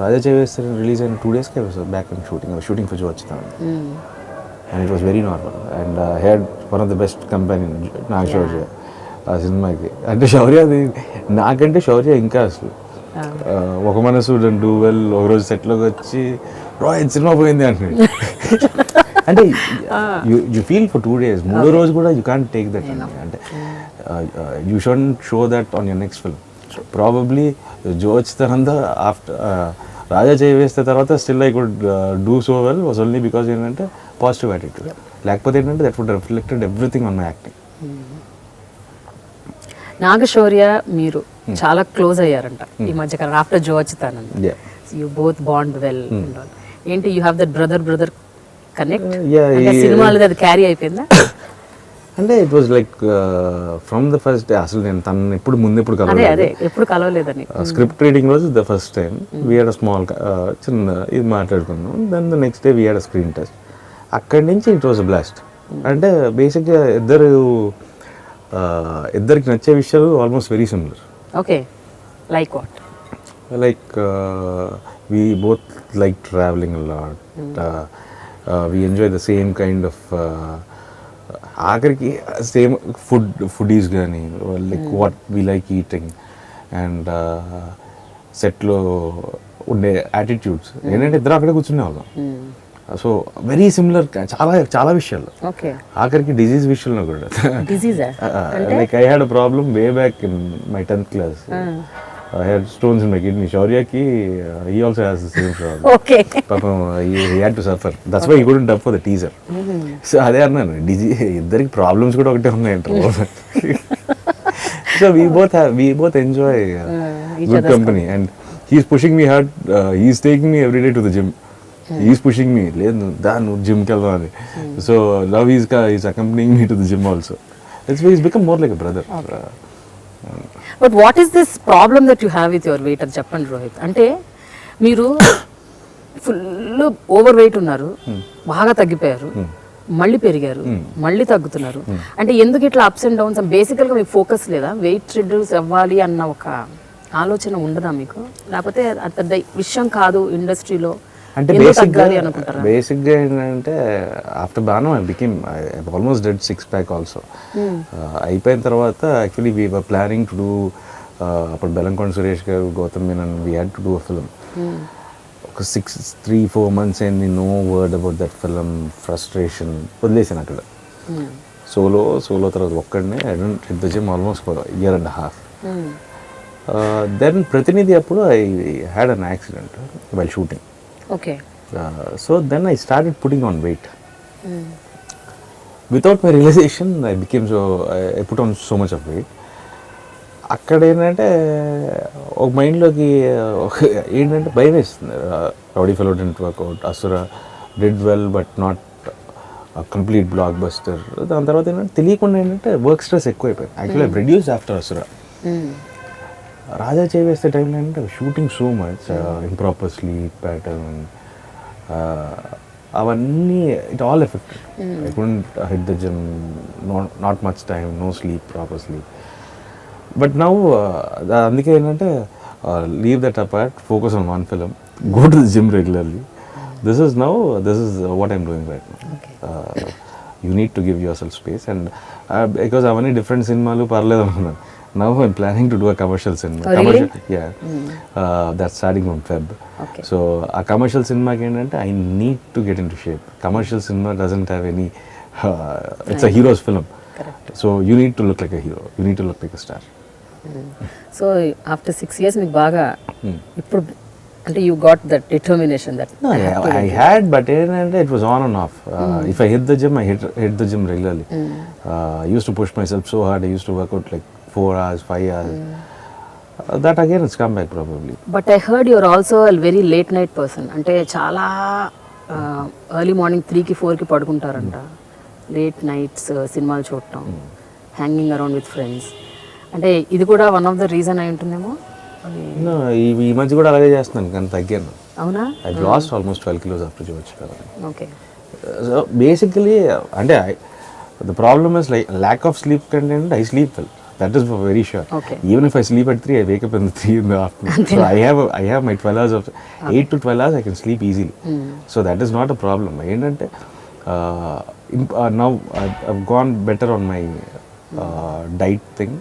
రాజా చేవేస్తారు release అయిన 2 days I was back in shooting. I was shooting for Joe Chittanam. And it was very normal. And I had one of the best companion, నాకు శౌర్య ఆ సినిమాకి. అంటే శౌర్య అది నాకంటే శౌర్య ఇంకా అసలు ఒక మనసు డూ వెల్ ఒకరోజు సెట్లోకి వచ్చి రోహిత్ సినిమా పోయింది అంటున్నాడు. అంటే యూ ఫీల్ ఫర్ 2 days. 3వ రోజు కూడా యూ కాంట్ టేక్ దట్. అంటే you shouldn't show that on your next film. Probably జోచితనంద ఆఫ్టర్ రాజా చేయి వేస్తే తర్వాత still I could do so well was only because ఏంటంటే పాజిటివ్ యాటిట్యూడ్. లేకపోతే ఏంటంటే that would reflected everything on my acting. Naga Shaurya మీరు చాలా క్లోజ్ అయ్యారంట ఈ మధ్యకాలం ఆఫ్టర్ జోచితానంద. You both bond well. ఏంటి you have that brother connect? సినిమాలో అది క్యారీ అయిపోయిందా? అంటే it was like from the first day. అసలు నేను తను ఎప్పుడు కలవలేదని స్క్రిప్ట్ రీడింగ్ రోజు the first time we had a small చిన్న ఇది మాట్లాడుకున్నాం. Then the next day we had a screen test. అక్కడి నుంచి ఇట్ వాజ్ బ్లాస్ట్. అంటే బేసిక్గా ఇద్దరికి నచ్చే విషయాలు almost very similar. Okay, like what? Like we both like travelling a lot. We enjoy the same kind of ఆఖరికి same foodies కానీ like what we like eating and సెట్లో ఉండే యాటిట్యూడ్స్ ఏంటంటే ఇద్దరు అక్కడే కూర్చునే వాళ్ళం. సో వెరీ సిమిలర్ చాలా విషయాల్లో. ఆఖరికి డిజీజ్ విషయంలో కూడా like I had a problem way back in my 10th class. I had stones in my kidney. Shauryaకి he also has the same problem. Okay. Papam he had to suffer. That's why he couldn't dub for the teaser. So అదే అన్నాను, ఇద్దరికి problems కూడా ఒకటే ఉన్నాయంటారు. So we both enjoy good company and he's pushing me hard. He's taking me every day to the gym. He's pushing me, లేదు నువ్వు జిమ్కి వెళ్దాం అని. So now he's accompanying me to the gym also. That's why he's become more like a brother. But what is this problem that you have with your weight అని చెప్పండి రోహిత్. అంటే మీరు full over weight ఉన్నారు, బాగా తగ్గిపోయారు, మళ్ళీ పెరిగారు, మళ్ళీ తగ్గుతున్నారు. అంటే ఎందుకు ఇట్లా అప్స్ అండ్ డౌన్స్? బేసికల్గా మీకు ఫోకస్ లేదా? వెయిట్ రిడ్యూస్ అవ్వాలి అన్న ఒక ఆలోచన ఉండదా మీకు? లేకపోతే పెద్ద విషయం కాదు ఇండస్ట్రీలో అంటే బేసిక్గా ఏంటంటే ఆఫ్టర్ బాను I almost dead 6-pack also. అయిపోయిన తర్వాత actually we were planning to do అప్పుడు బెల్లంకొండ సురేష్ గారు, Gautham Menon, we had to do a film. ఒక 3-4 months అయింది, no word about that film. Frustration వదిలేసాను అక్కడ. సోలో తర్వాత ఒక్కడనే I don't hit the gym almost for 1.5 years. Then Prathinidhi అప్పుడు I had an accident while shooting. Okay. So then I started putting on weight. Without my realization, I put on so much of weight. అక్కడ ఏంటంటే ఒక మైండ్లోకి ఏంటంటే భయం వేస్తుంది. Rowdy fellow didn't work out, Asura did well but not complete blockbuster. దాని తర్వాత ఏంటంటే తెలియకుండా ఏంటంటే వర్క్ స్ట్రెస్ ఎక్కువైపోయింది. Actually reduce after Asura. Raja చేయి వేస్తే టైంలో ఏంటంటే shooting so much, improper sleep pattern, అవన్నీ it all affected. I couldn't hit the gym, not much time, no sleep, proper sleep. But now అందుకే ఏంటంటే leave that apart, focus on one film, go to the gym regularly. This is what I'm doing right now. You need to give your self space. And because అవన్నీ different సినిమాలు పర్లేదు అనుకున్నాను. Now I'm planning to do a commercial cinema. Oh, really? Yeah. That's starting from Feb. Okay. So a commercial cinema ఏంటంటే I need to get into shape. Commercial cinema doesn't have any it's a hero's film. Correct. So you need to look like a hero. You need to look like a star. So after 6 years మీకు బాగా ఇప్పుడు అంటే you got that determination that no, I had, but ఏంటంటే it was on and off. If I hit the gym, I hit the gym regularly. I used to push myself so hard. I used to work out like 4 hours, 5 hours. That again it's come back probably. But I heard you're also a very late night person. అంటే చాలా early morning 3కి 4కి పడుకుంటారంట. Late nights సినిమాలు చూడటం, hanging around with friends. అంటే ఇది కూడా one of the reason అయి ఉంటుందేమో. ఈ మధ్య కూడా అలాగే చేస్తున్నాను కానీ తగ్గాను. అవునా? I last almost 12 kilos after Jyochika. Okay. So basically అంటే the problem is like lack of sleep content. I sleep well. That is for very sure. Okay. Even if I sleep at 3, I wake up in 3 in the afternoon. So I have my 12 hours of 8 to 12 hours I can sleep easily. So that is not a problem. ఏంటంటే now I've gone better on my diet thing.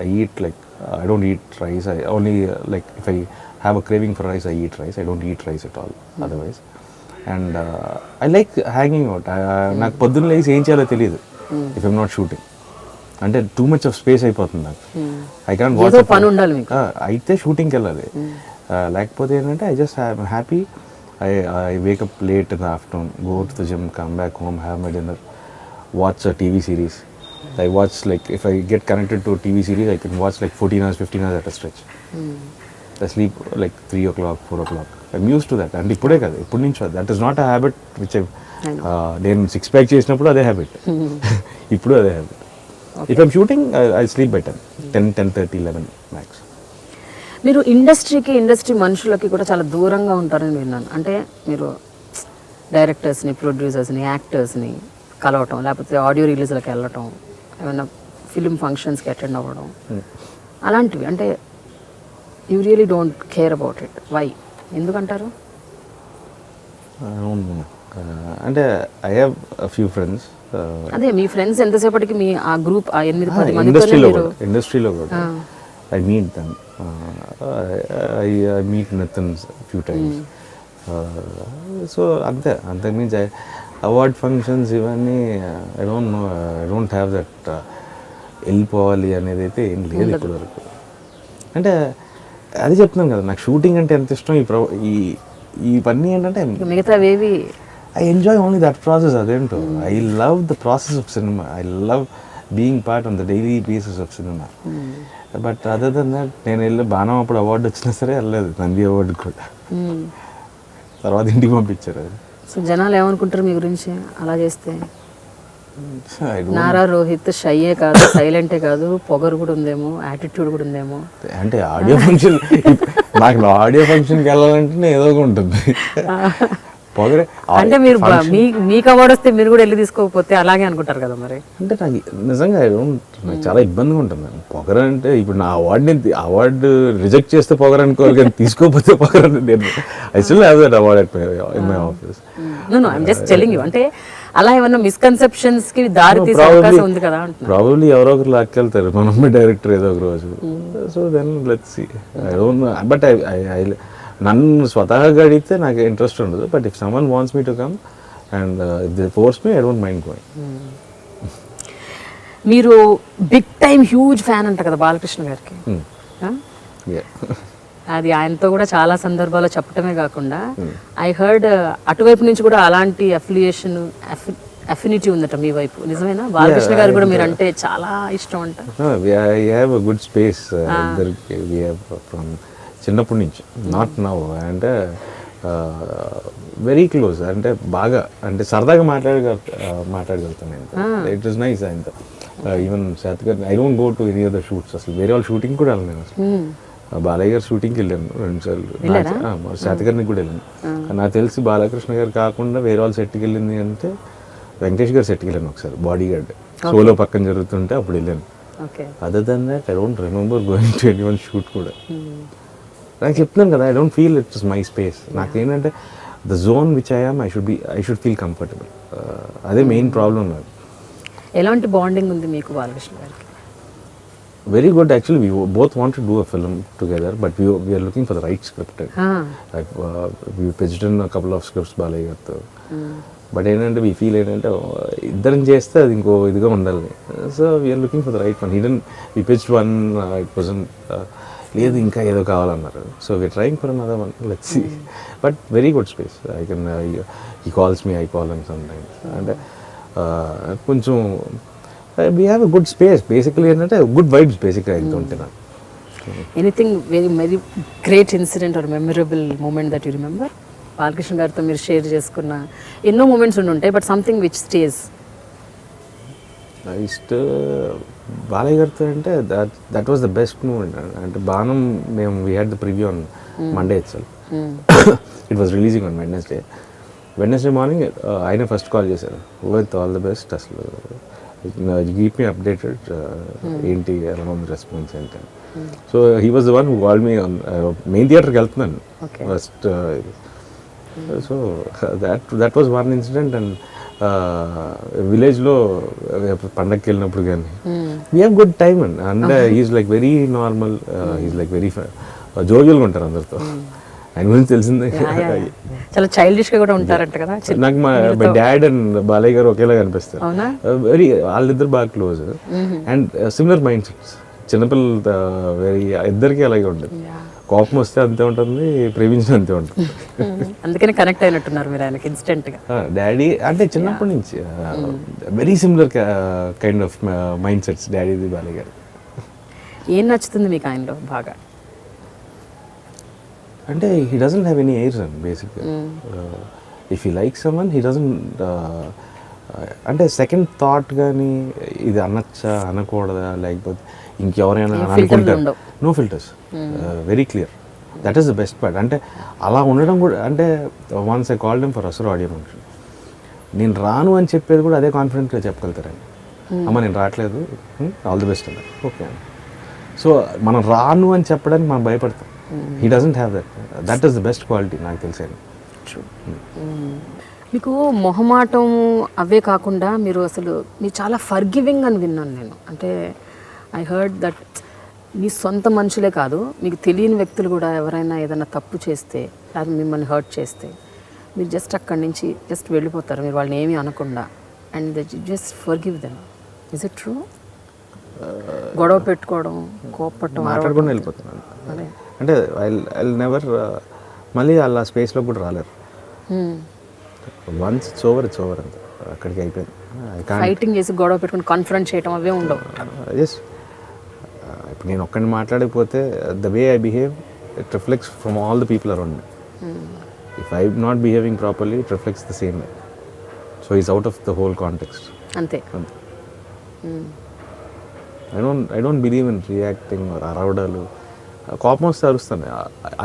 I eat like I don't eat rice. I only like if I have a craving for rice, I eat rice. I don't eat rice at all otherwise. And I like hanging out. నాకు పొద్దున్న లేచి ఏం చేయాలో తెలియదు if I'm not shooting. అంటే two much of space అయిపోతుంది నాకు. I can't ఏదో పని ఉండాలి మీకు. అయితే షూటింగ్కి వెళ్ళాలి, లేకపోతే ఏంటంటే I just happy. I wake up late in the afternoon, go to the gym, come back home, have my dinner, watch a TV series. I watch, like, if I get connected to a TV series, I can watch like 14 hours, 15 hours at a stretch. I sleep like 3 o'clock, 4 o'clock. I'm used to that. And ఇప్పుడే కదా, ఇప్పటి నుంచి that is not a habit which నేను 6 pack చేసినప్పుడు అదే habit, ఇప్పుడు అదే habit. If I'm shooting, I sleep by 10:30, 11 max. మీరు ఇండస్ట్రీ మనుషులకి కూడా చాలా దూరంగా ఉంటారని విన్నాను. అంటే మీరు డైరెక్టర్స్ని, ప్రొడ్యూసర్స్ని, యాక్టర్స్ని కలవటం, లేకపోతే ఆడియో రిలీజ్లకు వెళ్ళటం, ఏమైనా ఫిల్మ్ ఫంక్షన్స్కి అటెండ్ అవ్వడం, అలాంటివి. అంటే you really don't care about it. Why? ఎందుకంటారు? అంటే I have a few friends. అదే మీ ఫ్రెండ్స్ ఎంతసేపటికి మీ ఆ గ్రూప్ 8-10 మంది ఇండస్ట్రీలో కూడా I meet them. I meet Nathan a few times. So అంతే మీన్స్ అవార్డ్ ఫంక్షన్స్ ఇవన్నీ I don't know, I don't have that వెళ్ళిపోవాలి అనేది అయితే ఏం లేదు ఇప్పటి వరకు. అంటే అది చెప్తున్నాను కదా, నాకు షూటింగ్ అంటే ఎంత ఇష్టం. ఇవన్నీ ఏంటంటే మిగతావేవి I enjoy only that process. అదేంటో I love the process of cinema. I love being part on the daily basis of cinema. But other then that నేను వెళ్ళి బాణం అప్పుడు అవార్డు వచ్చినా సరే వెళ్ళలేదు, నంది అవార్డు కూడా. తర్వాత ఇంటికి పంపించారు. సో జనాలు ఏమనుకుంటారు మీ గురించి అలా చేస్తే? నారా రోహిత్ షయ్యే కాదు, సైలెంటే కాదు, పొగరు కూడా ఉందేమో, యాటిట్యూడ్ కూడా ఉందేమో. అంటే ఆడియో ఫంక్షన్, నాకు ఆడియో ఫంక్షన్కి వెళ్ళాలంటే ఏదో ఒక ఉంటుంది. పొగరే అంటే మీరు మీకు అవార్డు వస్తే మీరు కూడా వెళ్ళి తీసుకోకపోతే అలాగే అనుకుంటారు కదా మరి. అంటే నాకు నిజంగా నాకు చాలా ఇబ్బందిగా ఉంటుంది. పొగర అంటే ఇప్పుడు నా అవార్డు రిజెక్ట్ చేస్తే పొగర అనుకోవాలి, కానీ తీసుకోకపోతే పొగర. నేను I still have that award in my office. No I am just telling you. అంటే అలా ఏమన్నా మిస్కన్సెప్షన్స్ కి దారి తీసే అవకాశం ఉంది కదా. ప్రాబబ్లీ ఎవరో ఒకరు లాక్కెళ్తారు, మనమే డైరెక్టర్ ఏదో ఒక రోజు. So then let's see. I don't know, but I నన్ను స్వతహాగా అడిగితే నాకు ఇంట్రెస్ట్ ఉండదు. But if someone wants me to come and if they force me, I don't mind going. మీరు బిగ్ టైమ్ హ్యూజ్ ఫ్యాన్ అంట కదా బాలకృష్ణ గారికి. అది ఆయనతో కూడా చాలా సందర్భాల్లో చెప్పటమే కాకుండా ఐ హర్డ్ అటువైపు నుంచి కూడా అలాంటి అఫిలియేషన్, అఫినిటీ ఉందట మీ వైపు. నిజమేనా? బాలకృష్ణ గారు కూడా మీరు అంటే చాలా ఇష్టం అంట. I have a good space from చిన్నప్పటి నుంచి, నాట్ నౌ. అంటే వెరీ క్లోజ్, అంటే బాగా, అంటే సరదాగా మాట్లాడగలుగుతాను. It is nice. ఆయనతో ఈవెన్ శాత్ గారు, I don't go to any other shoots. అసలు వేరే వాళ్ళ షూటింగ్ కూడా వెళ్ళను నేను. అసలు బాలయ్య గారి షూటింగ్కి వెళ్ళాను 2 సార్లు, శాత్ గారిని కూడా వెళ్ళాను. నాకు తెలిసి బాలకృష్ణ గారు కాకుండా వేరే వాళ్ళ సెట్కి వెళ్ళింది అంటే వెంకటేష్ గారు సెట్కి వెళ్ళాను ఒకసారి, బాడీ గార్డ్ షోలో పక్కన జరుగుతుంటే అప్పుడు వెళ్ళాను. Other then that I don't remember going to any one shoot కూడా. నాకు చెప్తున్నాను కదా, I don't feel it's my space. నాకేంటంటే the zone which I should feel comfortable. అదే మెయిన్ ప్రాబ్లం నాకు. ఎలాంటి బాండింగ్ ఉంది మీకు బాలకృష్ణ గారికి? Very good, actually. We both want to do a film together, but we are looking for the right script. Like we pitched in a couple of scripts Balayya గారితో. But ఏంటంటే we feel ఏంటంటే ఇద్దరం చేస్తే అది ఇంకో ఇదిగా ఉండాలి. So we're looking for the right one. We pitched one, it wasn't, లేదు ఇంకా ఏదో కావాలన్నారు. So we're trying for another one, let's see. But very good space. I can, he calls me, I call him sometimes. అంటే కొంచెం we have a good space basically, ఏంటంటే good vibes basically అయితే నాకు. Anything very great incident or memorable moment that you remember? Balakrishna గారితో మీరు share చేసుకున్న ఎన్నో moments ఉంటాయి, but something which stays. Balayya గారితో అంటే that was the best moment. అంటే బాణం మేము we had the preview on Monday itself. It was releasing on Wednesday morning ఆయన ఫస్ట్ కాల్ చేశారు, విత్ ఆల్ ద బెస్ట్, అసలు కీప్ మీ అప్డేటెడ్, ఏంటి ఎలా ఉంది రెస్పాన్స్ ఏంటి. So he was the one who called me. Main థియేటర్కి వెళ్తున్నాను first. So that was one incident. And విలేజ్లో పండగకి వెళ్ళినప్పుడు కానీ we have good time and he's like very normal, he's like very జోవియల్గా ఉంటారు అందరితో. ఆయన గురించి తెలిసిందే. చాలా చైల్డిష్ గా కూడా ఉంటారంట కదా. నాకు మా డాడ్ అండ్ బాలయ్య గారు ఒకేలా కనిపిస్తారు. వెరీ వాళ్ళిద్దరు బాగా close and similar mind sets. చిన్నపిల్లల వెరీ ఇద్దరికి అలాగే ఉంటుంది. కోపం వస్తే అంతే ఉంటుంది, ప్రేమించిన అంతే ఉంటుంది. అందుకని కనెక్ట్ అయినట్టున్నారు మీరు ఆయనకి ఇన్స్టెంట్ గా. డాడీ అంటే చిన్నప్పటి నుంచి very similar kind of mind sets డాడీది బాలయ్య గారు. ఏం నచ్చుతుంది మీకు ఆయనలో బాగా? అంటే he doesn't have any airs and బేసిక్గా if he like someone he doesn't అంటే సెకండ్ థాట్ కానీ ఇది అనొచ్చా అనకూడదా లేకపోతే ఇంకెవరైనా అనుకుంటారు. No filters, very clear. That is the best part. అంటే అలా ఉండడం కూడా అంటే once I called him for అసలు ఆడియో ఫంక్షన్. నేను రాను అని చెప్పేది కూడా అదే కాన్ఫిడెంట్గా చెప్పగలుగుతారండి. అమ్మ నేను రావట్లేదు, ఆల్ ది బెస్ట్ అన్నారు. ఓకే. సో మనం రాను అని చెప్పడానికి మనం భయపడతాం. He doesn't have that. That is the best quality నాకు తెలిసేది. మీకు మొహమాటం అవే కాకుండా మీరు చాలా ఫర్గివింగ్ అని విన్నాను నేను. అంటే ఐ హర్డ్ దట్ మీ సొంత మనుషులే కాదు, మీకు తెలియని వ్యక్తులు కూడా ఎవరైనా ఏదైనా తప్పు చేస్తే లేదా మిమ్మల్ని హర్ట్ చేస్తే మీరు జస్ట్ అక్కడి నుంచి జస్ట్ వెళ్ళిపోతారు, మీరు వాళ్ళని ఏమీ అనకుండా. And just forgive them. Is it true? గొడవ పెట్టుకోవడం, కోపట్టడం, మాట్లాడుకుని వెళ్ళిపోతున్నాను. అంటే ఐ నెవర్ మళ్ళీ అలా స్పేస్లో కూడా రాలేరు. వన్స్ ఇట్స్ ఓవర్ అంతే, అక్కడికి అయిపోయింది. ఫైటింగ్ చేసి గొడవ పెట్టుకుని కాన్ఫరెన్స్ చేయడం అవే ఉండవు. ఎస్, ఇప్పుడు నేను ఒక్కడిని మాట్లాడకపోతే the way I behave it reflects from all the people around me. If I not behaving properly it reflects the same way. So is out of the whole context. అంతే. I don't believe in reacting అరవడాలు. కోపం వస్తే అరుస్తాను.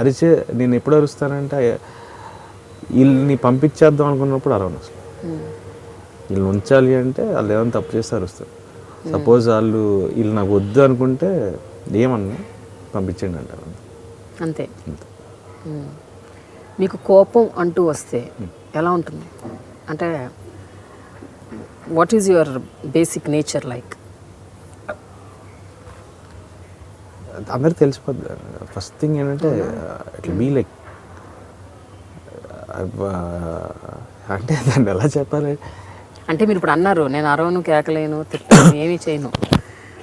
అరిచే నేను ఎప్పుడు అరుస్తానంటే వీళ్ళని పంపించేద్దాం అనుకున్నప్పుడు అరవను అసలు. వీళ్ళని ఉంచాలి అంటే వాళ్ళు ఏమైనా తప్పు చేస్తే అరుస్తారు. సపోజ్ వీళ్ళు నాకు వద్దు అనుకుంటే ఏమన్నా పంపించండి అంటారు. అంతే. మీకు కోపం అంటూ వస్తే ఎలా ఉంటుంది? అంటే what is your basic nature like? అందరికి తెలిసిపోద్ది. ఫస్ట్ థింగ్ ఏంటంటే ఇట్ బీ లైక్ అంటే దాన్ని ఎలా చెప్పాలి అంటే మీరు ఇప్పుడు అన్నారు నేను అరవను, కేకలేను, తిట్టను, ఏమీ చేయను,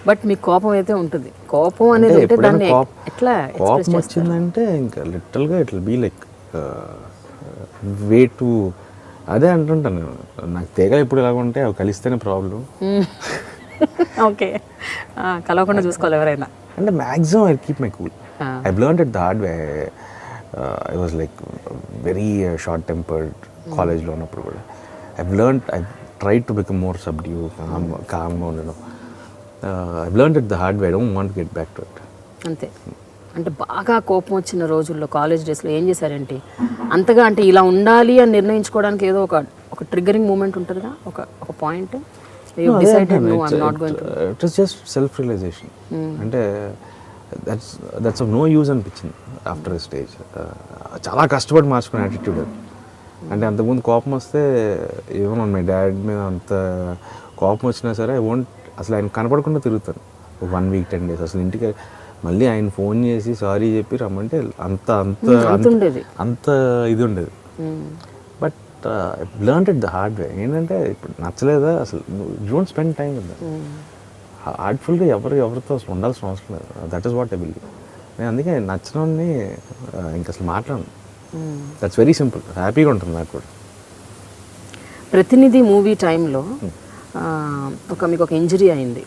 బట్ మీకు కోపం అయితే ఉంటుంది. కోపం అనేది ఉంటే దాన్ని ఎట్లా కోపం వచ్చిందంటే ఇంకా లిటరల్గా it will be like way to అదే అంటుంటాను నేను. నాకు తెగ ఇప్పుడు ఎలాగ ఉంటే అవి కలిస్తేనే ప్రాబ్లం. ఓకే, కలవకుండా చూసుకోవాలి ఎవరైనా. అంటే maximum I keep my cool. I learned it the hard way. I was like very short tempered కాలేజ్లో ఉన్నప్పుడు కూడా. I try to become more subdue, కామ్గా ఉండడం. I learned it the hard way. I don't want get back to it. అంతే. అంటే బాగా కోపం వచ్చిన రోజుల్లో కాలేజ్ డేస్లో ఏం చేశారంటే అంతగా అంటే ఇలా ఉండాలి అని నిర్ణయించుకోవడానికి ఏదో ఒక ట్రిగ్గరింగ్ మూమెంట్ ఉంటుందిగా, ఒక point it is just self realisation. అంటే దట్స్ ఆఫ్ నో యూజ్ అనిపించింది ఆఫ్టర్ ఎ స్టేజ్. చాలా కష్టపడి మార్చుకునే యాటిట్యూడ్ అది. అంటే అంతకుముందు కోపం వస్తే ఈవెన్ మై డాడ్ మీద అంత కోపం వచ్చినా సరే అసలు ఆయన కనపడకుండా తిరుగుతాను 1 week 10 days. అసలు ఇంటికి మళ్ళీ ఆయన ఫోన్ చేసి సారీ చెప్పి రమ్మంటే అంత ఇది ఉండేది. But learned it the hard way. ఏంటంటే ఇప్పుడు నచ్చలేదా అసలు don't spend time with them. హార్ట్ఫుల్గా ఎవరితో అసలు ఉండాల్సిన అవసరం లేదు. That is what I believe. నేను అందుకే నచ్చినోడిని ఇంక అసలు మాట్లాడను. That's very simple. హ్యాపీగా ఉంటుంది నాకు కూడా. ప్రతినిధి మూవీ టైంలో మీకు ఒక ఇంజరీ అయింది,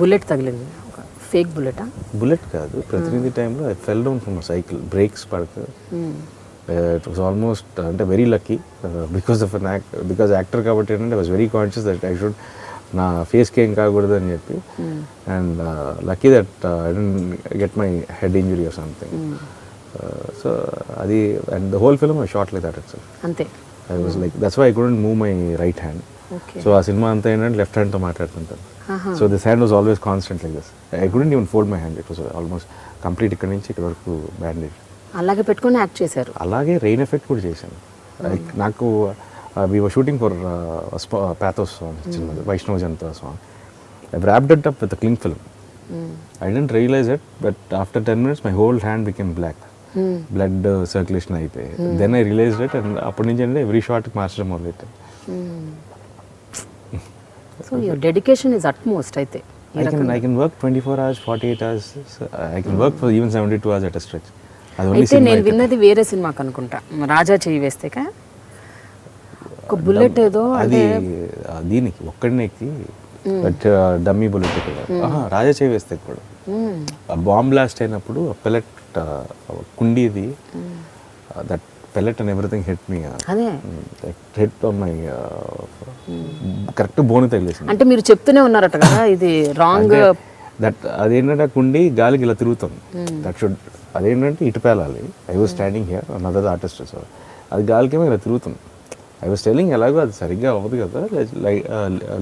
బుల్లెట్ తగిలింది, ఒక ఫేక్ బుల్లెటా? బుల్లెట్ కాదు. ప్రతినిధి టైంలో I fell down from cycle, brakes పడక. ఇట్ వాస్ ఆల్మోస్ట్ అంటే వెరీ లక్కీ బికాజ్ యాక్టర్ కాబట్టి ఏంటంటే I was very conscious that I should నా ఫేస్కి ఏం కాకూడదు అని చెప్పి. And lucky that I don't get my head injury or something. So అది and the whole film I shot like that itself. అంతే. I was like that's why I couldn't move my right hand. So ఆ cinema అంతా ఏంటంటే left హ్యాండ్తో మాట్లాడుతుంటాను. So this hand was always constant like this. I couldn't even fold my hand. It was almost complete ఇక్కడ నుంచి ఇక్కడ వరకు bandage. అలాగే పెట్టుకొని యాక్ట్ చేశారు. అలాగే రెయిన్ ఎఫెక్ట్ కూడా చేశాను. నాకు we were shooting for pathos song, చిన్నది వైష్ణవ Janata song. I wrapped it up with a cling film. I didn't realize it, but after 10 minutes my whole hand became black. Blood circulation అయిపోయి then I realized it and అప్పటి నుంచి అంటే every షాట్కి మార్చడం మొదలెట్టాను. So your dedication is utmost అయితే. I can work 24 hours, 48 hours. I can work for even 72 hours at a stretch. అయితే నేను విన్నది వేరే సినిమాకి అనుకుంటా, రాజా చెయ్యి వేస్తేకా ఒక బుల్లెట్ ఏదో అది దీనికి ఒక్కడినే ఎక్కి డమ్మీ బుల్లెట్ కూడా రాజా చెయ్యి వేస్తే కూడా బాంబ్ బ్లాస్ట్ అయినప్పుడు పెల్లెట్ కుండీది that pellet and everything hit me. అదే hit on my correct bone తగిలేసింది. అంటే మీరు చెప్తూనే ఉన్నారట కదా ఇది రాంగ్. దట్ అదేంటంటే ఆ కుండి గాలికి ఇలా తిరుగుతుంది. దట్ షుడ్ అదేంటంటే ఇటు పేలాలి. I was standing here another artist, so అది గాలికేమో ఇలా తిరుగుతుంది. ఐ వాజ్ టెల్లింగ్ ఎలాగో అది సరిగ్గా అవ్వదు కదా,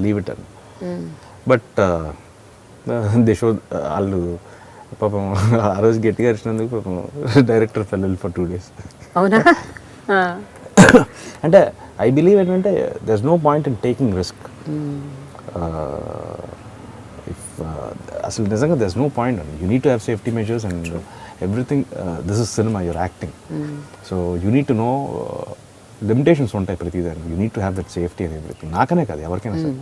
లీవ్ ఇట్ అని. బట్ దే షో వాళ్ళు పాపం ఆ రోజు గట్టిగా అరిచినందుకు పాపం డైరెక్టర్ ఫెల్ ఫర్ 2 days. అవునా? అంటే ఐ బిలీవ్ ఏంటంటే there is no point in taking risk. అసలు నిజంగా దర్ ఇస్ నో పాయింట్ అండి. You need to have safety measures and everything. This is cinema, your acting, so you need to know limitations ఉంటాయి ప్రతిదానికి. You need to have that safety and everything. నాకనే కాదు ఎవరికైనా సరే.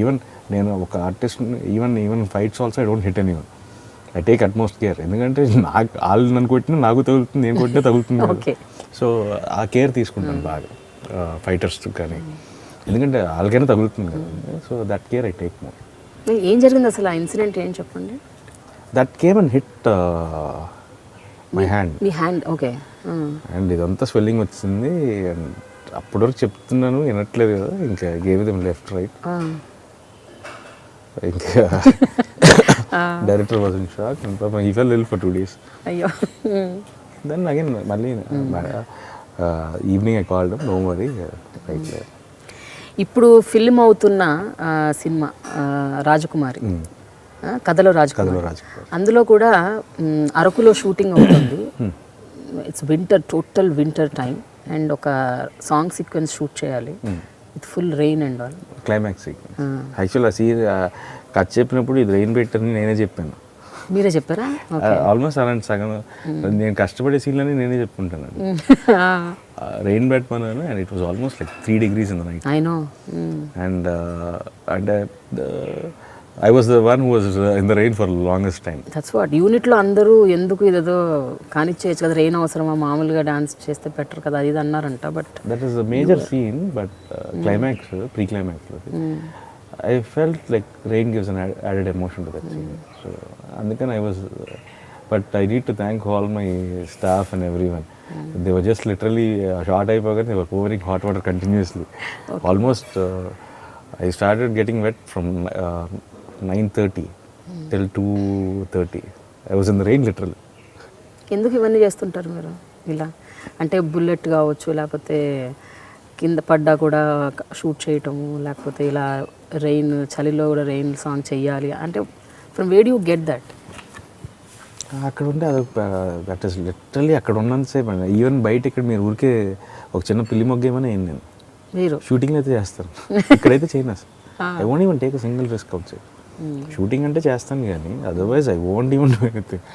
Even నేను ఒక artist, even fights also I don't hit anyone. I take utmost care. ఎందుకంటే నాకు వాళ్ళు నన్ను కొట్టినా నాకు తగులుతుంది, నేను కొట్టినా తగులుతుంది. సో ఆ కేర్ తీసుకుంటాను బాగా ఫైటర్స్ కానీ, ఎందుకంటే వాళ్ళకైనా తగులుతుంది కదా. So that care I take more. ఏం జరిగింది అసలు ఆ ఇన్సిడెంట్ ఏం చెప్పండి? That came and hit my hand. మీ హ్యాండ్? ఓకే. అండ్ ఇదంతా స్వెల్లింగ్ వచ్చింది. అండ్ అప్పటి వరకు చెప్తున్నాను వినట్లేదు కదా, ఇంకా గేవ్ దెమ్ లెఫ్ట్ రైట్. ఇంకా director was in shock and పాపం he fell ill for 2 days. అయ్యో. దెన్ అగైన్ మళ్ళీ evening I called him, no worry right. ఇప్పుడు ఫిల్మ్ అవుతున్న సినిమా రాజకుమారి, కథలో రాజకుమారి, అందులో కూడా అరకులో షూటింగ్ అవుతుంది. It's winter, total winter time, and ఒక సాంగ్ సీక్వెన్స్ షూట్ చేయాలి with full rain and all. Climax sequence actual cut చెప్పినప్పుడు ఇది రెయిన్ పెట్టని నేనే చెప్పాను. మీరే చెప్పారా? ఆల్మోస్ట్ అలాంటి సగం నేను కష్టపడే సీన్లని నేనే చెప్పుకుంటాను. రెయిన్ పెట్టమన్నాను and it was almost like 3 degrees in the night. I know. And I was the one who was in the rain for the longest time. That's what యూనిట్లో అందరూ ఎందుకు ఇదేదో కానిచ్చేయచ్చు కదా, రెయిన్ అవసరమా, మామూలుగా డాన్స్ చేస్తే బెటర్ కదా అది అన్నారంట. But that is the major scene. But climax, pre climax I felt like rain gives an added emotion to that scene. So అందుకని I was, but I need to thank all my staff and everyone. They were just literally short అయిపోగానే they were pouring hot water continuously. Almost I started getting wet from 9:30 till 2:30. I was in the rain literally. ఎందుకు ఇవన్నీ చేస్తుంటారు మీరు ఇలా? అంటే bullet కావచ్చు, లేకపోతే కింద పడ్డా కూడా షూట్ చేయటము, లేకపోతే ఇలా రెయిన్, చలిలో కూడా రెయిన్ సాంగ్ చెయ్యాలి అంటే from where you get that? అక్కడ ఉంటే అది దట్ ఈస్ లిటరల్లీ అక్కడ ఉన్నంతసేపు అండి. ఈవెన్ బయట ఇక్కడ మీరు ఊరికే ఒక చిన్న పిల్లి మొగ్గ ఏమైనా అయింది నేను మీరు షూటింగ్లో అయితే చేస్తాను, ఇక్కడైతే చేయను అసలు. I won't even take a single risk out side. Shooting అంటే చేస్తాను కానీ otherwise I won't even do anything.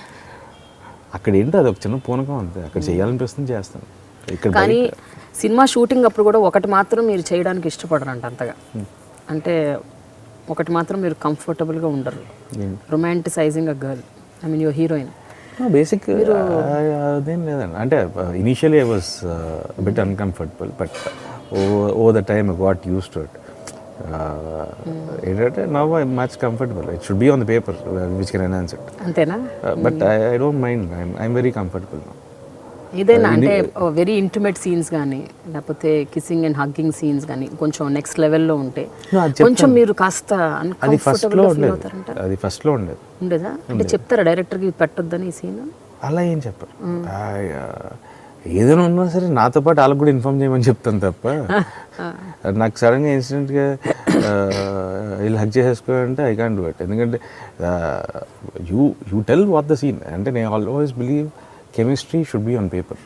అక్కడ ఏంటో అది ఒక చిన్న పూనకం అంతే, అక్కడ చేయాలనిపిస్తుంది చేస్తాను. ఇక్కడ కానీ సినిమా షూటింగ్ అప్పుడు కూడా ఒకటి మాత్రం మీరు చేయడానికి ఇష్టపడరంట అంతగా, అంటే ఒకటి మాత్రం మీరు కంఫర్టబుల్గా ఉండరు, romanticising a girl, I mean your heroine. Basic అదేం లేదండి. అంటే initially I was bit uncomfortable, but over the time I got use to it. ఏంటంటే now I much comfortable. It should be on the paper which can enhance it. అంతేనా? But I don't mind, I'm very comfortable now. ఏదైనా అంటే very intimate scenes కానీ లేకపోతే kissing and hugging scenes కానీ కొంచెం next లెవెల్లో ఉంటే కొంచెం మీరు కాస్త అన్కంఫర్టబుల్గా ఫీల్ అవుతారంట. అది ఫస్ట్లో ఉండేదా? అంటే చెప్తారా డైరెక్టర్కి పెట్టొద్దని ఈ సీన్? అలా ఏం చెప్పరు. ఏదైనా ఉన్నా సరే నాతో పాటు వాళ్ళకి కూడా ఇన్ఫార్మ్ చేయమని చెప్తాను తప్ప నాకు సడన్గా ఇన్సిడెంట్గా వీళ్ళు హక్ చేసేసుకోవాలంటే ఐ కాంట్ డూ ఇట్. ఎందుకంటే you tell what the scene. అంటే నేను always believe chemistry should be on paper.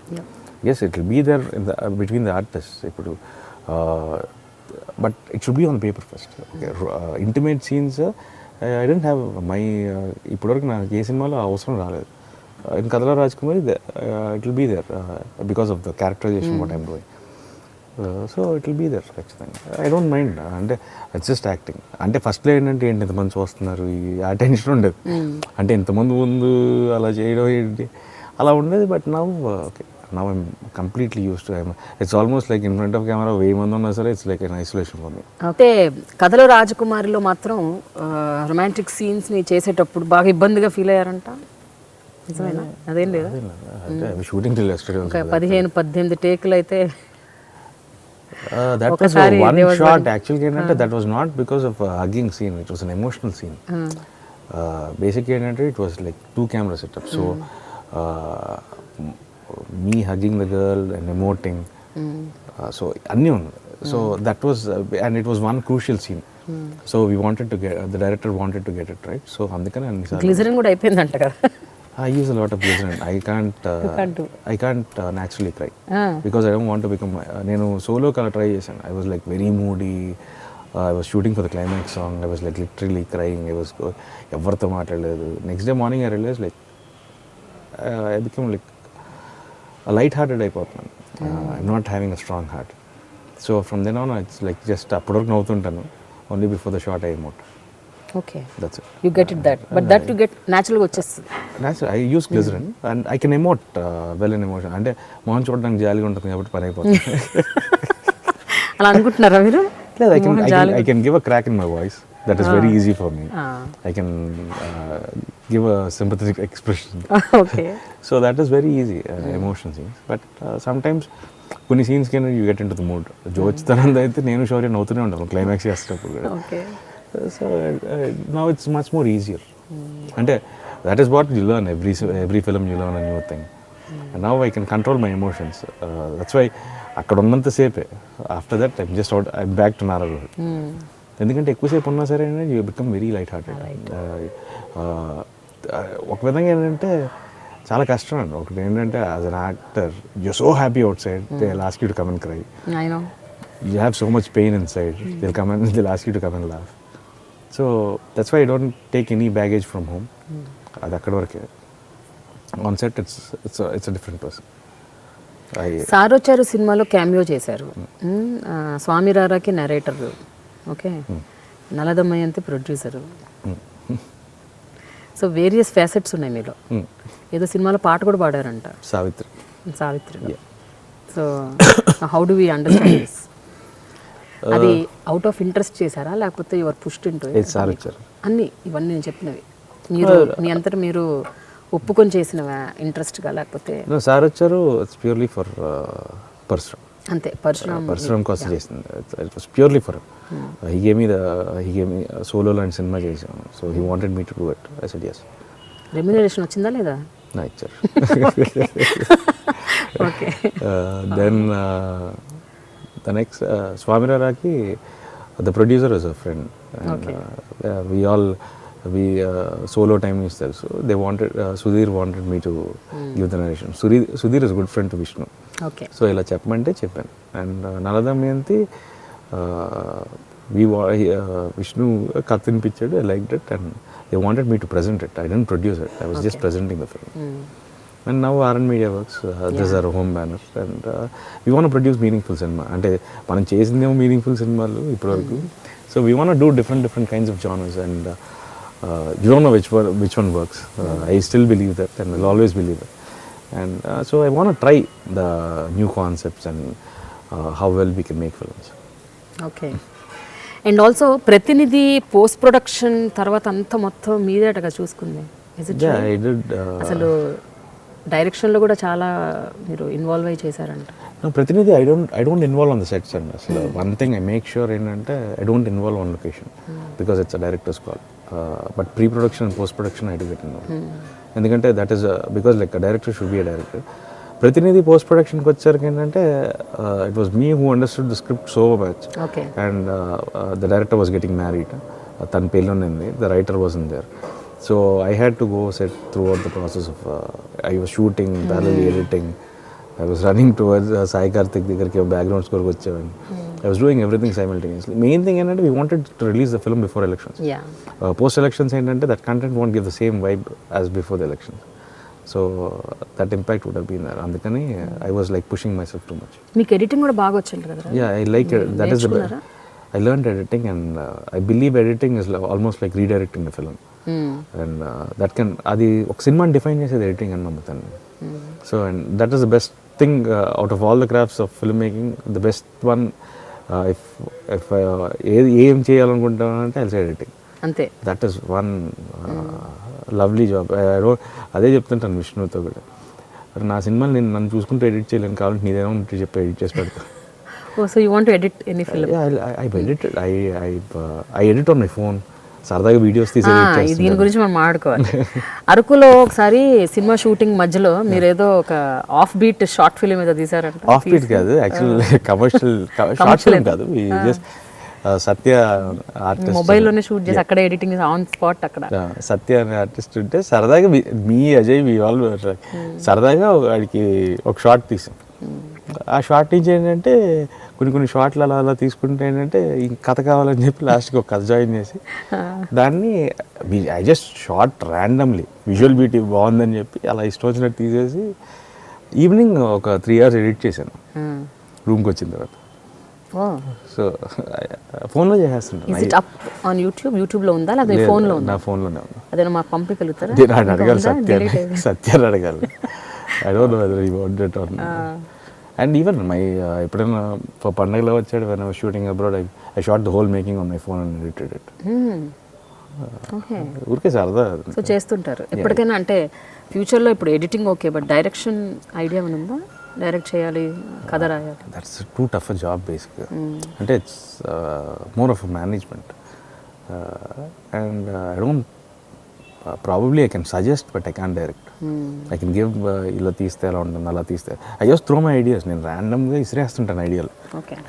Yes, it will be there in the between the artists ippudu, but it should be on paper first. Okay. Intimate scenes I didn't have my ippudu varaku na ee cinema lo avasaram raaledu. in Kadala Rajkumari, it will be there because of the characterization what I'm doing. So it will be there ఖచ్చితంగా. I don't mind. అంటే it's just acting. అంటే ఫస్ట్లో ఏంటంటే ఇంతమంది చూస్తున్నారు ఆ tension ఉండేది. అంటే ఇంతమంది ముందు అలా చేయడం ఏంటి అలా ఉండేది. But now okay, now I'm completely use to. It's almost like in front of camera 1000 మంది ఉన్నా సరే it's like an isolation for me. అయితే కథలో రాజకుమారిలో మాత్రం రొమాంటిక్ సీన్స్ని చేసేటప్పుడు బాగా ఇబ్బందిగా ఫీల్ అయ్యారంట, నిజమేనా? అదేం లేదా? Shooting till yesterday. ఒక 15-18 టేకులు అయితే that was one shot actually ఏంటంటే that was not because of a hugging scene, it was an emotional scene. Basically ఏంటంటే it was like 2 camera setup, so me hugging the girl and emoting, so అన్నీ ఉన్నాయి. So that was and it was one crucial scene. So we wanted to get, the director wanted to get it right, so అందుకని అన్ని glycerin కూడా అయిపోయిందంట కదా. I use a lot of glycerin. I can't naturally cry because I don't want to become. నేను solo kala try చేశాను. I was like very moody. I was shooting for the climax song. I was like literally crying. I was ఎవరితో మాట్లాడలేదు. Next day morning I realized like I became like a light-hearted అయిపోతున్నాను. I'm not having a strong heart. So from then on it's like just అప్పటి వరకు నవ్వుతుంటాను. Only before the shot I emote. Okay. That's it. You get it that. But that you get naturally వచ్చేస్తుంది. Natural. I use glycerin and I can emote well in emotion. అంటే మొహం చూడడానికి జాలిగా ఉంటుంది కాబట్టి పని అయిపోతుంది. అలా అనుకుంటున్నారా మీరు? లేదు, I can give a crack in my voice. That is very easy for me. I can give a sympathetic expression. Okay. So that is very easy, emotion scenes. But sometimes కొన్ని సీన్స్ కి you get into the mood. జోచితనంలో అయితే నేను షోరీ నవ్వుతూనే ఉంటాను climax చేసేటప్పుడు కూడా. Okay. So now it's much more easier. And that is what you learn, every film you learn a new thing. And now I can control my emotions. That's why అక్కడ ఉన్నంత సేపే, after that I'm back to Nara Rohit. ఎందుకంటే ఎక్కువసేపు ఉన్నా సరే you become very light hearted. ఒక విధంగా ఏంటంటే చాలా కష్టం అండి. ఒకటి ఏంటంటే as an actor you're so happy outside, they'll ask you to come and cry. I know. You have so much pain inside, they'll ask you to come and laugh. So that's why I don't take any baggage from home. అది అక్కడ వరకే. On set it's a different person. సారొచ్చారు సినిమాలో cameo చేశారు. స్వామి రారాకి narrator. Okay. Naladamayanthi producer. So various facets ఉన్నాయి మీలో. ఏదో సినిమాలో పాట కూడా పాడారంట, Savitri. So how do we understand this? అది అవుట్ ఆఫ్ ఇంట్రెస్ట్ చేశారా లేకపోతే యువర్ పుష్డ్ ఇంటూ అన్ని ఇవన్నీ నేను చెప్పినవి మీరు మీ అంతటా మీరు ఒప్పుకొని చేసినవా ఇంట్రెస్ట్గా లేకపోతే? సార్ వచ్చారు ఇట్స్ ప్యూర్లీ ఫర్ పరశురామ్. అంతే, పరశురామ్ కోసం చేసింది. It was purely for he gave me Solo లాంటి సినిమా చేసాం. So he wanted me to do it. I said yes. Remuneration వచ్చిందా లేదా? నా ఇచ్చారు. Okay. Then the next Swami Raraki, the producer is a friend, and okay. We solo time is there, so they wanted Sudhir wanted me to give the narration. Sudhir is a good friend to Vishnu. Okay. So ila cheppante cheppan, and Naladamayanti Vishnu kathin pictured, I liked it and they wanted me to present it. I didn't produce it, I was just presenting the film. And now R&D Media Works, this is our home banner, and we want to produce meaningful cinema. అంటే మనం చేసిందేమో meaningful సినిమాలు ఇప్పటివరకు. So we want to do different kinds of genres, and you don't know which one works. I still believe that, and I'll always believe it. And so I want to try the new concepts and how well we can make films. Okay. And also ప్రతినిధి post production తర్వాత అంతా మొత్తం మీదేటగా చూసుకుంది. Is it true? Yeah, I did. అసలు డైరెక్షన్లో కూడా చాలా మీరు ఇన్వాల్వ్ అయ్యి చేశారంట. ప్రతినిధి I don't involve on the sets అండి. అసలు one thing I make sure ఏంటంటే I don't involve on location because it's a director's call. But pre-production and post-production I do get involved. ఎందుకంటే that is because like a director should be a director. ప్రతినిధి post ప్రొడక్షన్కి వచ్చేసరికి ఏంటంటే it was me who understood the script so much. Okay. And the director was getting married. తన పెళ్ళి ఉన్నింది. The writer wasn't there. So I had to go set throughout the process of I was shooting, parallel editing. I was running towards Sai Karthik దగ్గరికి background score వచ్చేవాడిని. I was doing everything simultaneously. Main thing ఏంటంటే we wanted to release the film before elections. Yeah. Post elections ఏంటంటే that content won't give the same vibe as before the elections. So that impact would have been there. అందుకని I was like pushing myself too much. మీకు editing కూడా బాగా వచ్చింది కదా? Yeah, I like it. That is the I learned editing, and I believe editing is almost like redirecting the film. And that can adi ok cinema define chesedi editing ani nammutanu. So and that is the best thing out of all the crafts of filmmaking. The best one, if ఏం చేయాలనుకుంటానంటే I'll say editing. అంతే. That is one lovely job. అదే చెప్తుంటాను విష్ణుతో కూడా, నా సినిమాలు నేను నన్ను చూసుకుంటూ ఎడిట్ చేయలేను, కావాలంటే నీదేమో ఉంటే చెప్పి ఎడిట్ చేసి పెడతాను. Oh, so you want to edit any film? Yeah, I edited. I edit on my phone. సరదాగా వీడియోస్ తీసి దీని గురించి మనం మాట్లాడుకోవాలి. అరకులో ఒకసారి సినిమా షూటింగ్ మధ్యలో మీరు ఏదో ఒక ఆఫ్ బీట్ షార్ట్ ఫిల్మ్ ఏదో తీసారంట. ఆఫ్ బీట్ కాదు, యాక్చువల్లీ కమర్షియల్ షార్ట్ ఫిల్మ్ కాదు. జస్ట్ సత్య ఆర్టిస్ట్ మొబైల్లోనే షూట్ చేసి అక్కడ ఎడిటింగ్ ఆన్ స్పాట్ అక్కడ. సత్య అనే ఆర్టిస్ట్ ఉంటే సరదాగా మీ అజయ్ వాళ్ళు సరదాగా వాడికి ఒక షార్ట్ తీసాం. ఆ షార్ట్ నుంచి ఏంటంటే కొన్ని షార్ట్లు అలా తీసుకుంటే ఏంటంటే ఇంక కథ కావాలని చెప్పి లాస్ట్కి ఒక కథ జాయిన్ చేసి దాన్ని I just short randomly, visual beauty బాగుందని చెప్పి అలా ఇష్టం వచ్చినట్టు తీసేసి ఈవినింగ్ ఒక 3 hours ఎడిట్ చేశాను రూమ్కి వచ్చిన తర్వాత. సో ఫోన్లో చేసేస్తుంటాను. యూట్యూబ్లో ఉందా లేదా ఫోన్లో ఉందా? నా ఫోన్లోనే ఉంది. అదే మాకు పంపించగలుగుతారా? అడగాలి, సత్యాన్ని అడగాలి. I don't know weather he want it or not. And even my ఎప్పుడైనా పండగలో వచ్చాడు when I was shooting abroad, I shot the whole making on my phone and edited it. ఊరికే సరదా. సో చేస్తుంటారు ఎప్పటికైనా? అంటే ఫ్యూచర్లో ఇప్పుడు editing okay, but direction idea ఉందా? డైరెక్ట్ చేయాలి, కథ రాయాలి. దట్స్ టూ టఫ్ జాబ్ బేసిక్గా. అంటే it's more of management. And I don't probably I can suggest but I can direct. I can give ఇలా తీస్తే ఎలా ఉంటుంది, అలా తీస్తే. I just throw my ideas. నేను ర్యాండమ్గా ఇసిరేస్తుంటాను ఐడియాలు.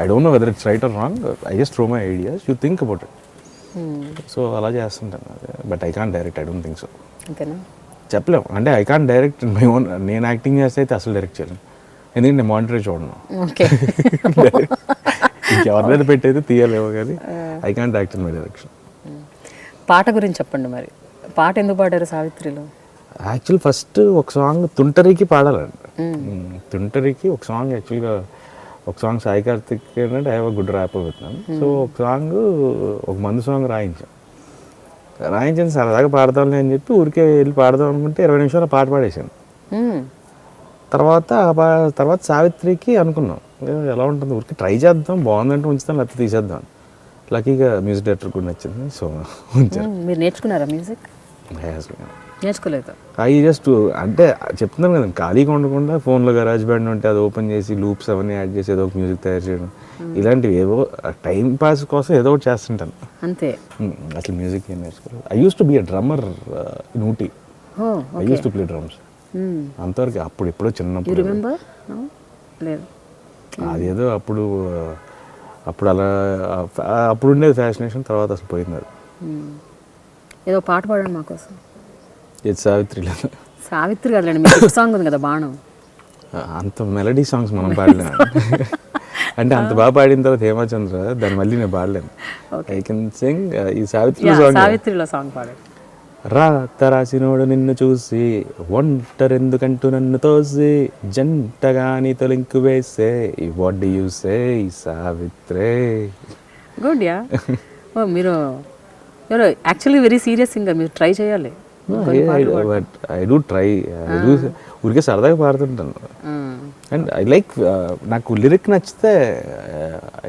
I don't know whether it's right are wrong. I just throw my ideas, you think about it. So అలా చేస్తుంటాను. But I can't direct. I don't think so. చెప్పలేము. అంటే I can't direct my own. నేను acting చేస్తే అయితే అసలు direct చేయలేను, ఎందుకంటే నేను మానిటరీ చూడను. ఇంకెవరినైతే పెట్టయితే తీయలేవు, కానీ I can't act in my direction. పాట గురించి చెప్పండి మరి. పాట ఎందుకు పాడారు సావిత్రిలో? యాక్చువల్ ఫస్ట్ ఒక సాంగ్ తుంటరికి పాడాలండి. తుంటరికి ఒక సాంగ్, యాక్చువల్గా ఒక సాంగ్ సాయి కార్తిక్ ఏంటంటే I have a good rap అవుతున్నాను. సో ఒక సాంగ్, ఒక మందు సాంగ్ రాయించాను సరదాగా పాడతాంలే అని చెప్పి ఊరికే వెళ్ళి పాడదాం అనుకుంటే 20 నిమిషాలు పాట పాడేశాను. తర్వాత సావిత్రికి అనుకున్నాం ఎలా ఉంటుంది, ఊరికి ట్రై చేద్దాం, బాగుందంటే ఉంచుతాం, లేకపోతే తీసేద్దాం. లక్కీగా మ్యూజిక్ డైరెక్టర్ కూడా నచ్చింది, సో ఉంచారు. మీరు నేర్చుకున్నారా మ్యూజిక్? నేర్చుకోలేదు. ఐ జస్ట్ అంటే చెప్తున్నాను కదా, ఖాళీగా ఉండకుండా ఫోన్లో గరాజ్ బ్యాండ్ ఉంటే అది ఓపెన్ చేసి లూప్స్ అవన్నీ యాడ్ చేసి ఏదో ఒక మ్యూజిక్ తయారు చేయడం, ఇలాంటివి ఏవో టైం పాస్ కోసం ఏదో ఒకటి చేస్తుంటాను అంతే. అసలు మ్యూజిక్ ఏం నేర్చుకోలేదు. I use to be a drummer in Ooty. I use to play drums. అంతవరకు అప్పుడు ఎప్పుడో చిన్నప్పుడు. అదేదో అప్పుడు అలా అప్పుడు ఉండేది ఫ్యాషనేషన్, తర్వాత అసలు పోయింది అది. ఏదో పాట పాడండి మా కోసం. ఇది సావిత్రిలో. సావిత్రి కదండి, మీకు సాంగ్ ఉంది కదా బాణం. అంత మెలడీ సాంగ్స్ మనం పాడలేము. అంటే అంత బాగా పాడిన తర్వాత హేమచంద్ర దాన్ని మళ్ళీ నేను పాడలేను. ఐ కెన్ సింగ్ ఈ సావిత్రిలో సాంగ్ పాడండి. రాసినోడు నిన్ను చూసి ఒంటరెందుకంటూ నన్ను తోసి జంటగాని తొలింకు వేసే వాట్ డు యు సే సావిత్రే. Good yeah. మీరు యాక్చువల్లీ వెరీ సీరియస్ సింగర్, మీరు ట్రై చేయాలి. I do try. ఊరికే సరదాగా పాడుతుంటాను. అండ్ ఐ లైక్, నాకు లిరిక్ నచ్చితే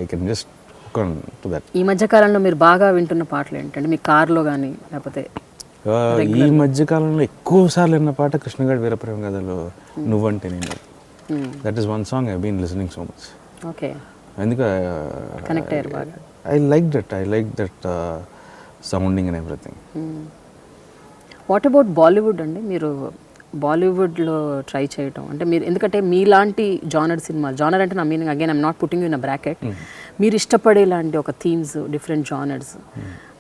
I can just hook on to that. ఈ మధ్య కాలంలో మీరు బాగా వింటున్న పాటలు ఏంటంటే మీ కార్లో కానీ లేకపోతే? ఈ మధ్య కాలంలో ఎక్కువ సార్లు విన్న పాట కృష్ణగాడి వీరప్రేమ కథలో నువ్వంటే నేను. That is one song I been listening so much. Okay. ఎందుకు కనెక్ట్ అయ్యారు బాగా. I like that sounding and everything. What about Bollywood అండి? మీరు బాలీవుడ్లో ట్రై చేయటం అంటే మీరు, ఎందుకంటే మీలాంటి జానర్ సినిమాలు, జానర్ అంటే నా meaning again I'm not putting you in a bracket, మీరు ఇష్టపడేలాంటి ఒక థీమ్స్, డిఫరెంట్ జానర్స్,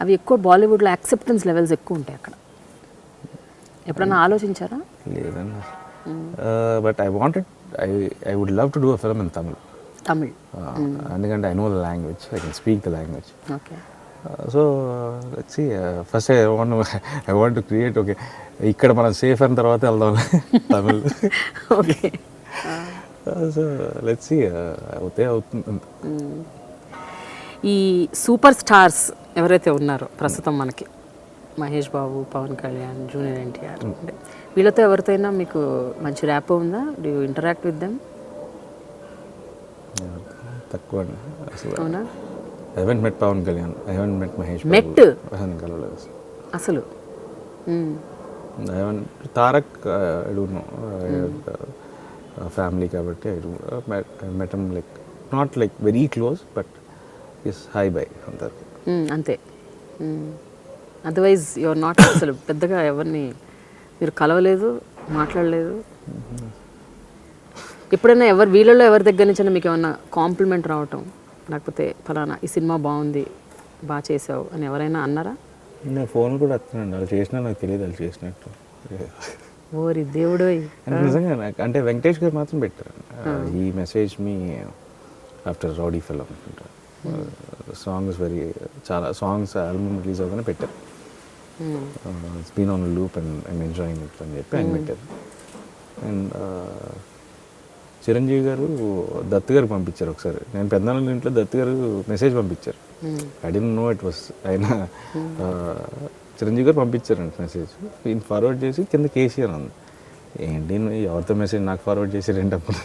అవి ఎక్కువ బాలీవుడ్లో యాక్సెప్టెన్స్ లెవెల్స్ ఎక్కువ ఉంటాయి అక్కడ. ఎప్పుడన్నా ఆలోచించారా? లేదన్నా. But I would love to do a film in Tamil. ఎందుకంటే I know the language, I can speak the language. Okay. So let's see first I want to create okay ఇక్కడ మనం సేఫ్ అయిన తర్వాత వెళ్దాం Tamil. Okay. So let's see అవుతుంది. ఈ super stars ఎవరైతే ఉన్నారో ప్రస్తుతం మనకి మహేష్ బాబు, పవన్ కళ్యాణ్, జూనియర్ ఎన్టీఆర్, అంటే వీళ్ళతో ఎవరితోనైనా మీకు మంచి ర్యాప్ ఉందా? Do you interact with them? తక్కువ అండి అసలు. అవునా? I haven't met Pawan Kalyan, I haven't met Mahesh met కలవలేదు అసలు. I haven't Tarak, I don't know, family కాబట్టి I met him like not like very close but is hi bye అంటారు అంతే. అదర్వైజ్ యువర్ నాట్ అసలు పెద్దగా ఎవరిని మీరు కలవలేదు, మాట్లాడలేదు. ఎప్పుడైనా వీళ్ళలో ఎవరి దగ్గర నుంచి మీకు ఏమన్నా కాంప్లిమెంట్ రావటం, లేకపోతే ఫలానా ఈ సినిమా బాగుంది, బాగా చేసావు అని ఎవరైనా అన్నారా? నేను ఫోన్ కూడా వస్తున్నాను, వాళ్ళు చేసినా నాకు తెలియదు వాళ్ళు చేసినట్టు. ఓరి దేవుడు. నిజంగా నాకు అంటే వెంకటేష్ గారు మాత్రం పెట్టారు ఈ message me after Rowdy film అనుకుంటా. సాంగ్స్ వెరీ చాలా సాంగ్స్ ఆల్బమ్ రిలీజ్ అవ్వగానే పెట్టారు. It's been on loop and I'm enjoying it అని చెప్పి ఆయన పెట్టారు. అండ్ చిరంజీవి గారు దత్ గారు పంపించారు ఒకసారి. నేను పెద్దనాన్న ఇంట్లో దత్ గారు మెసేజ్ పంపించారు. I don't know it was ఆయన చిరంజీవి గారు పంపించారంట మెసేజ్. ఈయన ఫార్వర్డ్ చేసి కింద కేసీఆర్ ఉంది. ఏంటి ఎవరితో మెసేజ్ నాకు ఫార్వర్డ్ చేసారేంటి అప్పుడు.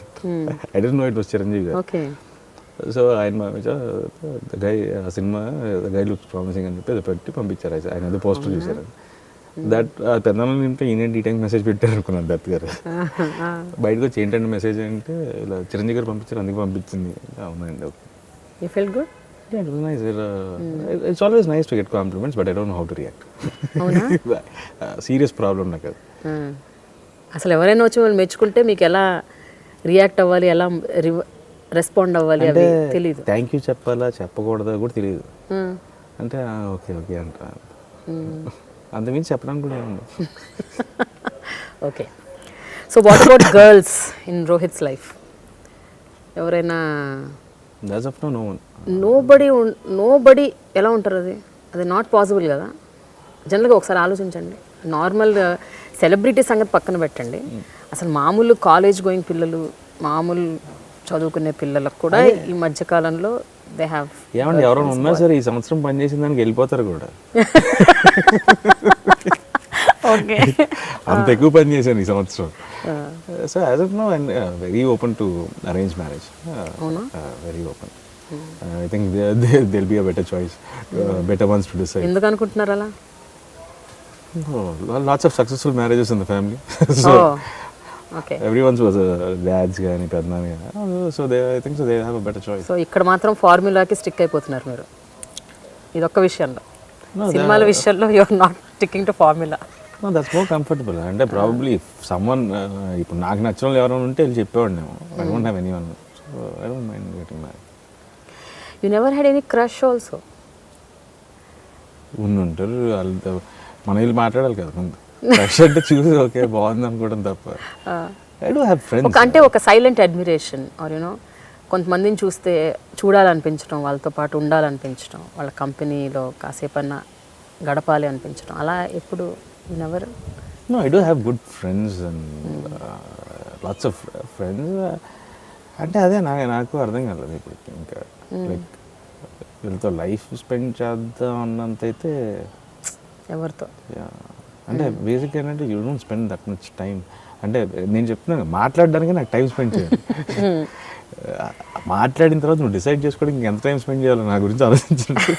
I don't know it was Chiranjeevi గారు. సో ఆయన గై ఆ సినిమా గై లుక్స్ ప్రామిసింగ్ అని చెప్పి అది పెట్టి పంపించారు. ఆయన ఏదో పోస్టర్ చూసారు. దట్ పెద్దనాన్న ఇంట్లో ఈయన ఈ టైం మెసేజ్ పెట్టారు అనుకున్నాను దత్ గారు. బయటకు వచ్చి ఏంటంటే మెసేజ్ అంటే ఇలా చిరంజీవి గారు పంపించారు అందుకు పంపించింది. అవునండి. You felt good? Yeah, it was nice. It's always nice to get compliments, but I don't know how to react. Serious problem నాకు అది. అసలు ఎవరైనా వచ్చి వాళ్ళు మెచ్చుకుంటే మీకు ఎలా రియాక్ట్ అవ్వాలి, ఎలా రెస్పాండ్ అవ్వాలి అవి తెలియదు. థ్యాంక్ యూ చెప్పాలా చెప్పకూడదా కూడా తెలియదు. అంటే ఓకే ఓకే అంట, అంతమించి చెప్పడానికి కూడా ఏముంది. Okay. So what about girls in Rohit's life? ఎవరైనా As of now, no one. Nobody ఎలా ఉంటారు? అది నాట్ పాసిబుల్ కదా. జనరల్గా ఒకసారి ఆలోచించండి. నార్మల్ సెలబ్రిటీ సంగతి పక్కన పెట్టండి, అసలు మామూలు కాలేజ్ గోయింగ్ పిల్లలు, మామూలు చదువుకునే పిల్లలకు కూడా ఈ మధ్యకాలంలో దే హ్యావ్. ఏమండి ఎవరైనా ఉన్నా సరే ఈ సంవత్సరం పనిచేసిన దానికి వెళ్ళిపోతారు కూడా. ఓకే. అంత ఎక్కువ పని చేశాను ఈ సంవత్సరం. So as of now and very open to arrange marriage. Very open. I think there be a better choice, better ones to decide. ఎందుకు అనుకుంటున్నారు అలా? Lots of successful marriages in the family. So everyone's was dads కానీ పెద్దనాన్న కానీ. So they I think so they have a better choice. So ఇక్కడ మాత్రం ఫార్ములాకి stick అయిపోతున్నారు మీరు ఇదొక్క విషయంలో. సినిమాల విషయంలో you are not sticking to formula. No, that's more comfortable. అంటే ప్రాబబ్లీ ఇఫ్ సమ్వన్ ఇప్పుడు నాకు నచ్చిన వాళ్ళు ఎవరైనా ఉంటే వెళ్ళి చెప్పేవాడు నేను. I don't have anyone, so I don't mind getting married. You never had any crush also? ఉంటారు వాళ్ళతో మనం వెళ్ళి మాట్లాడాలి కదా ముందు. క్రష్ అంటే చూసి ఓకే బాగుంది అనుకోవడం తప్ప. I don't have friends. అంటే ఒక సైలెంట్ అడ్మిరేషన్ ఆర్ యూనో కొంతమందిని చూస్తే చూడాలనిపించడం, వాళ్ళతో పాటు ఉండాలనిపించడం, వాళ్ళ కంపెనీలో కాసేపన్నా గడపాలి అనిపించడం, అలా ఎప్పుడు? Never? No, I do have good friends and lots of friends. అంటే అదే నాకు అర్థం కాలేదు ఇప్పుడు ఇంకా లైక్ వీళ్ళతో లైఫ్ స్పెండ్ చేద్దాం అన్నంత అయితే ఎవరితో. అంటే బేసిక్ ఏంటంటే you don't spend that much time. అంటే నేను చెప్తున్నాను మాట్లాడడానికి నాకు టైం స్పెండ్ చేయాలి. మాట్లాడిన తర్వాత నువ్వు డిసైడ్ చేసుకోవడానికి ఇంక ఎంత టైం స్పెండ్ చేయాలో నా గురించి ఆలోచించండి.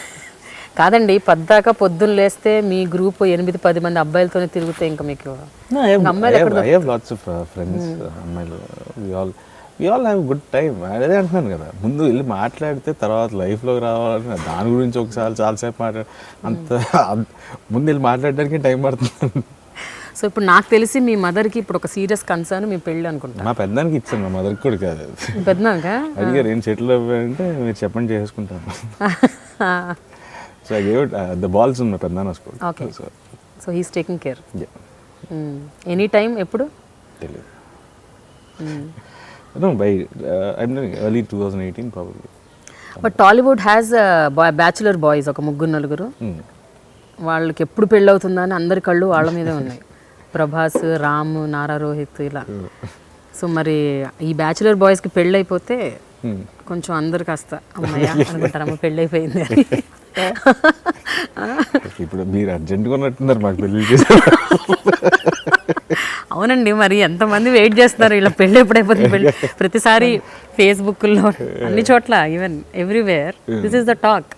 కాదండి, పద్దాక పొద్దున్న లేస్తే మీ గ్రూప్ 8-10 మంది అబ్బాయిలతోనే తిరిగితే ఇంకా మీకు అమ్మాయిలు? I have lots of friends, అమ్మాయిలు. we all have good time. అదే అంటున్నాను కదా, ముందు వెళ్ళి మాట్లాడితే తర్వాత లైఫ్లోకి రావాలని దాని గురించి ఒకసారి చాలాసేపు అంత ముందు వెళ్ళి మాట్లాడడానికి టైం పడుతుంది. సో ఇప్పుడు నాకు తెలిసి మీ మదర్కి ఇప్పుడు ఒక సీరియస్ కన్సర్న్ మీ పెళ్ళి అనుకుంటా. మా పెద్దానికి ఇచ్చాను, మా మదర్కి కూడా కాదు. పెద్దనాక అడిగారు ఏం సెటిల్ అవ్వాలంటే మీరు చెప్పండి చేసుకుంటాను. So I gave the balls in my పెద్దనాన్న school. Okay. So he's taking care. Any time ఎప్పుడు తెలియదు. No, by I'm doing early 2018 probably. But Tollywood has bachelor boys ఒక ముగ్గురు నలుగురు, వాళ్ళకి ఎప్పుడు పెళ్ళి అవుతుందా అని అందరి కళ్ళు వాళ్ళ మీదే ఉన్నాయి. ప్రభాస్, రామ్, నారా రోహిత్ ఇలా. సో మరి ఈ బ్యాచులర్ బాయ్స్కి పెళ్ళి అయిపోతే కొంచెం అందరు కాస్త అమ్మాయ అనుకుంటారమ్మ పెళ్ళి అయిపోయింది అని. ఇప్పుడు మీరు అర్జెంటుగా ఉన్నట్టున్నారు మాకు పెళ్ళి. అవునండి, మరి ఎంతమంది వెయిట్ చేస్తున్నారు ఇలా పెళ్ళి ఎప్పుడైపోతుంది పెళ్ళి. ప్రతిసారి ఫేస్బుక్లో అన్ని చోట్ల even everywhere this is the talk.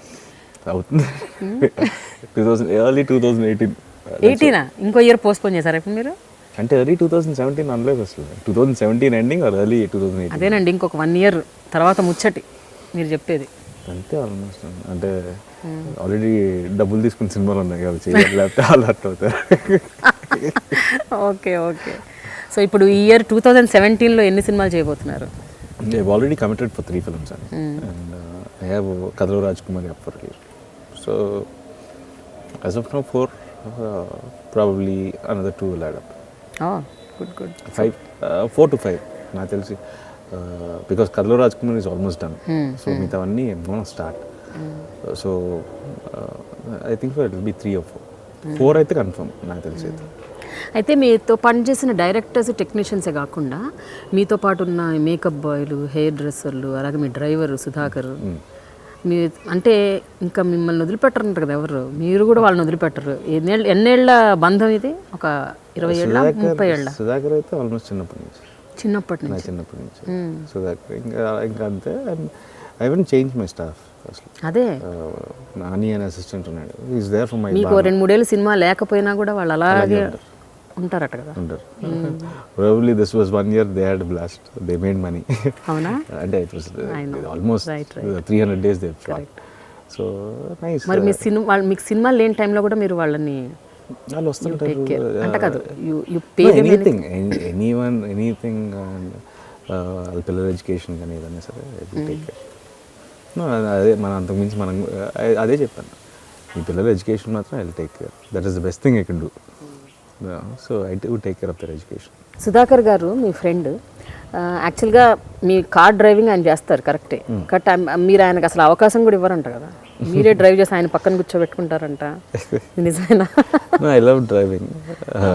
అవుతుంది. ఎర్లీ 2018. 18 ఇంకో ఇయర్ పోస్ట్పోన్ చేశారా ఇప్పుడు మీరు? అంటే ఎర్లీ 2017 అనలేదు అసలు. 2017 ఎండింగ్ ఆర్ ఎర్లీ 2018. అదేనండి, ఇంకొక 1 ఇయర్ తర్వాత ముచ్చటి మీరు చెప్పేది. అంతే ఆల్మోస్ట్. అంటే ఆల్రెడీ డబ్బులు తీసుకుని సినిమాలు ఉన్నాయి కదా, చేయాలి లేకపోతే అలర్ట్ అవుతారు. Okay okay. సో ఇప్పుడు ఈ ఇయర్ 2017లో ఎన్ని సినిమాలు చేయబోతున్నారు? I already committed for 3 films and I have కథలో Raj Kumar up for here. So as of now 4, probably another 2 will add up. Good good. 4 to 5 నాకు తెలిసి, బికాస్ కథలో Raj Kumar is almost done. So మిగతావన్నీ start. So I think so it will be 3 or 4. 4 అయితే confirm నాకు తెలిసి. అయితే మీతో పనిచేసిన డైరెక్టర్స్, టెక్నీషియన్సే కాకుండా మీతో పాటు ఉన్న మేకప్ బాయ్లు, హెయిర్ డ్రెస్సర్లు, అలాగే మీ డ్రైవర్ సుధాకర్, మీ అంటే ఇంకా మిమ్మల్ని వదిలిపెట్టరంట కదా ఎవరు, మీరు కూడా వాళ్ళని వదిలిపెట్టరు. ఎన్నేళ్ల బంధం ఇది? ఒక 20 ఏళ్ళ, 30 ఏళ్ళ? సుధాకర్ అయితే ఆల్మోస్ట్ చిన్నప్పటి నుంచి. చిన్నప్పటి నుంచి సుధాకర్ ఇంకా అంతే. I haven't change my staff అసలు. అదే నాని అనే అసిస్టెంట్ ఉన్నాడు, ఈజ్ దేర్ ఫర్ మై. మీకు 2-3 ఏళ్ళు సినిమా లేకపోయినా కూడా వాళ్ళు అలాగే ఉంటారట కదా? ఉంటారు. Probably this was 1 year they had blast, they made money. అవునా? అంటే it was almost 300 days they shot. So nice. మరి మీ సినిమా మీకు సినిమా లేని టైంలో కూడా మీరు వాళ్ళని వాళ్ళు వస్తుంటారు అంటే కాదు, యు పే ఎనీథింగ్, ఎనీథింగ్. వాళ్ళ పిల్లల ఎడ్యుకేషన్ కానీ ఏదైనా సరే టేక్ కేర్. అదే మన అంతకుమించి మనం అదే చెప్పాను, ఈ పిల్లల ఎడ్యుకేషన్ మాత్రం I will take care. That is the best thing I can do. So I would take care of their education. Sudhakar garu మీ ఫ్రెండ్, యాక్చువల్గా మీ కార్ డ్రైవింగ్ ఆయన చేస్తారు కరెక్టే, బట్ మీరు ఆయనకు అసలు అవకాశం కూడా ఇవ్వరంట కదా, మీరే డ్రైవ్ చేసి ఆయన పక్కన కూర్చోబెట్టుకుంటారంట, నిజమేనా? I love driving.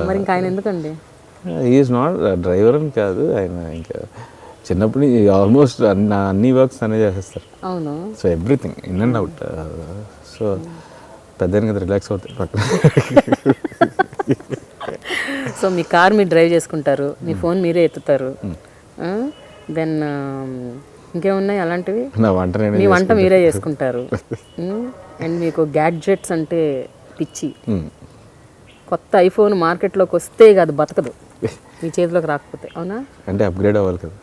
మరి ఇంకా ఆయన ఎందుకండి? ఈజ్ నాట్ డ్రైవర్ అని కాదు, ఆయన ఇంకా చిన్నప్పుడు ఆల్మోస్ట్ అన్ని వర్క్స్ అనే చేసేస్తారు. అవును. So everything in and out. So పెద్ద కదా రిలాక్స్ అవుతాయి పక్కన. సో మీ కార్ మీరు డ్రైవ్ చేసుకుంటారు, మీ ఫోన్ మీరే ఎత్తుతారు, దెన్ ఇంకేమున్నాయి అలాంటివి? మీ వంట మీరే చేసుకుంటారు, అండ్ మీకు గ్యాడ్జెట్స్ అంటే పిచ్చి. కొత్త ఐఫోన్ మార్కెట్లోకి వస్తే కాదు బతకదు మీ చేతిలోకి రాకపోతే, అవునా? అంటే అప్గ్రేడ్ అవ్వాలి కదా.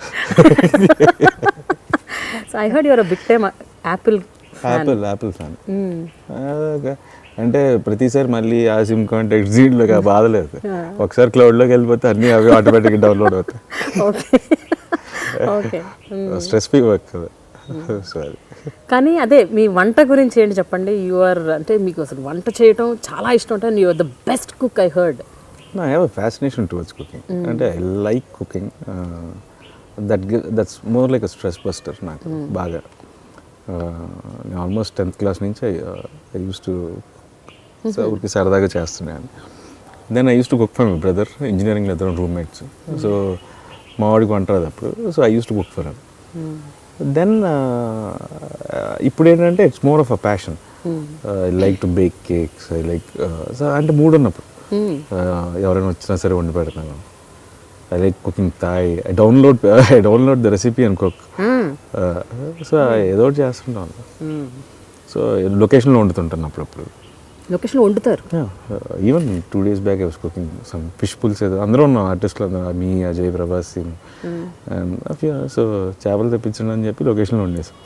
So I heard your big time Apple fan. అంటే ప్రతిసారి మళ్ళీ ఆ సిమ్ కాంటాక్ట్ జీడ్లోకి ఆ బాధ లేదు. ఒకసారి క్లౌడ్లోకి వెళ్ళిపోతే అన్నీ అవి ఆటోమేటిక్గా డౌన్లోడ్ అవుతాయి. స్ట్రెస్ ఫ్రీ వర్క్ కదా. సారీ. కానీ అదే మీ వంట గురించి ఏంటి చెప్పండి. యూఆర్ అంటే మీకు అసలు వంట చేయటం చాలా ఇష్టం ఉంటుంది. You're the best cook I heard. I have a fascination towards cooking. అంటే I like cooking. That's more like a stress buster నాకు బాగా. నేను ఆల్మోస్ట్ 10th class నుంచి ఐ యూస్ టు ఊరికి సరదాగా చేస్తున్నాను. Then I use to cook for my brother. ఇంజనీరింగ్లో ఇద్దరం రూమ్మేట్స్. సో మా వాడికి వంట రాదు అప్పుడు. So I use to cook for him. Then ఇప్పుడు ఏంటంటే it's more of a passion. I like to bake cakes. I like అంటే మూడు ఉన్నప్పుడు ఎవరైనా వచ్చినా సరే వండి పెడతాను. I like cooking Thai. I download the recipe and cook. So ఏదో ఒకటి చేస్తుంటాను. సో లొకేషన్లో వండుతుంటాను అప్పుడప్పుడు. లొకేషన్లో వండుతారు? Even 2 days back I was cooking some fish pulusu. ఏదో అందరూ ఉన్నాం ఆర్టిస్టులు, మీ అజయ్, ప్రభాస్ సింగ్. సో చేపలు తెప్పించండి అని చెప్పి లొకేషన్లో వండేసాం.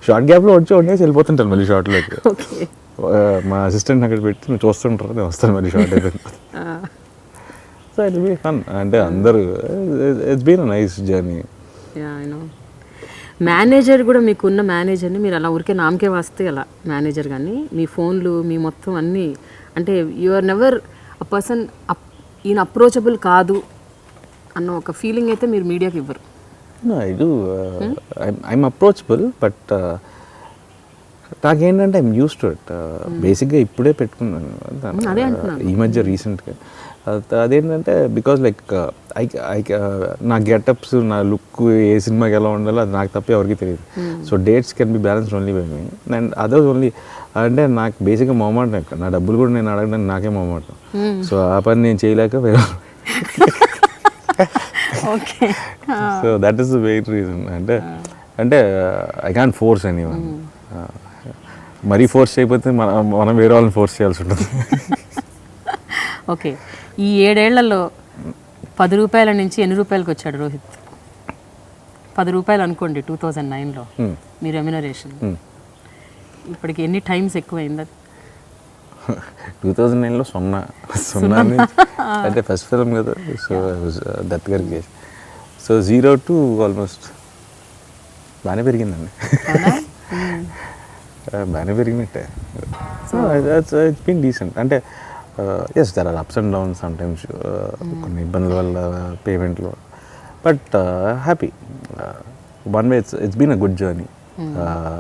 షార్ట్ గ్యాప్లో వండేసి వెళ్ళిపోతుంటాను మళ్ళీ షార్ట్లోకి. మా అసిస్టెంట్ అక్కడ పెట్టి నువ్వు చూస్తుంటారు, నేను వస్తాను మళ్ళీ షార్ట్ అయిపోయింది. So it be fun. అంటే అందరూ it's been a nice journey. Manager కూడా మీకున్న మేనేజర్ని మీరు అలా ఊరికే నామకే వాస్తే అలా మేనేజర్, కానీ మీ ఫోన్లు మీ మొత్తం అన్నీ అంటే you are never a person ఈయన అప్రోచబుల్ కాదు అన్న ఒక ఫీలింగ్ అయితే మీరు మీడియాకి ఇవ్వరు. No, I do. I'm approachable, but నాకేంటంటే ఐమ్ యూస్ టు ఇట్. బేసిక్గా ఇప్పుడే పెట్టుకున్నాను అదే అంటున్నాను. ఈ మధ్య రీసెంట్గా. అదేంటంటే బికాజ్ లైక్ నా గెటప్స్, నా లుక్ ఏ సినిమాకి ఎలా ఉండాలో అది నాకు తప్ప ఎవరికి తెలియదు. So dates can be balanced only by me and others only. అంటే నాకు బేసిక్గా మొహమాటం, నా డబ్బులు కూడా నేను అడగడానికి నాకే మొహమాటం. సో ఆ పని నేను చేయలేక వేరే okay. So that is the main reason. అంటే ఐ క్యాన్ ఫోర్స్ ఎనీవన్. మరీ ఫోర్స్ చేయకపోతే మనం వేరే వాళ్ళని ఫోర్స్ చేయాల్సి ఉంటుంది. ఓకే, ఈ 7 ఏళ్లలో 10 రూపాయల నుంచి ఎన్ని రూపాయలకి వచ్చాడు రోహిత్? 10 రూపాయలు అనుకోండి 2009లో మీ రెమ్యునరేషన్. ఇప్పటికి ఎన్ని టైమ్స్ ఎక్కువైంది అది? 2009లో సున్నా అంటే ఫస్ట్ ఫిల్మ్ కదా. సో దత్ గారికి. సో 0 to ఆల్మోస్ట్ బాగానే పెరిగిందండి. బాగానే పెరిగినట్టే. So it's been decent. అంటే yes there are ups and downs sometimes, కొన్ని ఇబ్బందుల వల్ల పేమెంట్లో, but happy. One way it's been a good journey.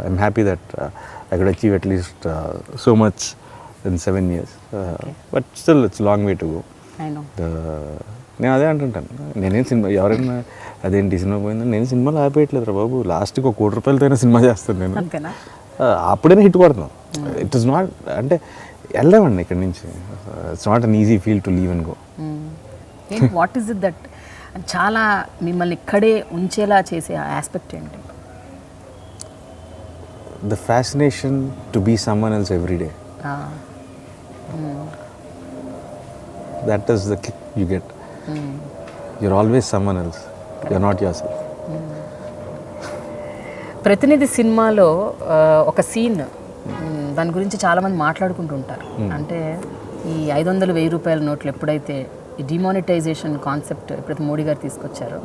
I'm happy that I could achieve at least so much in 7 years, but still it's long way to go. నేను అదే అంటుంటాను, నేనేం cinema ఎవరైనా అదేంటి cinema పోయిందని నేను సినిమాలో ఆపేయట్లేదు రా బాబు, లాస్ట్కి 1 కోటి రూపాయలతో సినిమా చేస్తాను నేను, అప్పుడైనా హిట్ కొడతాం. ఇట్ ఇస్ నాట్ అంటే వెళ్ళామండి ఇక్కడ నుంచి. It's not an easy feel to leave and go. What is it that చాలా మిమ్మల్ని ఇక్కడే ఉంచేలా చేసే ఆస్పెక్ట్ ఏంటి? The fascination to be someone else every day. That is the kick you get. You're always someone else, you're not yourself. ప్రతినిధి సినిమాలో ఒక scene, దాని గురించి చాలామంది మాట్లాడుకుంటూ ఉంటారు. అంటే ఈ 500, 1000 రూపాయల నోట్లు ఎప్పుడైతే ఈ డిమానిటైజేషన్ కాన్సెప్ట్ ఎప్పుడైతే మోడీ గారు తీసుకొచ్చారో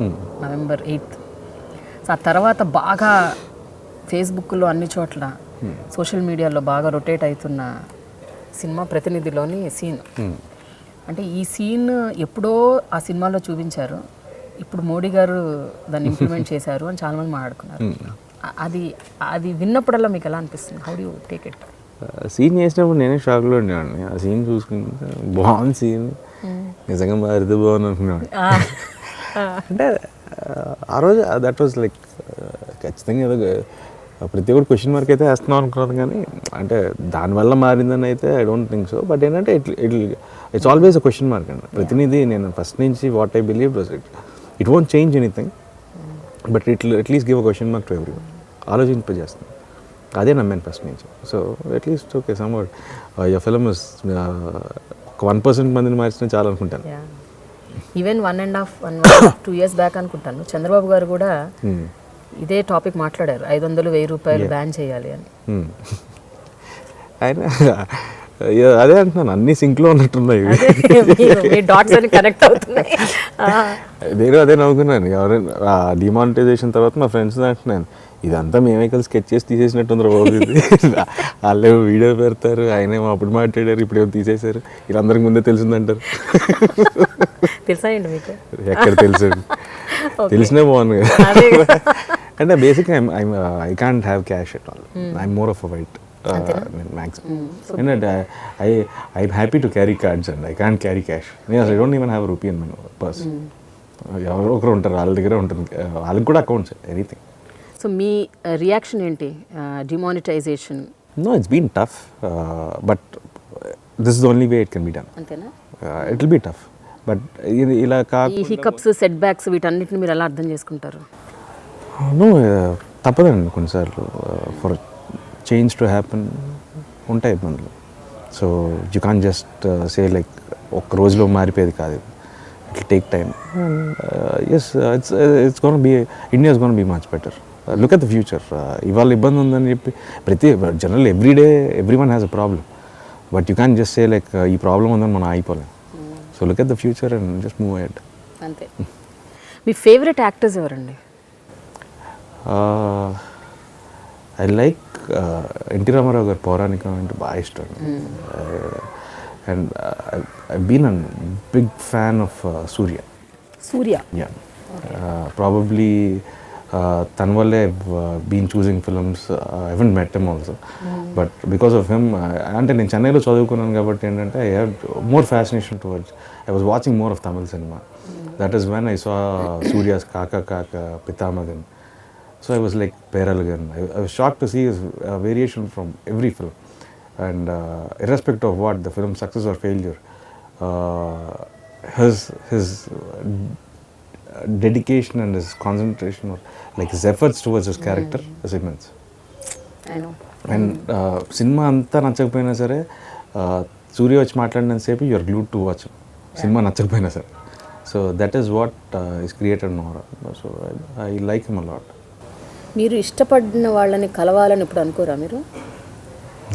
November 8th, సో ఆ తర్వాత బాగా ఫేస్బుక్లో అన్ని చోట్ల సోషల్ మీడియాలో బాగా రొటేట్ అవుతున్న సినిమా ప్రతినిధిలోని సీన్. అంటే ఈ సీన్ ఎప్పుడో ఆ సినిమాలో చూపించారు, ఇప్పుడు మోడీ గారు దాన్ని ఇంప్లిమెంట్ చేశారు అని చాలామంది మాట్లాడుకున్నారు. అది విన్నప్పుడల్లా మీకు ఎలా అనిపిస్తుంది? How do you take it? Scene చేసినప్పుడు నేనే షాక్లో ఉండేవాడిని. ఆ సీన్ చూసుకుంటే బాగుంది సీన్, నిజంగా బాగా బాగుంది అనుకునేవాడిని. అంటే ఆ రోజు దట్ వాజ్ లైక్ ఖచ్చితంగా ఏదో ప్రతి ఒక్కటి క్వశ్చన్ మార్క్ అయితే వేస్తున్నాం అనుకున్నాను, కానీ అంటే దానివల్ల మారిందని అయితే I don't think so. But ఏంటంటే it's always a question mark అండి. ప్రతినిధి నేను ఫస్ట్ నుంచి what I believe was it won't change anything, but at least give a question mark to everyone. ఆలోచింపజేస్తుంది, అదే నమ్మాను ఫస్ట్ నుంచి. So at least okay somewhat your film is 1% మందిని మార్చిన చాలా అనుకుంటాను. ఈవెన్ 1.5-2 years బ్యాక్ అనుకుంటాను చంద్రబాబు గారు కూడా ఇదే టాపిక్ మాట్లాడారు, 500, 1000 రూపాయలు బ్యాన్ చేయాలి అని. ఆయన అదే అంటున్నాను, అన్ని సింక్లో ఉన్నట్టున్నాయి, డాట్స్ అని కనెక్ట్ అవుతున్నాయి. నేను అదే నవ్వుకున్నాను. ఎవరైనా డిమానిటైజేషన్ తర్వాత మా ఫ్రెండ్స్ అంటున్నాను, ఇదంతా మేమే కలిసి స్కెచ్ చేసి తీసేసినట్టుంది బాబు, వాళ్ళే వీడియో పెడతారు, ఆయనేమో అప్పుడు మాట్లాడారు ఇప్పుడేమో తీసేశారు, వీళ్ళందరికి ముందే తెలిసిందంటారు. తెలుసా అండి మీకు? ఎక్కడ తెలుసు, తెలిసినే బాగుంది కదా. అంటే బేసిక్గా I can't have cash at all, I'm more of a white maximum. And I'm happy to carry cards and I can't carry cash. Yes, I don't even have a rupee in my purse. ఎవరో ఒకరు ఉంటారు, వాళ్ళ దగ్గర ఉంటుంది, వాళ్ళకి కూడా accounts anything. So మీ reaction ఏంటి demonetisation? No, it's been tough, but this is the only way it can be done. అంతేనా? It will be tough, but ఇలా ఈ హికప్స్, సెట్ బ్యాక్స్ వీటన్నిటిని మీరు ఎలా అర్థం చేసుకుంటారు? నో, తప్పదండి కొన్నిసార్లు. ఫర్ చేంజ్ టు హ్యాపెన్ ఉంటాయి ఇబ్బందులు. So you can just say like ఒక్క రోజులో మారిపోయేది కాదు, it will take time. Yes, it's gonna be, India is gonna be much better. Look at the future. ఇవాళ ఇబ్బంది ఉందని చెప్పి general every day every one has a problem, but you can just say like ఈ problem ఉందని మనం ఆగిపోలేం. So look at the future and just move ahead. అంతే. మీ ఫేవరెట్ యాక్టర్స్ ఎవరండి? ఐ లైక్ ఎన్టీ రామారావు గారు పౌరాణికం అంటే బాగా ఇష్టం. And I been a big fan of Suriya. Suriya? Yeah, probably తన వల్లే బీన్ చూసింగ్ films. I haven't met him also, but because of him, అంటే నేను చెన్నైలో చదువుకున్నాను కాబట్టి ఏంటంటే I had more fascination towards, I was watching more of Tamil cinema. That is when I saw Suriya's Kaakha Kaakha Pithamagan. So I was like Peralgan. I was shocked to see his variation from every film, and irrespective of what the film's success or failure, his dedication and his concentration, or like his efforts towards his character, is immense. I know. And cinema అంతా నచ్చకపోయినా సరే సూర్య వచ్చి మాట్లాడినంత సేపు you're glued to watch cinema నచ్చకపోయినా సరే. So that is what is created నోరా. So I like him a lot. మీరు ఇష్టపడిన వాళ్ళని కలవాలని ఇప్పుడు అనుకోరా మీరు?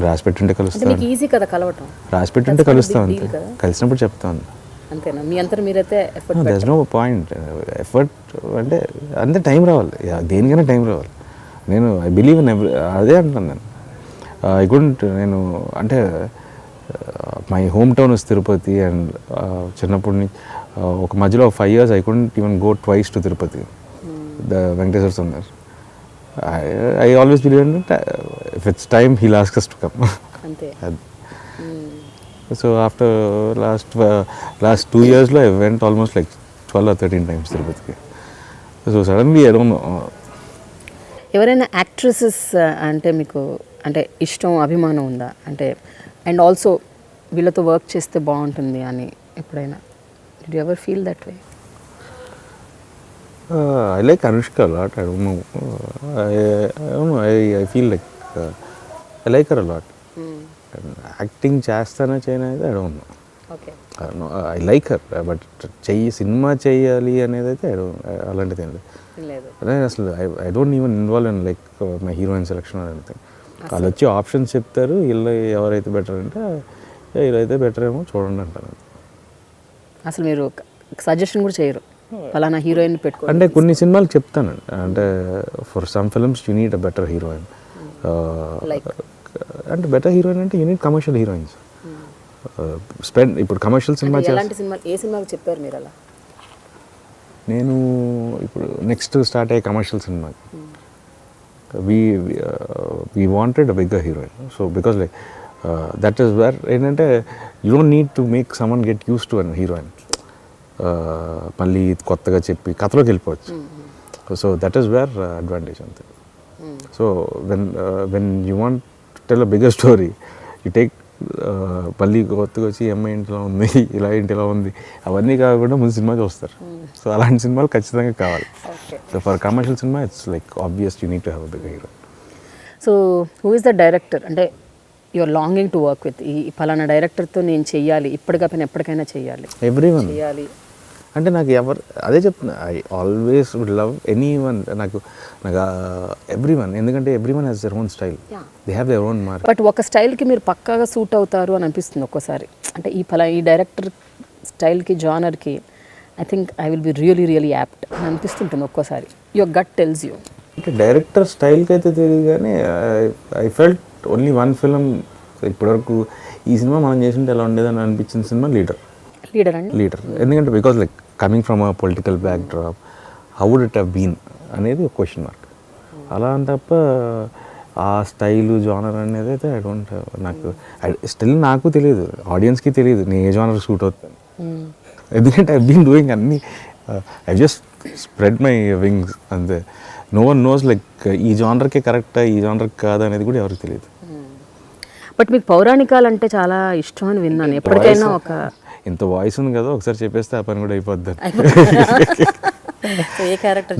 రాసి పెట్టుంటే అంటే కలుస్తాను, మీకు ఈజీ కదా కలవటం. రాసి పెట్టుంటే కలుస్తాను అంతే, కలిసినప్పుడు చెప్తాను అంతేనా? మీ అంతా మీరైతే effort that's no point. Effort అంటే అంతే, టైం రావాలి, దేనికైనా టైం రావాలి. నేను ఐ బిలీవ్ ఇన్ అదే అంటాను నేను. ఐ కుడెంట్, నేను అంటే my home town is Tirupati, and చిన్నప్పటి ఒక మధ్యలో 5 years I couldn't even go twice to Tirupati, the Venkateswara Swamy దగ్గర. I always believe in it. If it's time, he'll ask us to come. అంతే. So after last 2 years, I went almost like 12 or 13 times Tirupati. So suddenly, I don't know. ఎవరైనా actresses అంటే మీకు అంటే ఇష్టం, అభిమానం ఉందా? అంటే అండ్ ఆల్సో వీళ్ళతో వర్క్ చేస్తే బాగుంటుంది అని ఎప్పుడైనా did you ever feel that way? I like Anushka a lot. I don't know. I don't know. I feel like I like her a lot. Acting chestana cheyna I don't know. Okay. I don't know. I like her, but cinema cheyali anedi aithe I don't, alantidi em లేదు. I don't even involve in like my heroine selection or anything. వాళ్ళు వచ్చి options చెప్తారు, వీళ్ళు ఎవరైతే better అంటే వీళ్ళైతే better ఏమో చూడండి అంటారు. అసలు మీరు సజెషన్ కూడా చేయరు ఫలానా హీరోయిన్ పెట్టుకో అంటే కొన్ని సినిమాలు చెప్తాను, అంటే for some films you need a better heroine. అంటే బెటర్ హీరోయిన్ అంటే యూ నీడ్ కమర్షియల్ హీరోయిన్స్. ఇప్పుడు కమర్షియల్ సినిమా ఏ సినిమాకి చెప్పారు మీరు అలా? నేను ఇప్పుడు నెక్స్ట్ స్టార్ట్ అయ్యే కమర్షియల్ సినిమాకి we wanted a bigger heroine, so because like that is where ఏంటంటే you don't need to make someone get used to a heroine. మళ్ళీ కొత్తగా చెప్పి కథలోకి వెళ్ళిపోవచ్చు. So that is where advantage అంతే. So when you want tell a bigger story, you take మళ్ళీ కొత్తగా వచ్చి అమ్మాయి ఇంట్లో ఉంది, ఇలా ఇంటి ఇలా ఉంది, అవన్నీ కాకుండా ముందు సినిమా చూస్తారు. సో అలాంటి సినిమాలు ఖచ్చితంగా కావాలి. So for commercial cinema it's like obvious you need to have a bigger hero. So who is the director అంటే you're longing to work with, ఈ ఫలానా డైరెక్టర్తో నేను చెయ్యాలి, ఇప్పటికైనా ఎప్పటికైనా చెయ్యాలి, ఎవ్రీవన్ చెయ్యాలి అంటే నాకు ఎవరు అదే చెప్తున్నా, I always would love anyone. నాకు ఎవ్రీ వన్, ఎందుకంటే every one has their own style, they have their own mark. But ఒక స్టైల్కి మీరు పక్కాగా సూట్ అవుతారు అని అనిపిస్తుంది ఒక్కోసారి. అంటే ఈ డైరెక్టర్ స్టైల్కి, జానర్కి I think I will be really apt అని అనిపిస్తుంటుంది ఒక్కోసారి. Your gut tells you. అంటే డైరెక్టర్ స్టైల్కి అయితే తెలియదు, కానీ I felt only one film ఇప్పటివరకు ఈ సినిమా మనం చేసింటే ఎలా ఉండేదని అనిపించిన సినిమా లీడర్. ఎందుకంటే because like coming from a political బ్యాక్ డ్రాప్, how would it have been అనేది ఒక క్వశ్చన్ మార్క్. అలా అని తప్ప ఆ స్టైలు జానర్ అనేది అయితే ఐ డోంట్ హ్యావ్. నాకు స్టిల్ నాకు తెలియదు, ఆడియన్స్కి తెలియదు నేను ఏ జానర్ సూట్ అవుతాను. ఎందుకంటే ఐ బీన్ డూయింగ్ అన్నీ, I just spread my wings అంతే. నో వన్ నోస్ లైక్ ఈ జానర్కే కరెక్టా, ఈ జానర్కి కాదా అనేది కూడా ఎవరికి తెలియదు. బట్ మీకు పౌరాణికాలు అంటే చాలా ఇష్టం అని విన్నాను. ఎప్పటికైనా ఒక ఇంత వాయిస్ ఉంది కదా, ఒకసారి చెప్పేస్తే ఆ పని కూడా అయిపోద్ది. ఏ క్యారెక్టర్?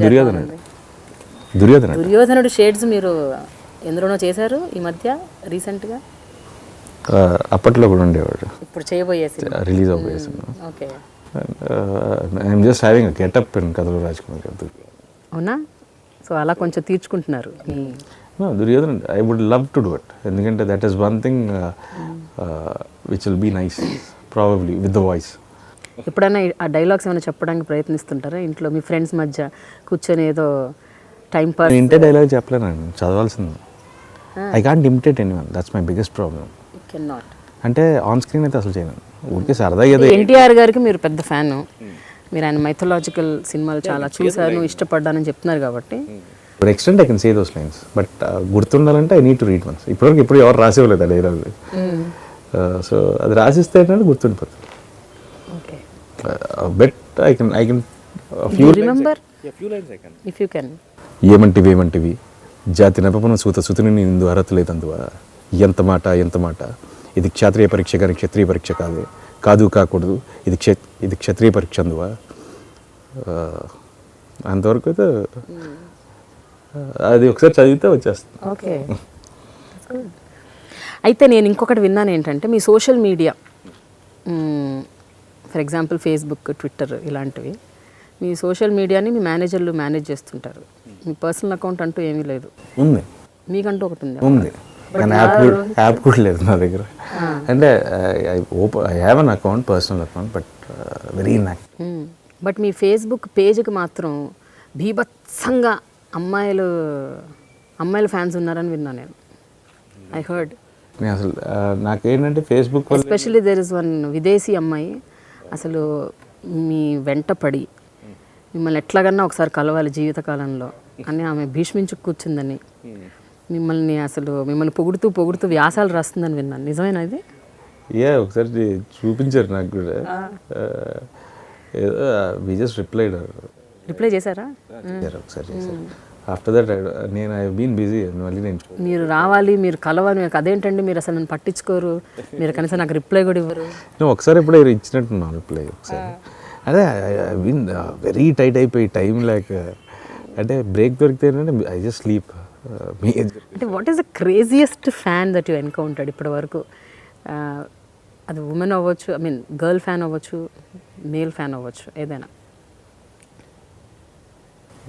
దుర్యోధనుడు షేడ్స్ మీరు ఎందులోనో చేశారు ఈ మధ్య రీసెంట్గా? అప్పట్లో కూడా ఉండేవాడు, ఇప్పుడు చేయబోయేసి రిలీజ్ అవ్వబోయేసి. Okay. I'm just having getup in కథలు రాజ్కుమార్ గారు. అవునా? సో అలా కొంచెం తీర్చుకుంటున్నారు. Duryodhana I would love to do it, ఎందుకంటే that is one thing which will be nice probably with the voice. ఎప్పుడైనా ఆ డైలాగ్స్ ఏమైనా చెప్పడానికి ప్రయత్నిస్తుంటారా ఇంట్లో మీ ఫ్రెండ్స్ మధ్య కూర్చొని? ఏదో టైం పాస్. ఇంటే డైలాగ్ చెప్పలేనండి, చదవాల్సింది. I can't imitate anyone, that's my biggest problem. Can not అంటే ఆన్ స్క్రీన్ అయితే అసలు చేయను, ఊరికే సరదాగా. ఎన్టీఆర్ గారికి మీరు పెద్ద ఫ్యాన్, మీరు ఆయన మైథలాజికల్ సినిమాలు చాలా చూశాను, ఇష్టపడ్డానని చెప్తున్నారు కాబట్టి. To extent I can say those lines, but గుర్తుండాలంటే I need to read once. ఇప్పటివరకు ఎప్పుడు ఎవరు రాసేవాళ్ళు ఆ డైలాగ్. సో అది రాసిస్తే ఏంటంటే గుర్తుండిపోతుంది. Okay, but I can remember if you can. ఏమంటివి జాతి నెపమున సుతుని ఇందు అర్హత లేదందువా, ఎంత మాట ఇది క్షత్రియ పరీక్ష కానీ క్షత్రియ పరీక్ష కాదు కాకూడదు, ఇది క్షత్రియ పరీక్ష అందువా. అంతవరకు అయితే అది ఒకసారి చదివితే వచ్చేస్తుంది. ఓకే, అయితే నేను ఇంకొకటి విన్నాను ఏంటంటే మీ social media, for example Facebook, Twitter ఇలాంటివి, మీ సోషల్ మీడియాని మీ మేనేజర్లు మేనేజ్ చేస్తుంటారు. మీ పర్సనల్ అకౌంట్ అంటూ ఏమీ లేదు. ఉంది, మీకంటూ ఒకటి ఉంది కానీ యాప్ కూడా లేదు నా దగ్గర. అంటే I have an account, personal account, but very inactive. But మీ ఫేస్బుక్ పేజ్కి మాత్రం బీభత్సంగా అమ్మాయిల ఫ్యాన్స్ ఉన్నారని విన్నాను నేను. I heard. అసలు నాకేంటంటే Facebook especially there is one విదేశీ అమ్మాయి అసలు మీ వెంట పడి మిమ్మల్ని ఎట్లాగన్నా ఒకసారి కలవాలి జీవితకాలంలో అని ఆమె భీష్మించు కూర్చుందని, మిమ్మల్ని పొగుడుతూ వ్యాసాలు రాస్తుందని విన్నాను. నిజమేనా ఇది? ఒకసారి చూపించారు నాకు కూడా. వి జస్ట్ రిప్లై చేశారా? ఒకసారి ఆఫ్టర్ దట్ నేను ఐ బీన్ బిజీ. మళ్ళీ మీరు రావాలి, మీరు కలవాలి, మీకు అదేంటండి మీరు అసలు నన్ను పట్టించుకోరు, మీరు కనీసం నాకు రిప్లై కూడా ఇవ్వరు. నేను ఒకసారి ఎప్పుడో ఇచ్చినట్టున్నాను రిప్లై ఒకసారి. అదే ఐ బీన్ వెరీ టైట్ అయిపోయి టైం లేక, అంటే బ్రేక్ దొరికితే ఐ జస్ట్ స్లీప్. అంటే what is the craziest fan that you encountered ఇప్పటి వరకు? అది ఉమెన్ అవ్వచ్చు, ఐ మీన్ గర్ల్ ఫ్యాన్ అవ్వచ్చు, మేల్ ఫ్యాన్ అవ్వచ్చు, ఏదైనా.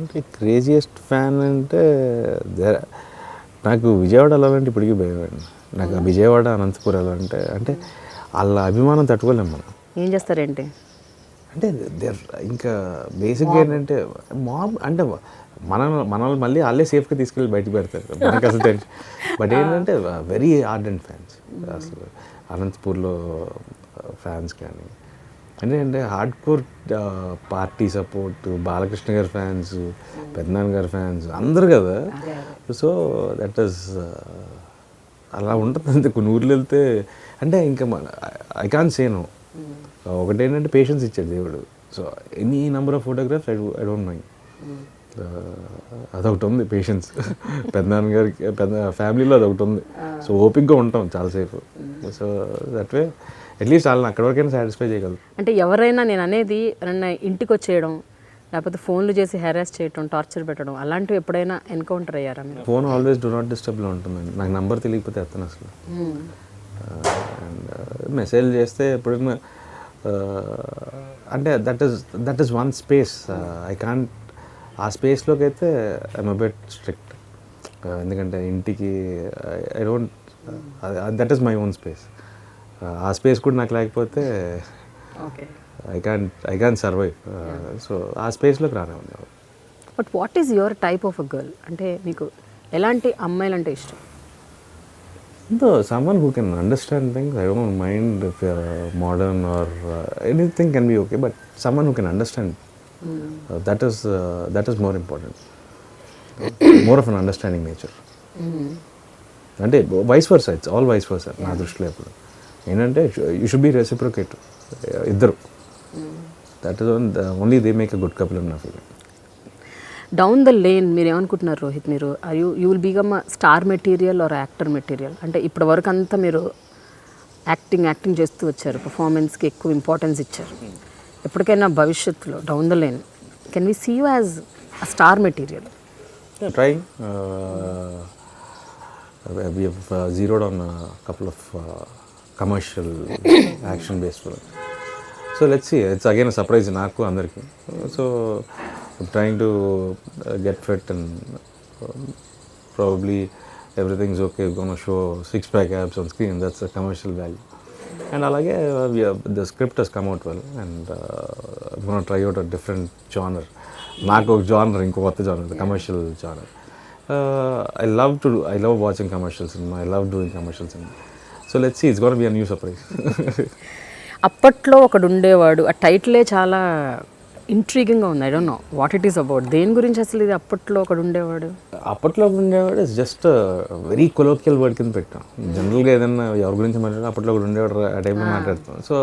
అంటే క్రేజియస్ట్ ఫ్యాన్ అంటే నాకు విజయవాడ వెళ్ళాలంటే ఇప్పటికీ భయం అండి. నాకు విజయవాడ, అనంతపూర్ వెళ్ళాలంటే అంటే వాళ్ళ అభిమానం తట్టుకోలేము మనం. ఏం చేస్తారేంటి అంటే ఇంకా బేసిక్గా ఏంటంటే మాబ్ అంటే మనల్ని మళ్ళీ వాళ్ళే సేఫ్గా తీసుకెళ్ళి బయటకు పెడతారు, మనకు అసలు టెన్షన్. బట్ ఏంటంటే వెరీ ఆర్డెంట్ ఫ్యాన్స్ అసలు అనంతపూర్లో ఫ్యాన్స్ కానీ అంటే hard core party support, Balakrishna గారి ఫ్యాన్స్, పెద్దనాన్న గారి ఫ్యాన్స్ అందరు కదా. సో దట్ ఈస్ అలా ఉంటుంది. అంతే కొన్ని ఊర్లు వెళ్తే అంటే ఇంకా ఐ కాన్ సే నో. ఒకటేంటంటే పేషెన్స్ ఇచ్చాడు దేవుడు. So any number of photographs I don't mind. అదొకటి ఉంది పేషెన్స్. పెద్దనాన్న గారికి ఫ్యామిలీలో అదొకటి ఉంది. సో ఓపిక్గా ఉంటాం చాలాసేపు. సో దట్ వే అట్లీస్ట్ వాళ్ళని అక్కడి వరకైనా సాటిస్ఫై చేయగలరు. అంటే ఎవరైనా నేను అనేది ఇంటికి వచ్చేయడం, లేకపోతే ఫోన్లు చేసి హెరాస్ చేయడం, టార్చర్ పెట్టడం, అలాంటివి ఎప్పుడైనా ఎన్కౌంటర్ అయ్యారా మీరు? ఫోన్ ఆల్వేస్ డూ నాట్ డిస్టర్బ్లో ఉంటుందండి. నాకు నెంబర్ తెలియకపోతే ఎత్తాను అసలు. అండ్ మెసేజ్ చేస్తే ఎప్పుడైనా అంటే that is one space. I can't ఆ స్పేస్లోకి అయితే ఐఎమ్ అ బిట్ స్ట్రిక్ట్. ఎందుకంటే ఇంటికి I don't, that is my own space. ఆ స్పేస్ కూడా నాకు లేకపోతే ఐ కాన్ సర్వైవ్. సో ఆ స్పేస్లోకి రానివ్వండి. But what is your type of a girl? అంటే మీకు ఎలాంటి అమ్మాయిలు అంటే ఇష్టం? Someone who can understand things. I don't mind if you're modern or anything can be okay, but someone who can understand. That is more important. More of an understanding nature. అంటే vice versa, it's all vice versa నా దృష్టిలో. ఎప్పుడు ఏంటంటే you should be reciprocate ఇద్దరు. That is only they make a good couple in నా feeling. Down the lane మీరు ఏమనుకుంటున్నారు రోహిత్? మీరు you will become a star material or actor material? అంటే ఇప్పటి వరకు అంతా మీరు యాక్టింగ్ చేస్తూ వచ్చారు, పర్ఫార్మెన్స్కి ఎక్కువ ఇంపార్టెన్స్ ఇచ్చారు. ఎప్పటికైనా భవిష్యత్తులో down the lane can we see you as a star material? Trying. We have zeroed on a couple of commercial action-based films. So let's see. It's again a surprise నాకు అందరికి. So I'm trying to get fit and probably everything's okay. We're going to show six-pack abs on screen. That's a commercial value. And alage the script has come out well, and I'm going to try out a different genre. నాకు ఒక genre, ఇంకో కొత్త genre, commercial genre. I love watching commercial cinema. I love doing commercial cinema. So let's see. It's going to be a new surprise. అప్పట్లో ఒకడు ఉండేవాడు, ఆ టైటిలే చాలా ఇంట్రీగింగ్గా ఉంది. I don't know what it is about. దేని గురించి అసలు ఇది అప్పట్లో ఒకడు ఉండేవాడు? అప్పట్లో ఉండేవాడు is just very colloquial word కింద పెట్టాం. జనరల్గా ఏదైనా ఎవరి గురించి మాట్లాడినా అప్పట్లో ఒకడు ఉండేవాడు ఆ టైంలో మాట్లాడుతాం. సో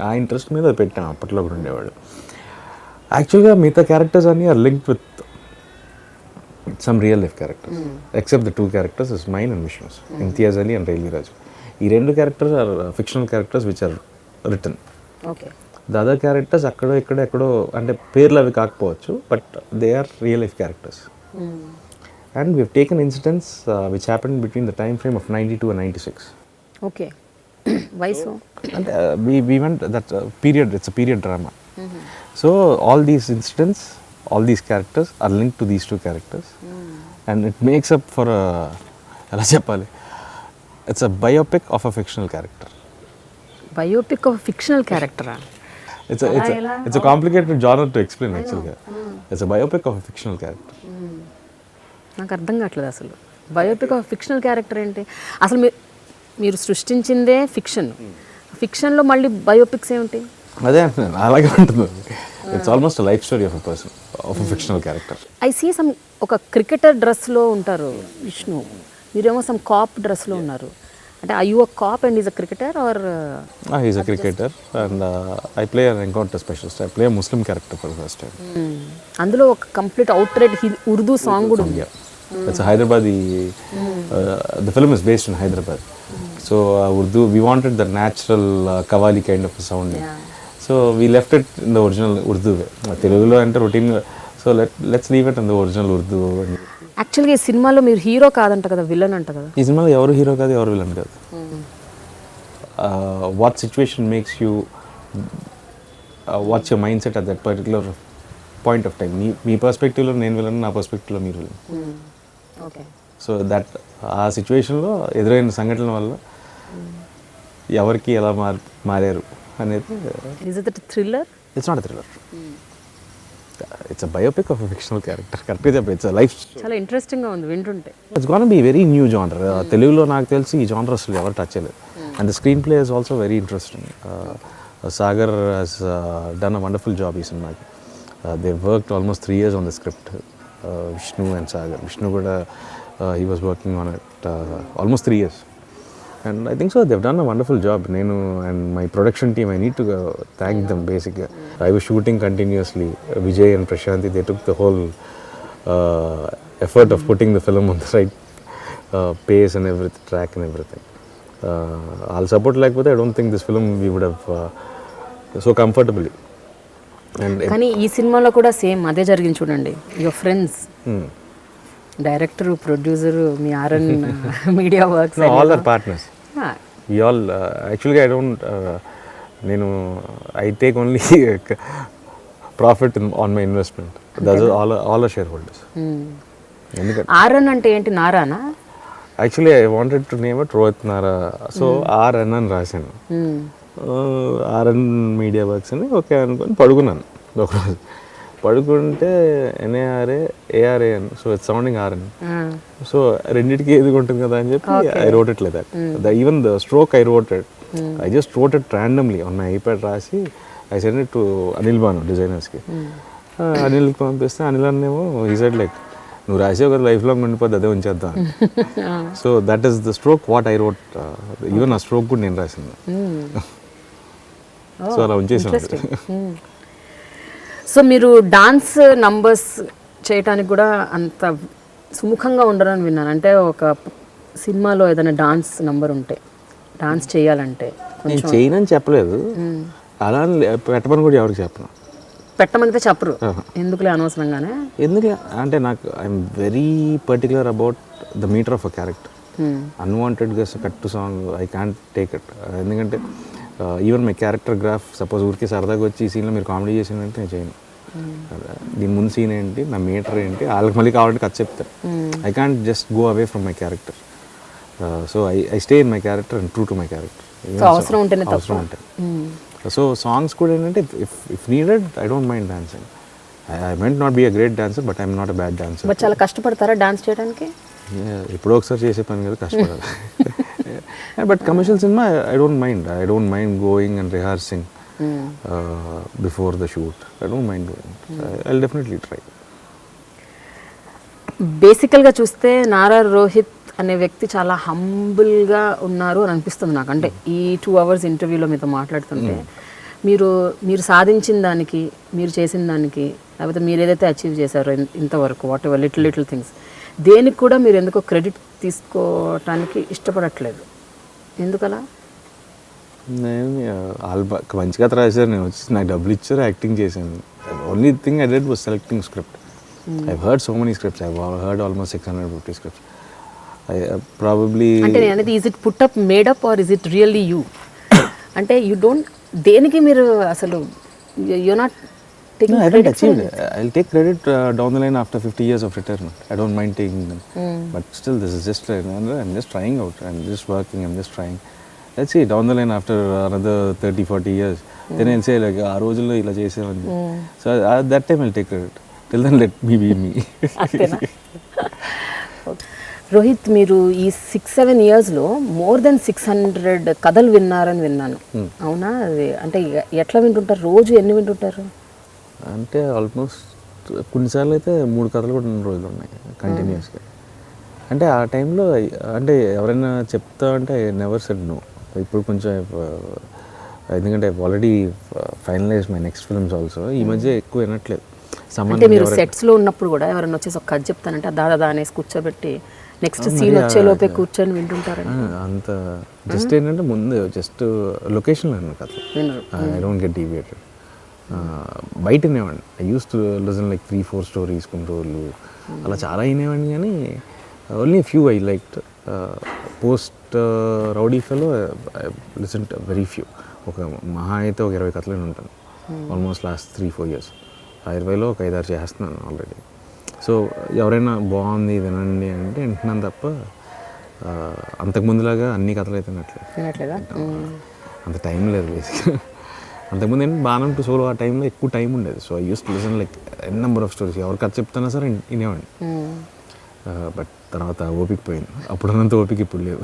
ఆ ఇంట్రెస్ట్ మీద అది పెట్టాం. అప్పట్లో ఒకడు ఉండేవాడు. యాక్చువల్గా మిగతా క్యారెక్టర్స్ అన్నీ are linked with some real life characters except the 2 characters is mine and Vishnu's, Imtiaz Ali and railway Raju. ఈ 2 characters are fictional characters which are written. Okay. The other characters ఎక్కడో అంటే పేర్లు అవి కాకపోవచ్చు, but they are real life characters. And we have taken incidents which happen between the time frame of 92 and 96. Okay. వయసు అంటే we went that period, it's a period drama. So all these incidents, all these characters are linked to these 2 characters. And it makes up for ఎలా చెప్పాలి, it's a biopic of a fictional character. Biopic of fictional క్యారెక్టరా? It's a complicated genre to explain actually. It's a biopic of a fictional character. నాకు అర్థం కావట్లేదు అసలు. Biopic of fictional character ఏంటి అసలు? మీరు సృష్టించిందే ఫిక్షన్. ఫిక్షన్లో మళ్ళీ బయోపిక్స్ ఏమిటి? అదే అంటున్నాను, అలాగే ఉంటుంది. It's almost life story of a person, of a fictional character. I see some ఒక క్రికెటర్ డ్రెస్లో ఉంటారు విష్ణు, మీరేమో సమ్ కాప్ డ్రెస్లో ఉన్నారు. అంటే I you a cop and is a cricketer or? He's a cricketer and I play an encounter specialist. I play a Muslim character for the first time. అందులో ఒక complete out right Urdu song కూడా ఉంది. It's a Hyderabadi. The film is based in Hyderabad. So Urdu, we wanted the natural Qawwali kind of a sound. So we left it in the original Urdu way. Telugulo ante routine. So let's leave it in the original Urdu. యాక్చువల్గా ఈ సినిమాలో మీరు hero కాదంట కదా, villain అంట కదా? ఈ సినిమాలో ఎవరు హీరో కాదు, ఎవరు విలన్ కాదు. What situation makes you, what's your mind set at that particular point of time. మీ పర్స్పెక్టివ్లో నేను విలన్, నా పర్స్పెక్టివ్లో మీరు విలన్. ఓకే. సో దట్ ఆ సిచ్యువేషన్లో ఎదురైన సంఘటనల వల్ల ఎవరికి ఎలా మారారు అనేది. Is it thriller? It's not a thriller, it's a biopic of a fictional character. కరెక్ట్గా చెప్పి ఇట్స్ లైఫ్. చాలా ఇంట్రెస్టింగ్గా ఉంది వింటుంటే. It's gonna be very new genre. తెలుగులో నాకు తెలిసి ఈ జానర్ అసలు ఎవరు టచ్ చేయలేదు. And the screen play is also very interesting. Sagar has done a wonderful job ఈ సినిమాకి. They worked almost 3 years on the script. Vishnu and Sagar. Vishnu kuda he was working on it almost 3 years. And I think so they've done a wonderful job. Nenu and my production team, I need to thank them basically. I was shooting continuously. Vijay and Prashanti, they took the whole effort of putting the film on the right pace and everything, track and everything. I'll support like with I don't think this film we would have so comfortably. కానీ ఈ సినిమాలో కూడా same అదే జరిగింది చూడండి. Your friends, director, producer, మీ RN media Works, all are partners. We all actually I don't నేను I take only profit on my investment. That's all are shareholders. ఎందుకంటే ఆర్ఎన్ అంటే ఏంటి? నారానా? Actually I wanted to name it Rohit Nara. So R N అని రాశాను. R N media works అని okay అనుకొని పడుకున్నాను ఒకరోజు. పడుకుంటే ఎన్ఏఆర్ఏ ఏఆర్ఏ అని, so it's sounding R N. So రెండింటికి ఏది ఉంటుంది కదా అని చెప్పి I wrote it like that. Even the stroke I wrote it, I just wrote it randomly on my iPad రాసి I send it to Anil Bhanu డిజైనర్స్కి. అనిల్కి పంపిస్తే అనిల్ అన్నేమో ఈ సైడ్ లైక్ నువ్వు రాసే ఒక లైఫ్ లాంగ్ ఉండిపోద్ది, అదే ఉంచేద్దాం. So that is the stroke what I wrote. Even ఆ స్ట్రోక్ కూడా నేను రాసింది. సో అలా ఉంచేసాను. సో మీరు డాన్స్ నంబర్స్ చేయటానికి కూడా అంత సుముఖంగా ఉండరని విన్నాను. అంటే ఒక సినిమాలో ఏదైనా డాన్స్ నంబర్ ఉంటే, డాన్స్ చేయాలంటే నేను చేయనని చెప్పలేదు, అలా పెట్టమని కూడా ఎవరికి చెప్పను. పెట్టమనితే చెప్పరు, ఎందుకులే అనవసరంగానే. ఎందుకు అంటే నాకు I'm very particular about the metre of a character. అన్వాంటెడ్గా కట్టు song I can't take it. ఎందుకంటే even my character graph suppose ఊరికి సరదాగా వచ్చి ఈ సీన్లో మీరు కామెడీ చేసిందంటే నేను చేయను. దీని ముందు సీన్ ఏంటి, నా మీటర్ ఏంటి, వాళ్ళకి మళ్ళీ కావాలంటే కథ చెప్తారు. I can't just go away from my character. So I stay in my character and true to my character. అవసరం ఉంటే సో సాంగ్స్ కూడా ఏంటంటే if needed I don't mind dancing. I might not be a great dancer but I'm not a bad dancer. But చాలా కష్టపడతారా dance చేయడానికి? ఎప్పుడో ఒకసారి చేసే పని కదా, కష్టపడాలి. But commercial cinema I don't mind going and rehearsing. before the shoot. I don't mind doing it. I'll definitely try. బేసికల్గా చూస్తే నారా రోహిత్ అనే వ్యక్తి చాలా హంబుల్గా ఉన్నారు అని అనిపిస్తుంది నాకు. అంటే ఈ 2 hours ఇంటర్వ్యూలో మీతో మాట్లాడుతుంటే మీరు సాధించిన దానికి, మీరు చేసిన దానికి, లేకపోతే మీరు ఏదైతే అచీవ్ చేశారో ఇంతవరకు, వాట్ ఎవర్ లిటిల్ థింగ్స్, దేనికి కూడా మీరు ఎందుకో క్రెడిట్ తీసుకోవటానికి ఇష్టపడట్లేదు. ఎందుకలా? నేను మంచి కథ రాశారు, నేను వచ్చి నాకు డబ్బులు ఇచ్చారు, యాక్టింగ్ చేశాను. Only thing I did was selecting script. I've heard so many scripts. I've heard almost 650 scripts. I probably... అంటే నేను అనేది, is it put up, made up, or is it really you? అంటే you don't, దేనికి మీరు అసలు you're not taking credit. No, I haven't achieved it. I'll take credit down the line after 50 years of retirement. I don't mind taking them. But still, this is just, I'm just trying out. I'm just working, I'm just trying. Let's see, down the line after another 30-40 years, then I'll say like, ఆ రోజుల్లో ఇలా చేసేవాడిని. So at that time I'll take credit. Till then, let me be me. Rohit, మీరు ఈ 6-7 yearsలో more than 600 కథలు విన్నారని విన్నాను. అవునా? అది అంటే ఎట్లా వింటుంటారు? రోజు ఎన్ని వింటుంటారు? అంటే ఆల్మోస్ట్ కొన్నిసార్లు అయితే 3 కథలు కూడా ఉన్న రోజులు ఉన్నాయి కంటిన్యూస్గా. అంటే ఆ టైంలో అంటే ఎవరైనా చెప్తా అంటే ఐ నెవర్ సెడ్ నో. ఇప్పుడు కొంచెం ఎందుకంటే already finalize my next films also. ఈ మధ్య ఎక్కువ వినట్లేదు. అంటే మీరు సెట్స్లో ఉన్నప్పుడు కూడా ఎవరైనా వచ్చేసి ఒక కథ చెప్తానంటే దాదా అనేసి కూర్చోబెట్టి నెక్స్ట్ సీన్ వచ్చే లోపే కూర్చొని వింటుంటారు. అంత జస్ట్ ఏంటంటే ముందు జస్ట్ లొకేషన్లో అన్న కథ. I don't get deviated. బయట వినేవాడిని. I use to listen like 3-4 stories కొన్ని రోజులు అలా చాలా వినేవాడిని. కానీ only few I like. Post rowdy fellow I listen very few. ఒక మహా అయితే ఒక 20 కథలు ఉంటాను ఆల్మోస్ట్ లాస్ట్ 3-4 years. ఆ 20లో ఒక 5-6 చేస్తున్నాను ఆల్రెడీ. సో ఎవరైనా బాగుంది వినండి అంటే వింటున్నాను తప్ప అంతకుముందులాగా అన్ని కథలు అయితే వినట్లేదు. అంత టైం లేదు బేసిక్గా. అంతకుముందు ఏంటంటే బాణం టు సోలో ఆ టైంలో ఎక్కువ టైం ఉండేది. So I use to listen like an number of stories. ఎవరు కథ చెప్తున్నా సరే వినేవాడిని. బట్ తర్వాత ఓపిక పోయింది. అప్పుడున్నంత ఓపిక ఇప్పుడు లేదు.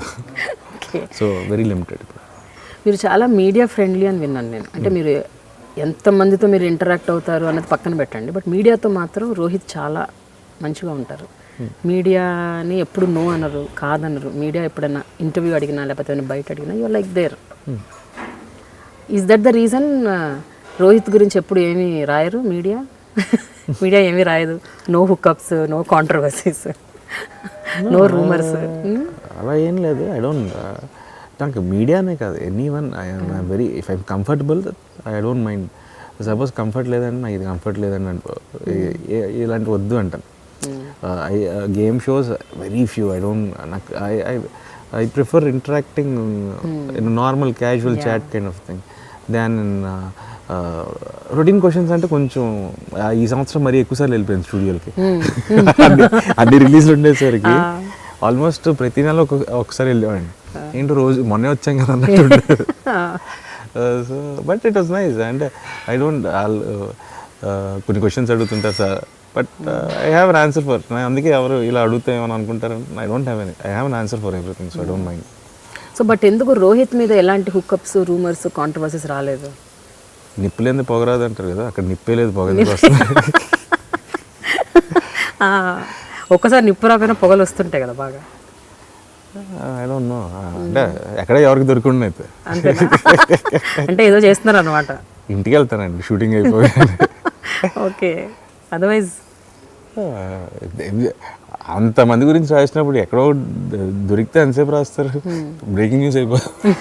So very limited. మీరు చాలా మీడియా ఫ్రెండ్లీ అని విన్నాను నేను. అంటే మీరు ఎంతమందితో మీరు ఇంటరాక్ట్ అవుతారు అన్నది పక్కన పెట్టండి, బట్ మీడియాతో మాత్రం రోహిత్ చాలా మంచిగా ఉంటారు. మీడియాని ఎప్పుడు నో అనరు, కాదనరు. మీడియా ఎప్పుడైనా ఇంటర్వ్యూ అడిగినా లేకపోతే బయట అడిగినా you are like there. Is that the reason Rohit గురించి ఎప్పుడు ఏమీ రాయరు మీడియా? మీడియా ఏమీ రాయదు. No hookups, no controversies, no rumours. అలా ఏం లేదు. ఐ డోంట్, నాకు మీడియానే కాదు, anyone I'm very, if I'm comfortable I don't mind. Suppose comfort లేదంటే నాకు ఇది కంఫర్ట్ లేదని ఇలాంటి వద్దు అంటాను. Game shows very few. I don't, నాకు I prefer interacting in normal casual chat kind of thing than routine questions. అంటే కొంచెం ఈ సంవత్సరం మరీ ఎక్కువసార్లు వెళ్ళిపోయింది స్టూడియోలకి. అన్ని రిలీజ్లు ఉండేసరికి ఆల్మోస్ట్ ప్రతి నెల ఒకసారి వెళ్ళేవాడిని. ఏంటో రోజు మొన్నే వచ్చాం కదా అన్నట్టు. So but it was nice. అంటే ఐ డోంట్, కొన్ని క్వశ్చన్స్ అడుగుతుంటారు sir, but I have an answer for. అందుకే ఎవరు ఇలా అడుగుతామని అనుకుంటారు. I don't have any, I have an answer for everything. So I don't mind. So but ఎందుకు రోహిత్ మీద ఎలాంటి హుక్అప్స్, రూమర్స్, కాంట్రవర్సీస్ రాలేదు? నిప్పులేంది పొగరాదు అంటారు కదా, అక్కడ నిప్పే లేదు, పొగ ఎందుకు వస్తుంది? ఒక్కసారి నిప్పు రాకపోయినా పొగలు వస్తుంటాయి కదా బాగా. I don't no. అంటే ఎక్కడ ఎవరికి దొరకకుండా అయితే అంటే ఏదో చేస్తున్నారు అనమాట. ఇంటికి వెళ్తానండి షూటింగ్ అయిపోయి. ఓకే. అదర్వైజ్ అంతమంది గురించి రాసినప్పుడు ఎక్కడో దొరికితే ఎంతసేపు రాస్తారు? బ్రేకింగ్ న్యూస్ అయిపోతుంది.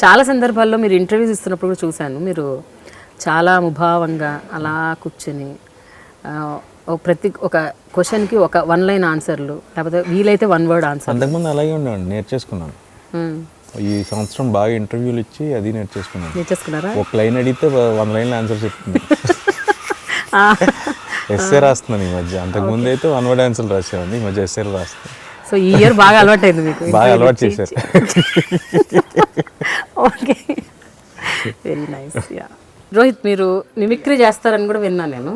చాలా సందర్భాల్లో మీరు ఇంటర్వ్యూస్ ఇస్తున్నప్పుడు కూడా చూశాను, మీరు చాలా ముభావంగా అలా కూర్చొని ప్రతి ఒక క్వశ్చన్కి ఒక 1 line ఆన్సర్లు, లేకపోతే వీలైతే 1 word ఆన్సర్. అంతకుముందు అలాగే ఉండేవాడిని, నేర్చేసుకున్నాను. ఈ సంవత్సరం బాగా ఇంటర్వ్యూలు ఇచ్చి అది నేర్చేసుకున్నారా? ఒక లైన్ అడిగితే 100 lines ఆన్సర్ చెప్తుంది. ఎస్ఏ రాస్తున్నాను ఈ మధ్య. అంతకుముందు అయితే 1 word ఆన్సర్లు రాసేవాడిని, ఈ మధ్య ఎస్ఏలు రాస్తున్నాను. సో ఈ ఇయర్ బాగా అలవాటైంది మీకు? బాగా అలవాటు చేశారు. Okay, very nice. Yeah Rohit, మీరు మిమిక్రీ చేస్తారని కూడా విన్నా నేను.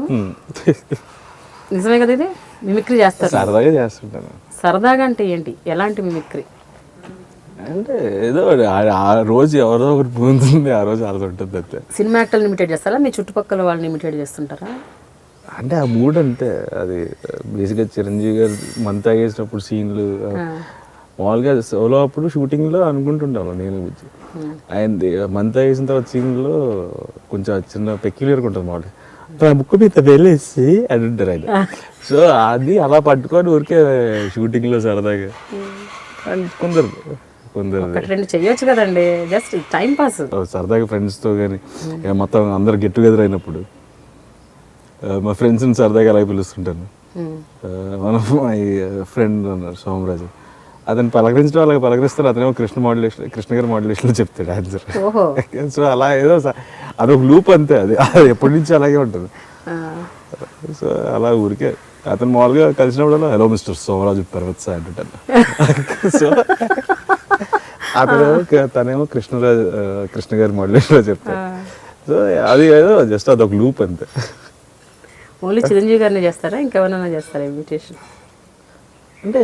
నిజమే కదా ఇది? మిమిక్రీ చేస్తారు? సరదాగా చేస్తుంటాను. సరదాగా అంటే ఏంటి? ఎలాంటి మిమిక్రీ? అంటే ఏదో ఆ రోజు ఎవరో ఒకటి పోతుంది, ఆ రోజు అలా ఉంటుంది అంతే. సినిమా యాక్టర్ని ఇమిటేట్ చేస్తారా, మీ చుట్టుపక్కల వాళ్ళని ఇమిటేట్ చేస్తుంటారా? అంటే ఆ మూడ్ అంతే. అది బేసిక్గా చిరంజీవి గారు మంతా వేసినప్పుడు సీన్లు మామూలుగా సోలో అప్పుడు షూటింగ్లో అనుకుంటుంటాను నేను గురించి. ఆయన మంతా వేసిన తర్వాత సీన్లో కొంచెం చిన్న పెక్యులర్గా ఉంటుంది మామూలుగా, తన బుక్ మీద వెళ్ళేసి అని ఉంటారు ఆయన. సో అది అలా పట్టుకొని ఊరికే షూటింగ్లో సరదాగా అండ్ కొందరు రెండు చెయ్యొచ్చు కదండి, జస్ట్ టైం పాస్ సరదాగా ఫ్రెండ్స్తో కానీ మొత్తం అందరు గెట్ టుగెదర్ అయినప్పుడు మా ఫ్రెండ్స్ని సరదాగా అలాగే పిలుస్తుంటాను. మన మై ఫ్రెండ్ ఉన్నారు సోమరాజు, అతను పలకరించడం అలాగే పలకరిస్తారు, అతనేమో కృష్ణ గారి మాడ్యులేషన్లో చెప్తాడు ఆన్సర్. సో అలా ఏదో అదొక లూప్ అంతే, అది ఎప్పటి నుంచి అలాగే ఉంటుంది. సో అలా ఊరికే అతను మామూలుగా కలిసినప్పుడు hello mister Somaraju Parvat sir అంటుంటాను. సో తనేమో కృష్ణ గారి మాడ్యులేషన్లో చెప్తాడు. సో అది ఏదో జస్ట్ అదొక లూప్ అంతే. ఓన్లీ చిరంజీవి గారిని చేస్తారా, ఇంకెవరైనా చేస్తారా ఇన్విటేషన్? అంటే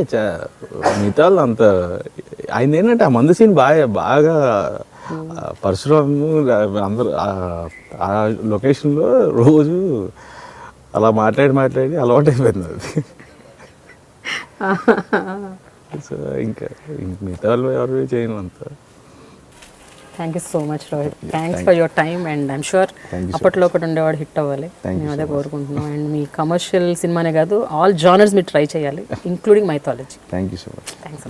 మిగతా వాళ్ళు అంత, ఆయన ఏంటంటే ఆ మందు సీన్ బాగా పరశురాము అందరు ఆ లొకేషన్లో రోజు అలా మాట్లాడి అలవాటు అయిపోయింది అది. సో ఇంకా మిగతా వాళ్ళు ఎవరు చేయను అంత. Thank you so much Rohit, thanks for your time. And I'm sure అప్పట్లో ఒకటి ఉండేవాడు హిట్ అవ్వాలి, మేము అదే కోరుకుంటున్నాం. అండ్ మీ కమర్షియల్ సినిమానే కాదు, ఆల్ జానర్స్ మీరు ట్రై చేయాలి, including mythology. Thank you so much. Thanks.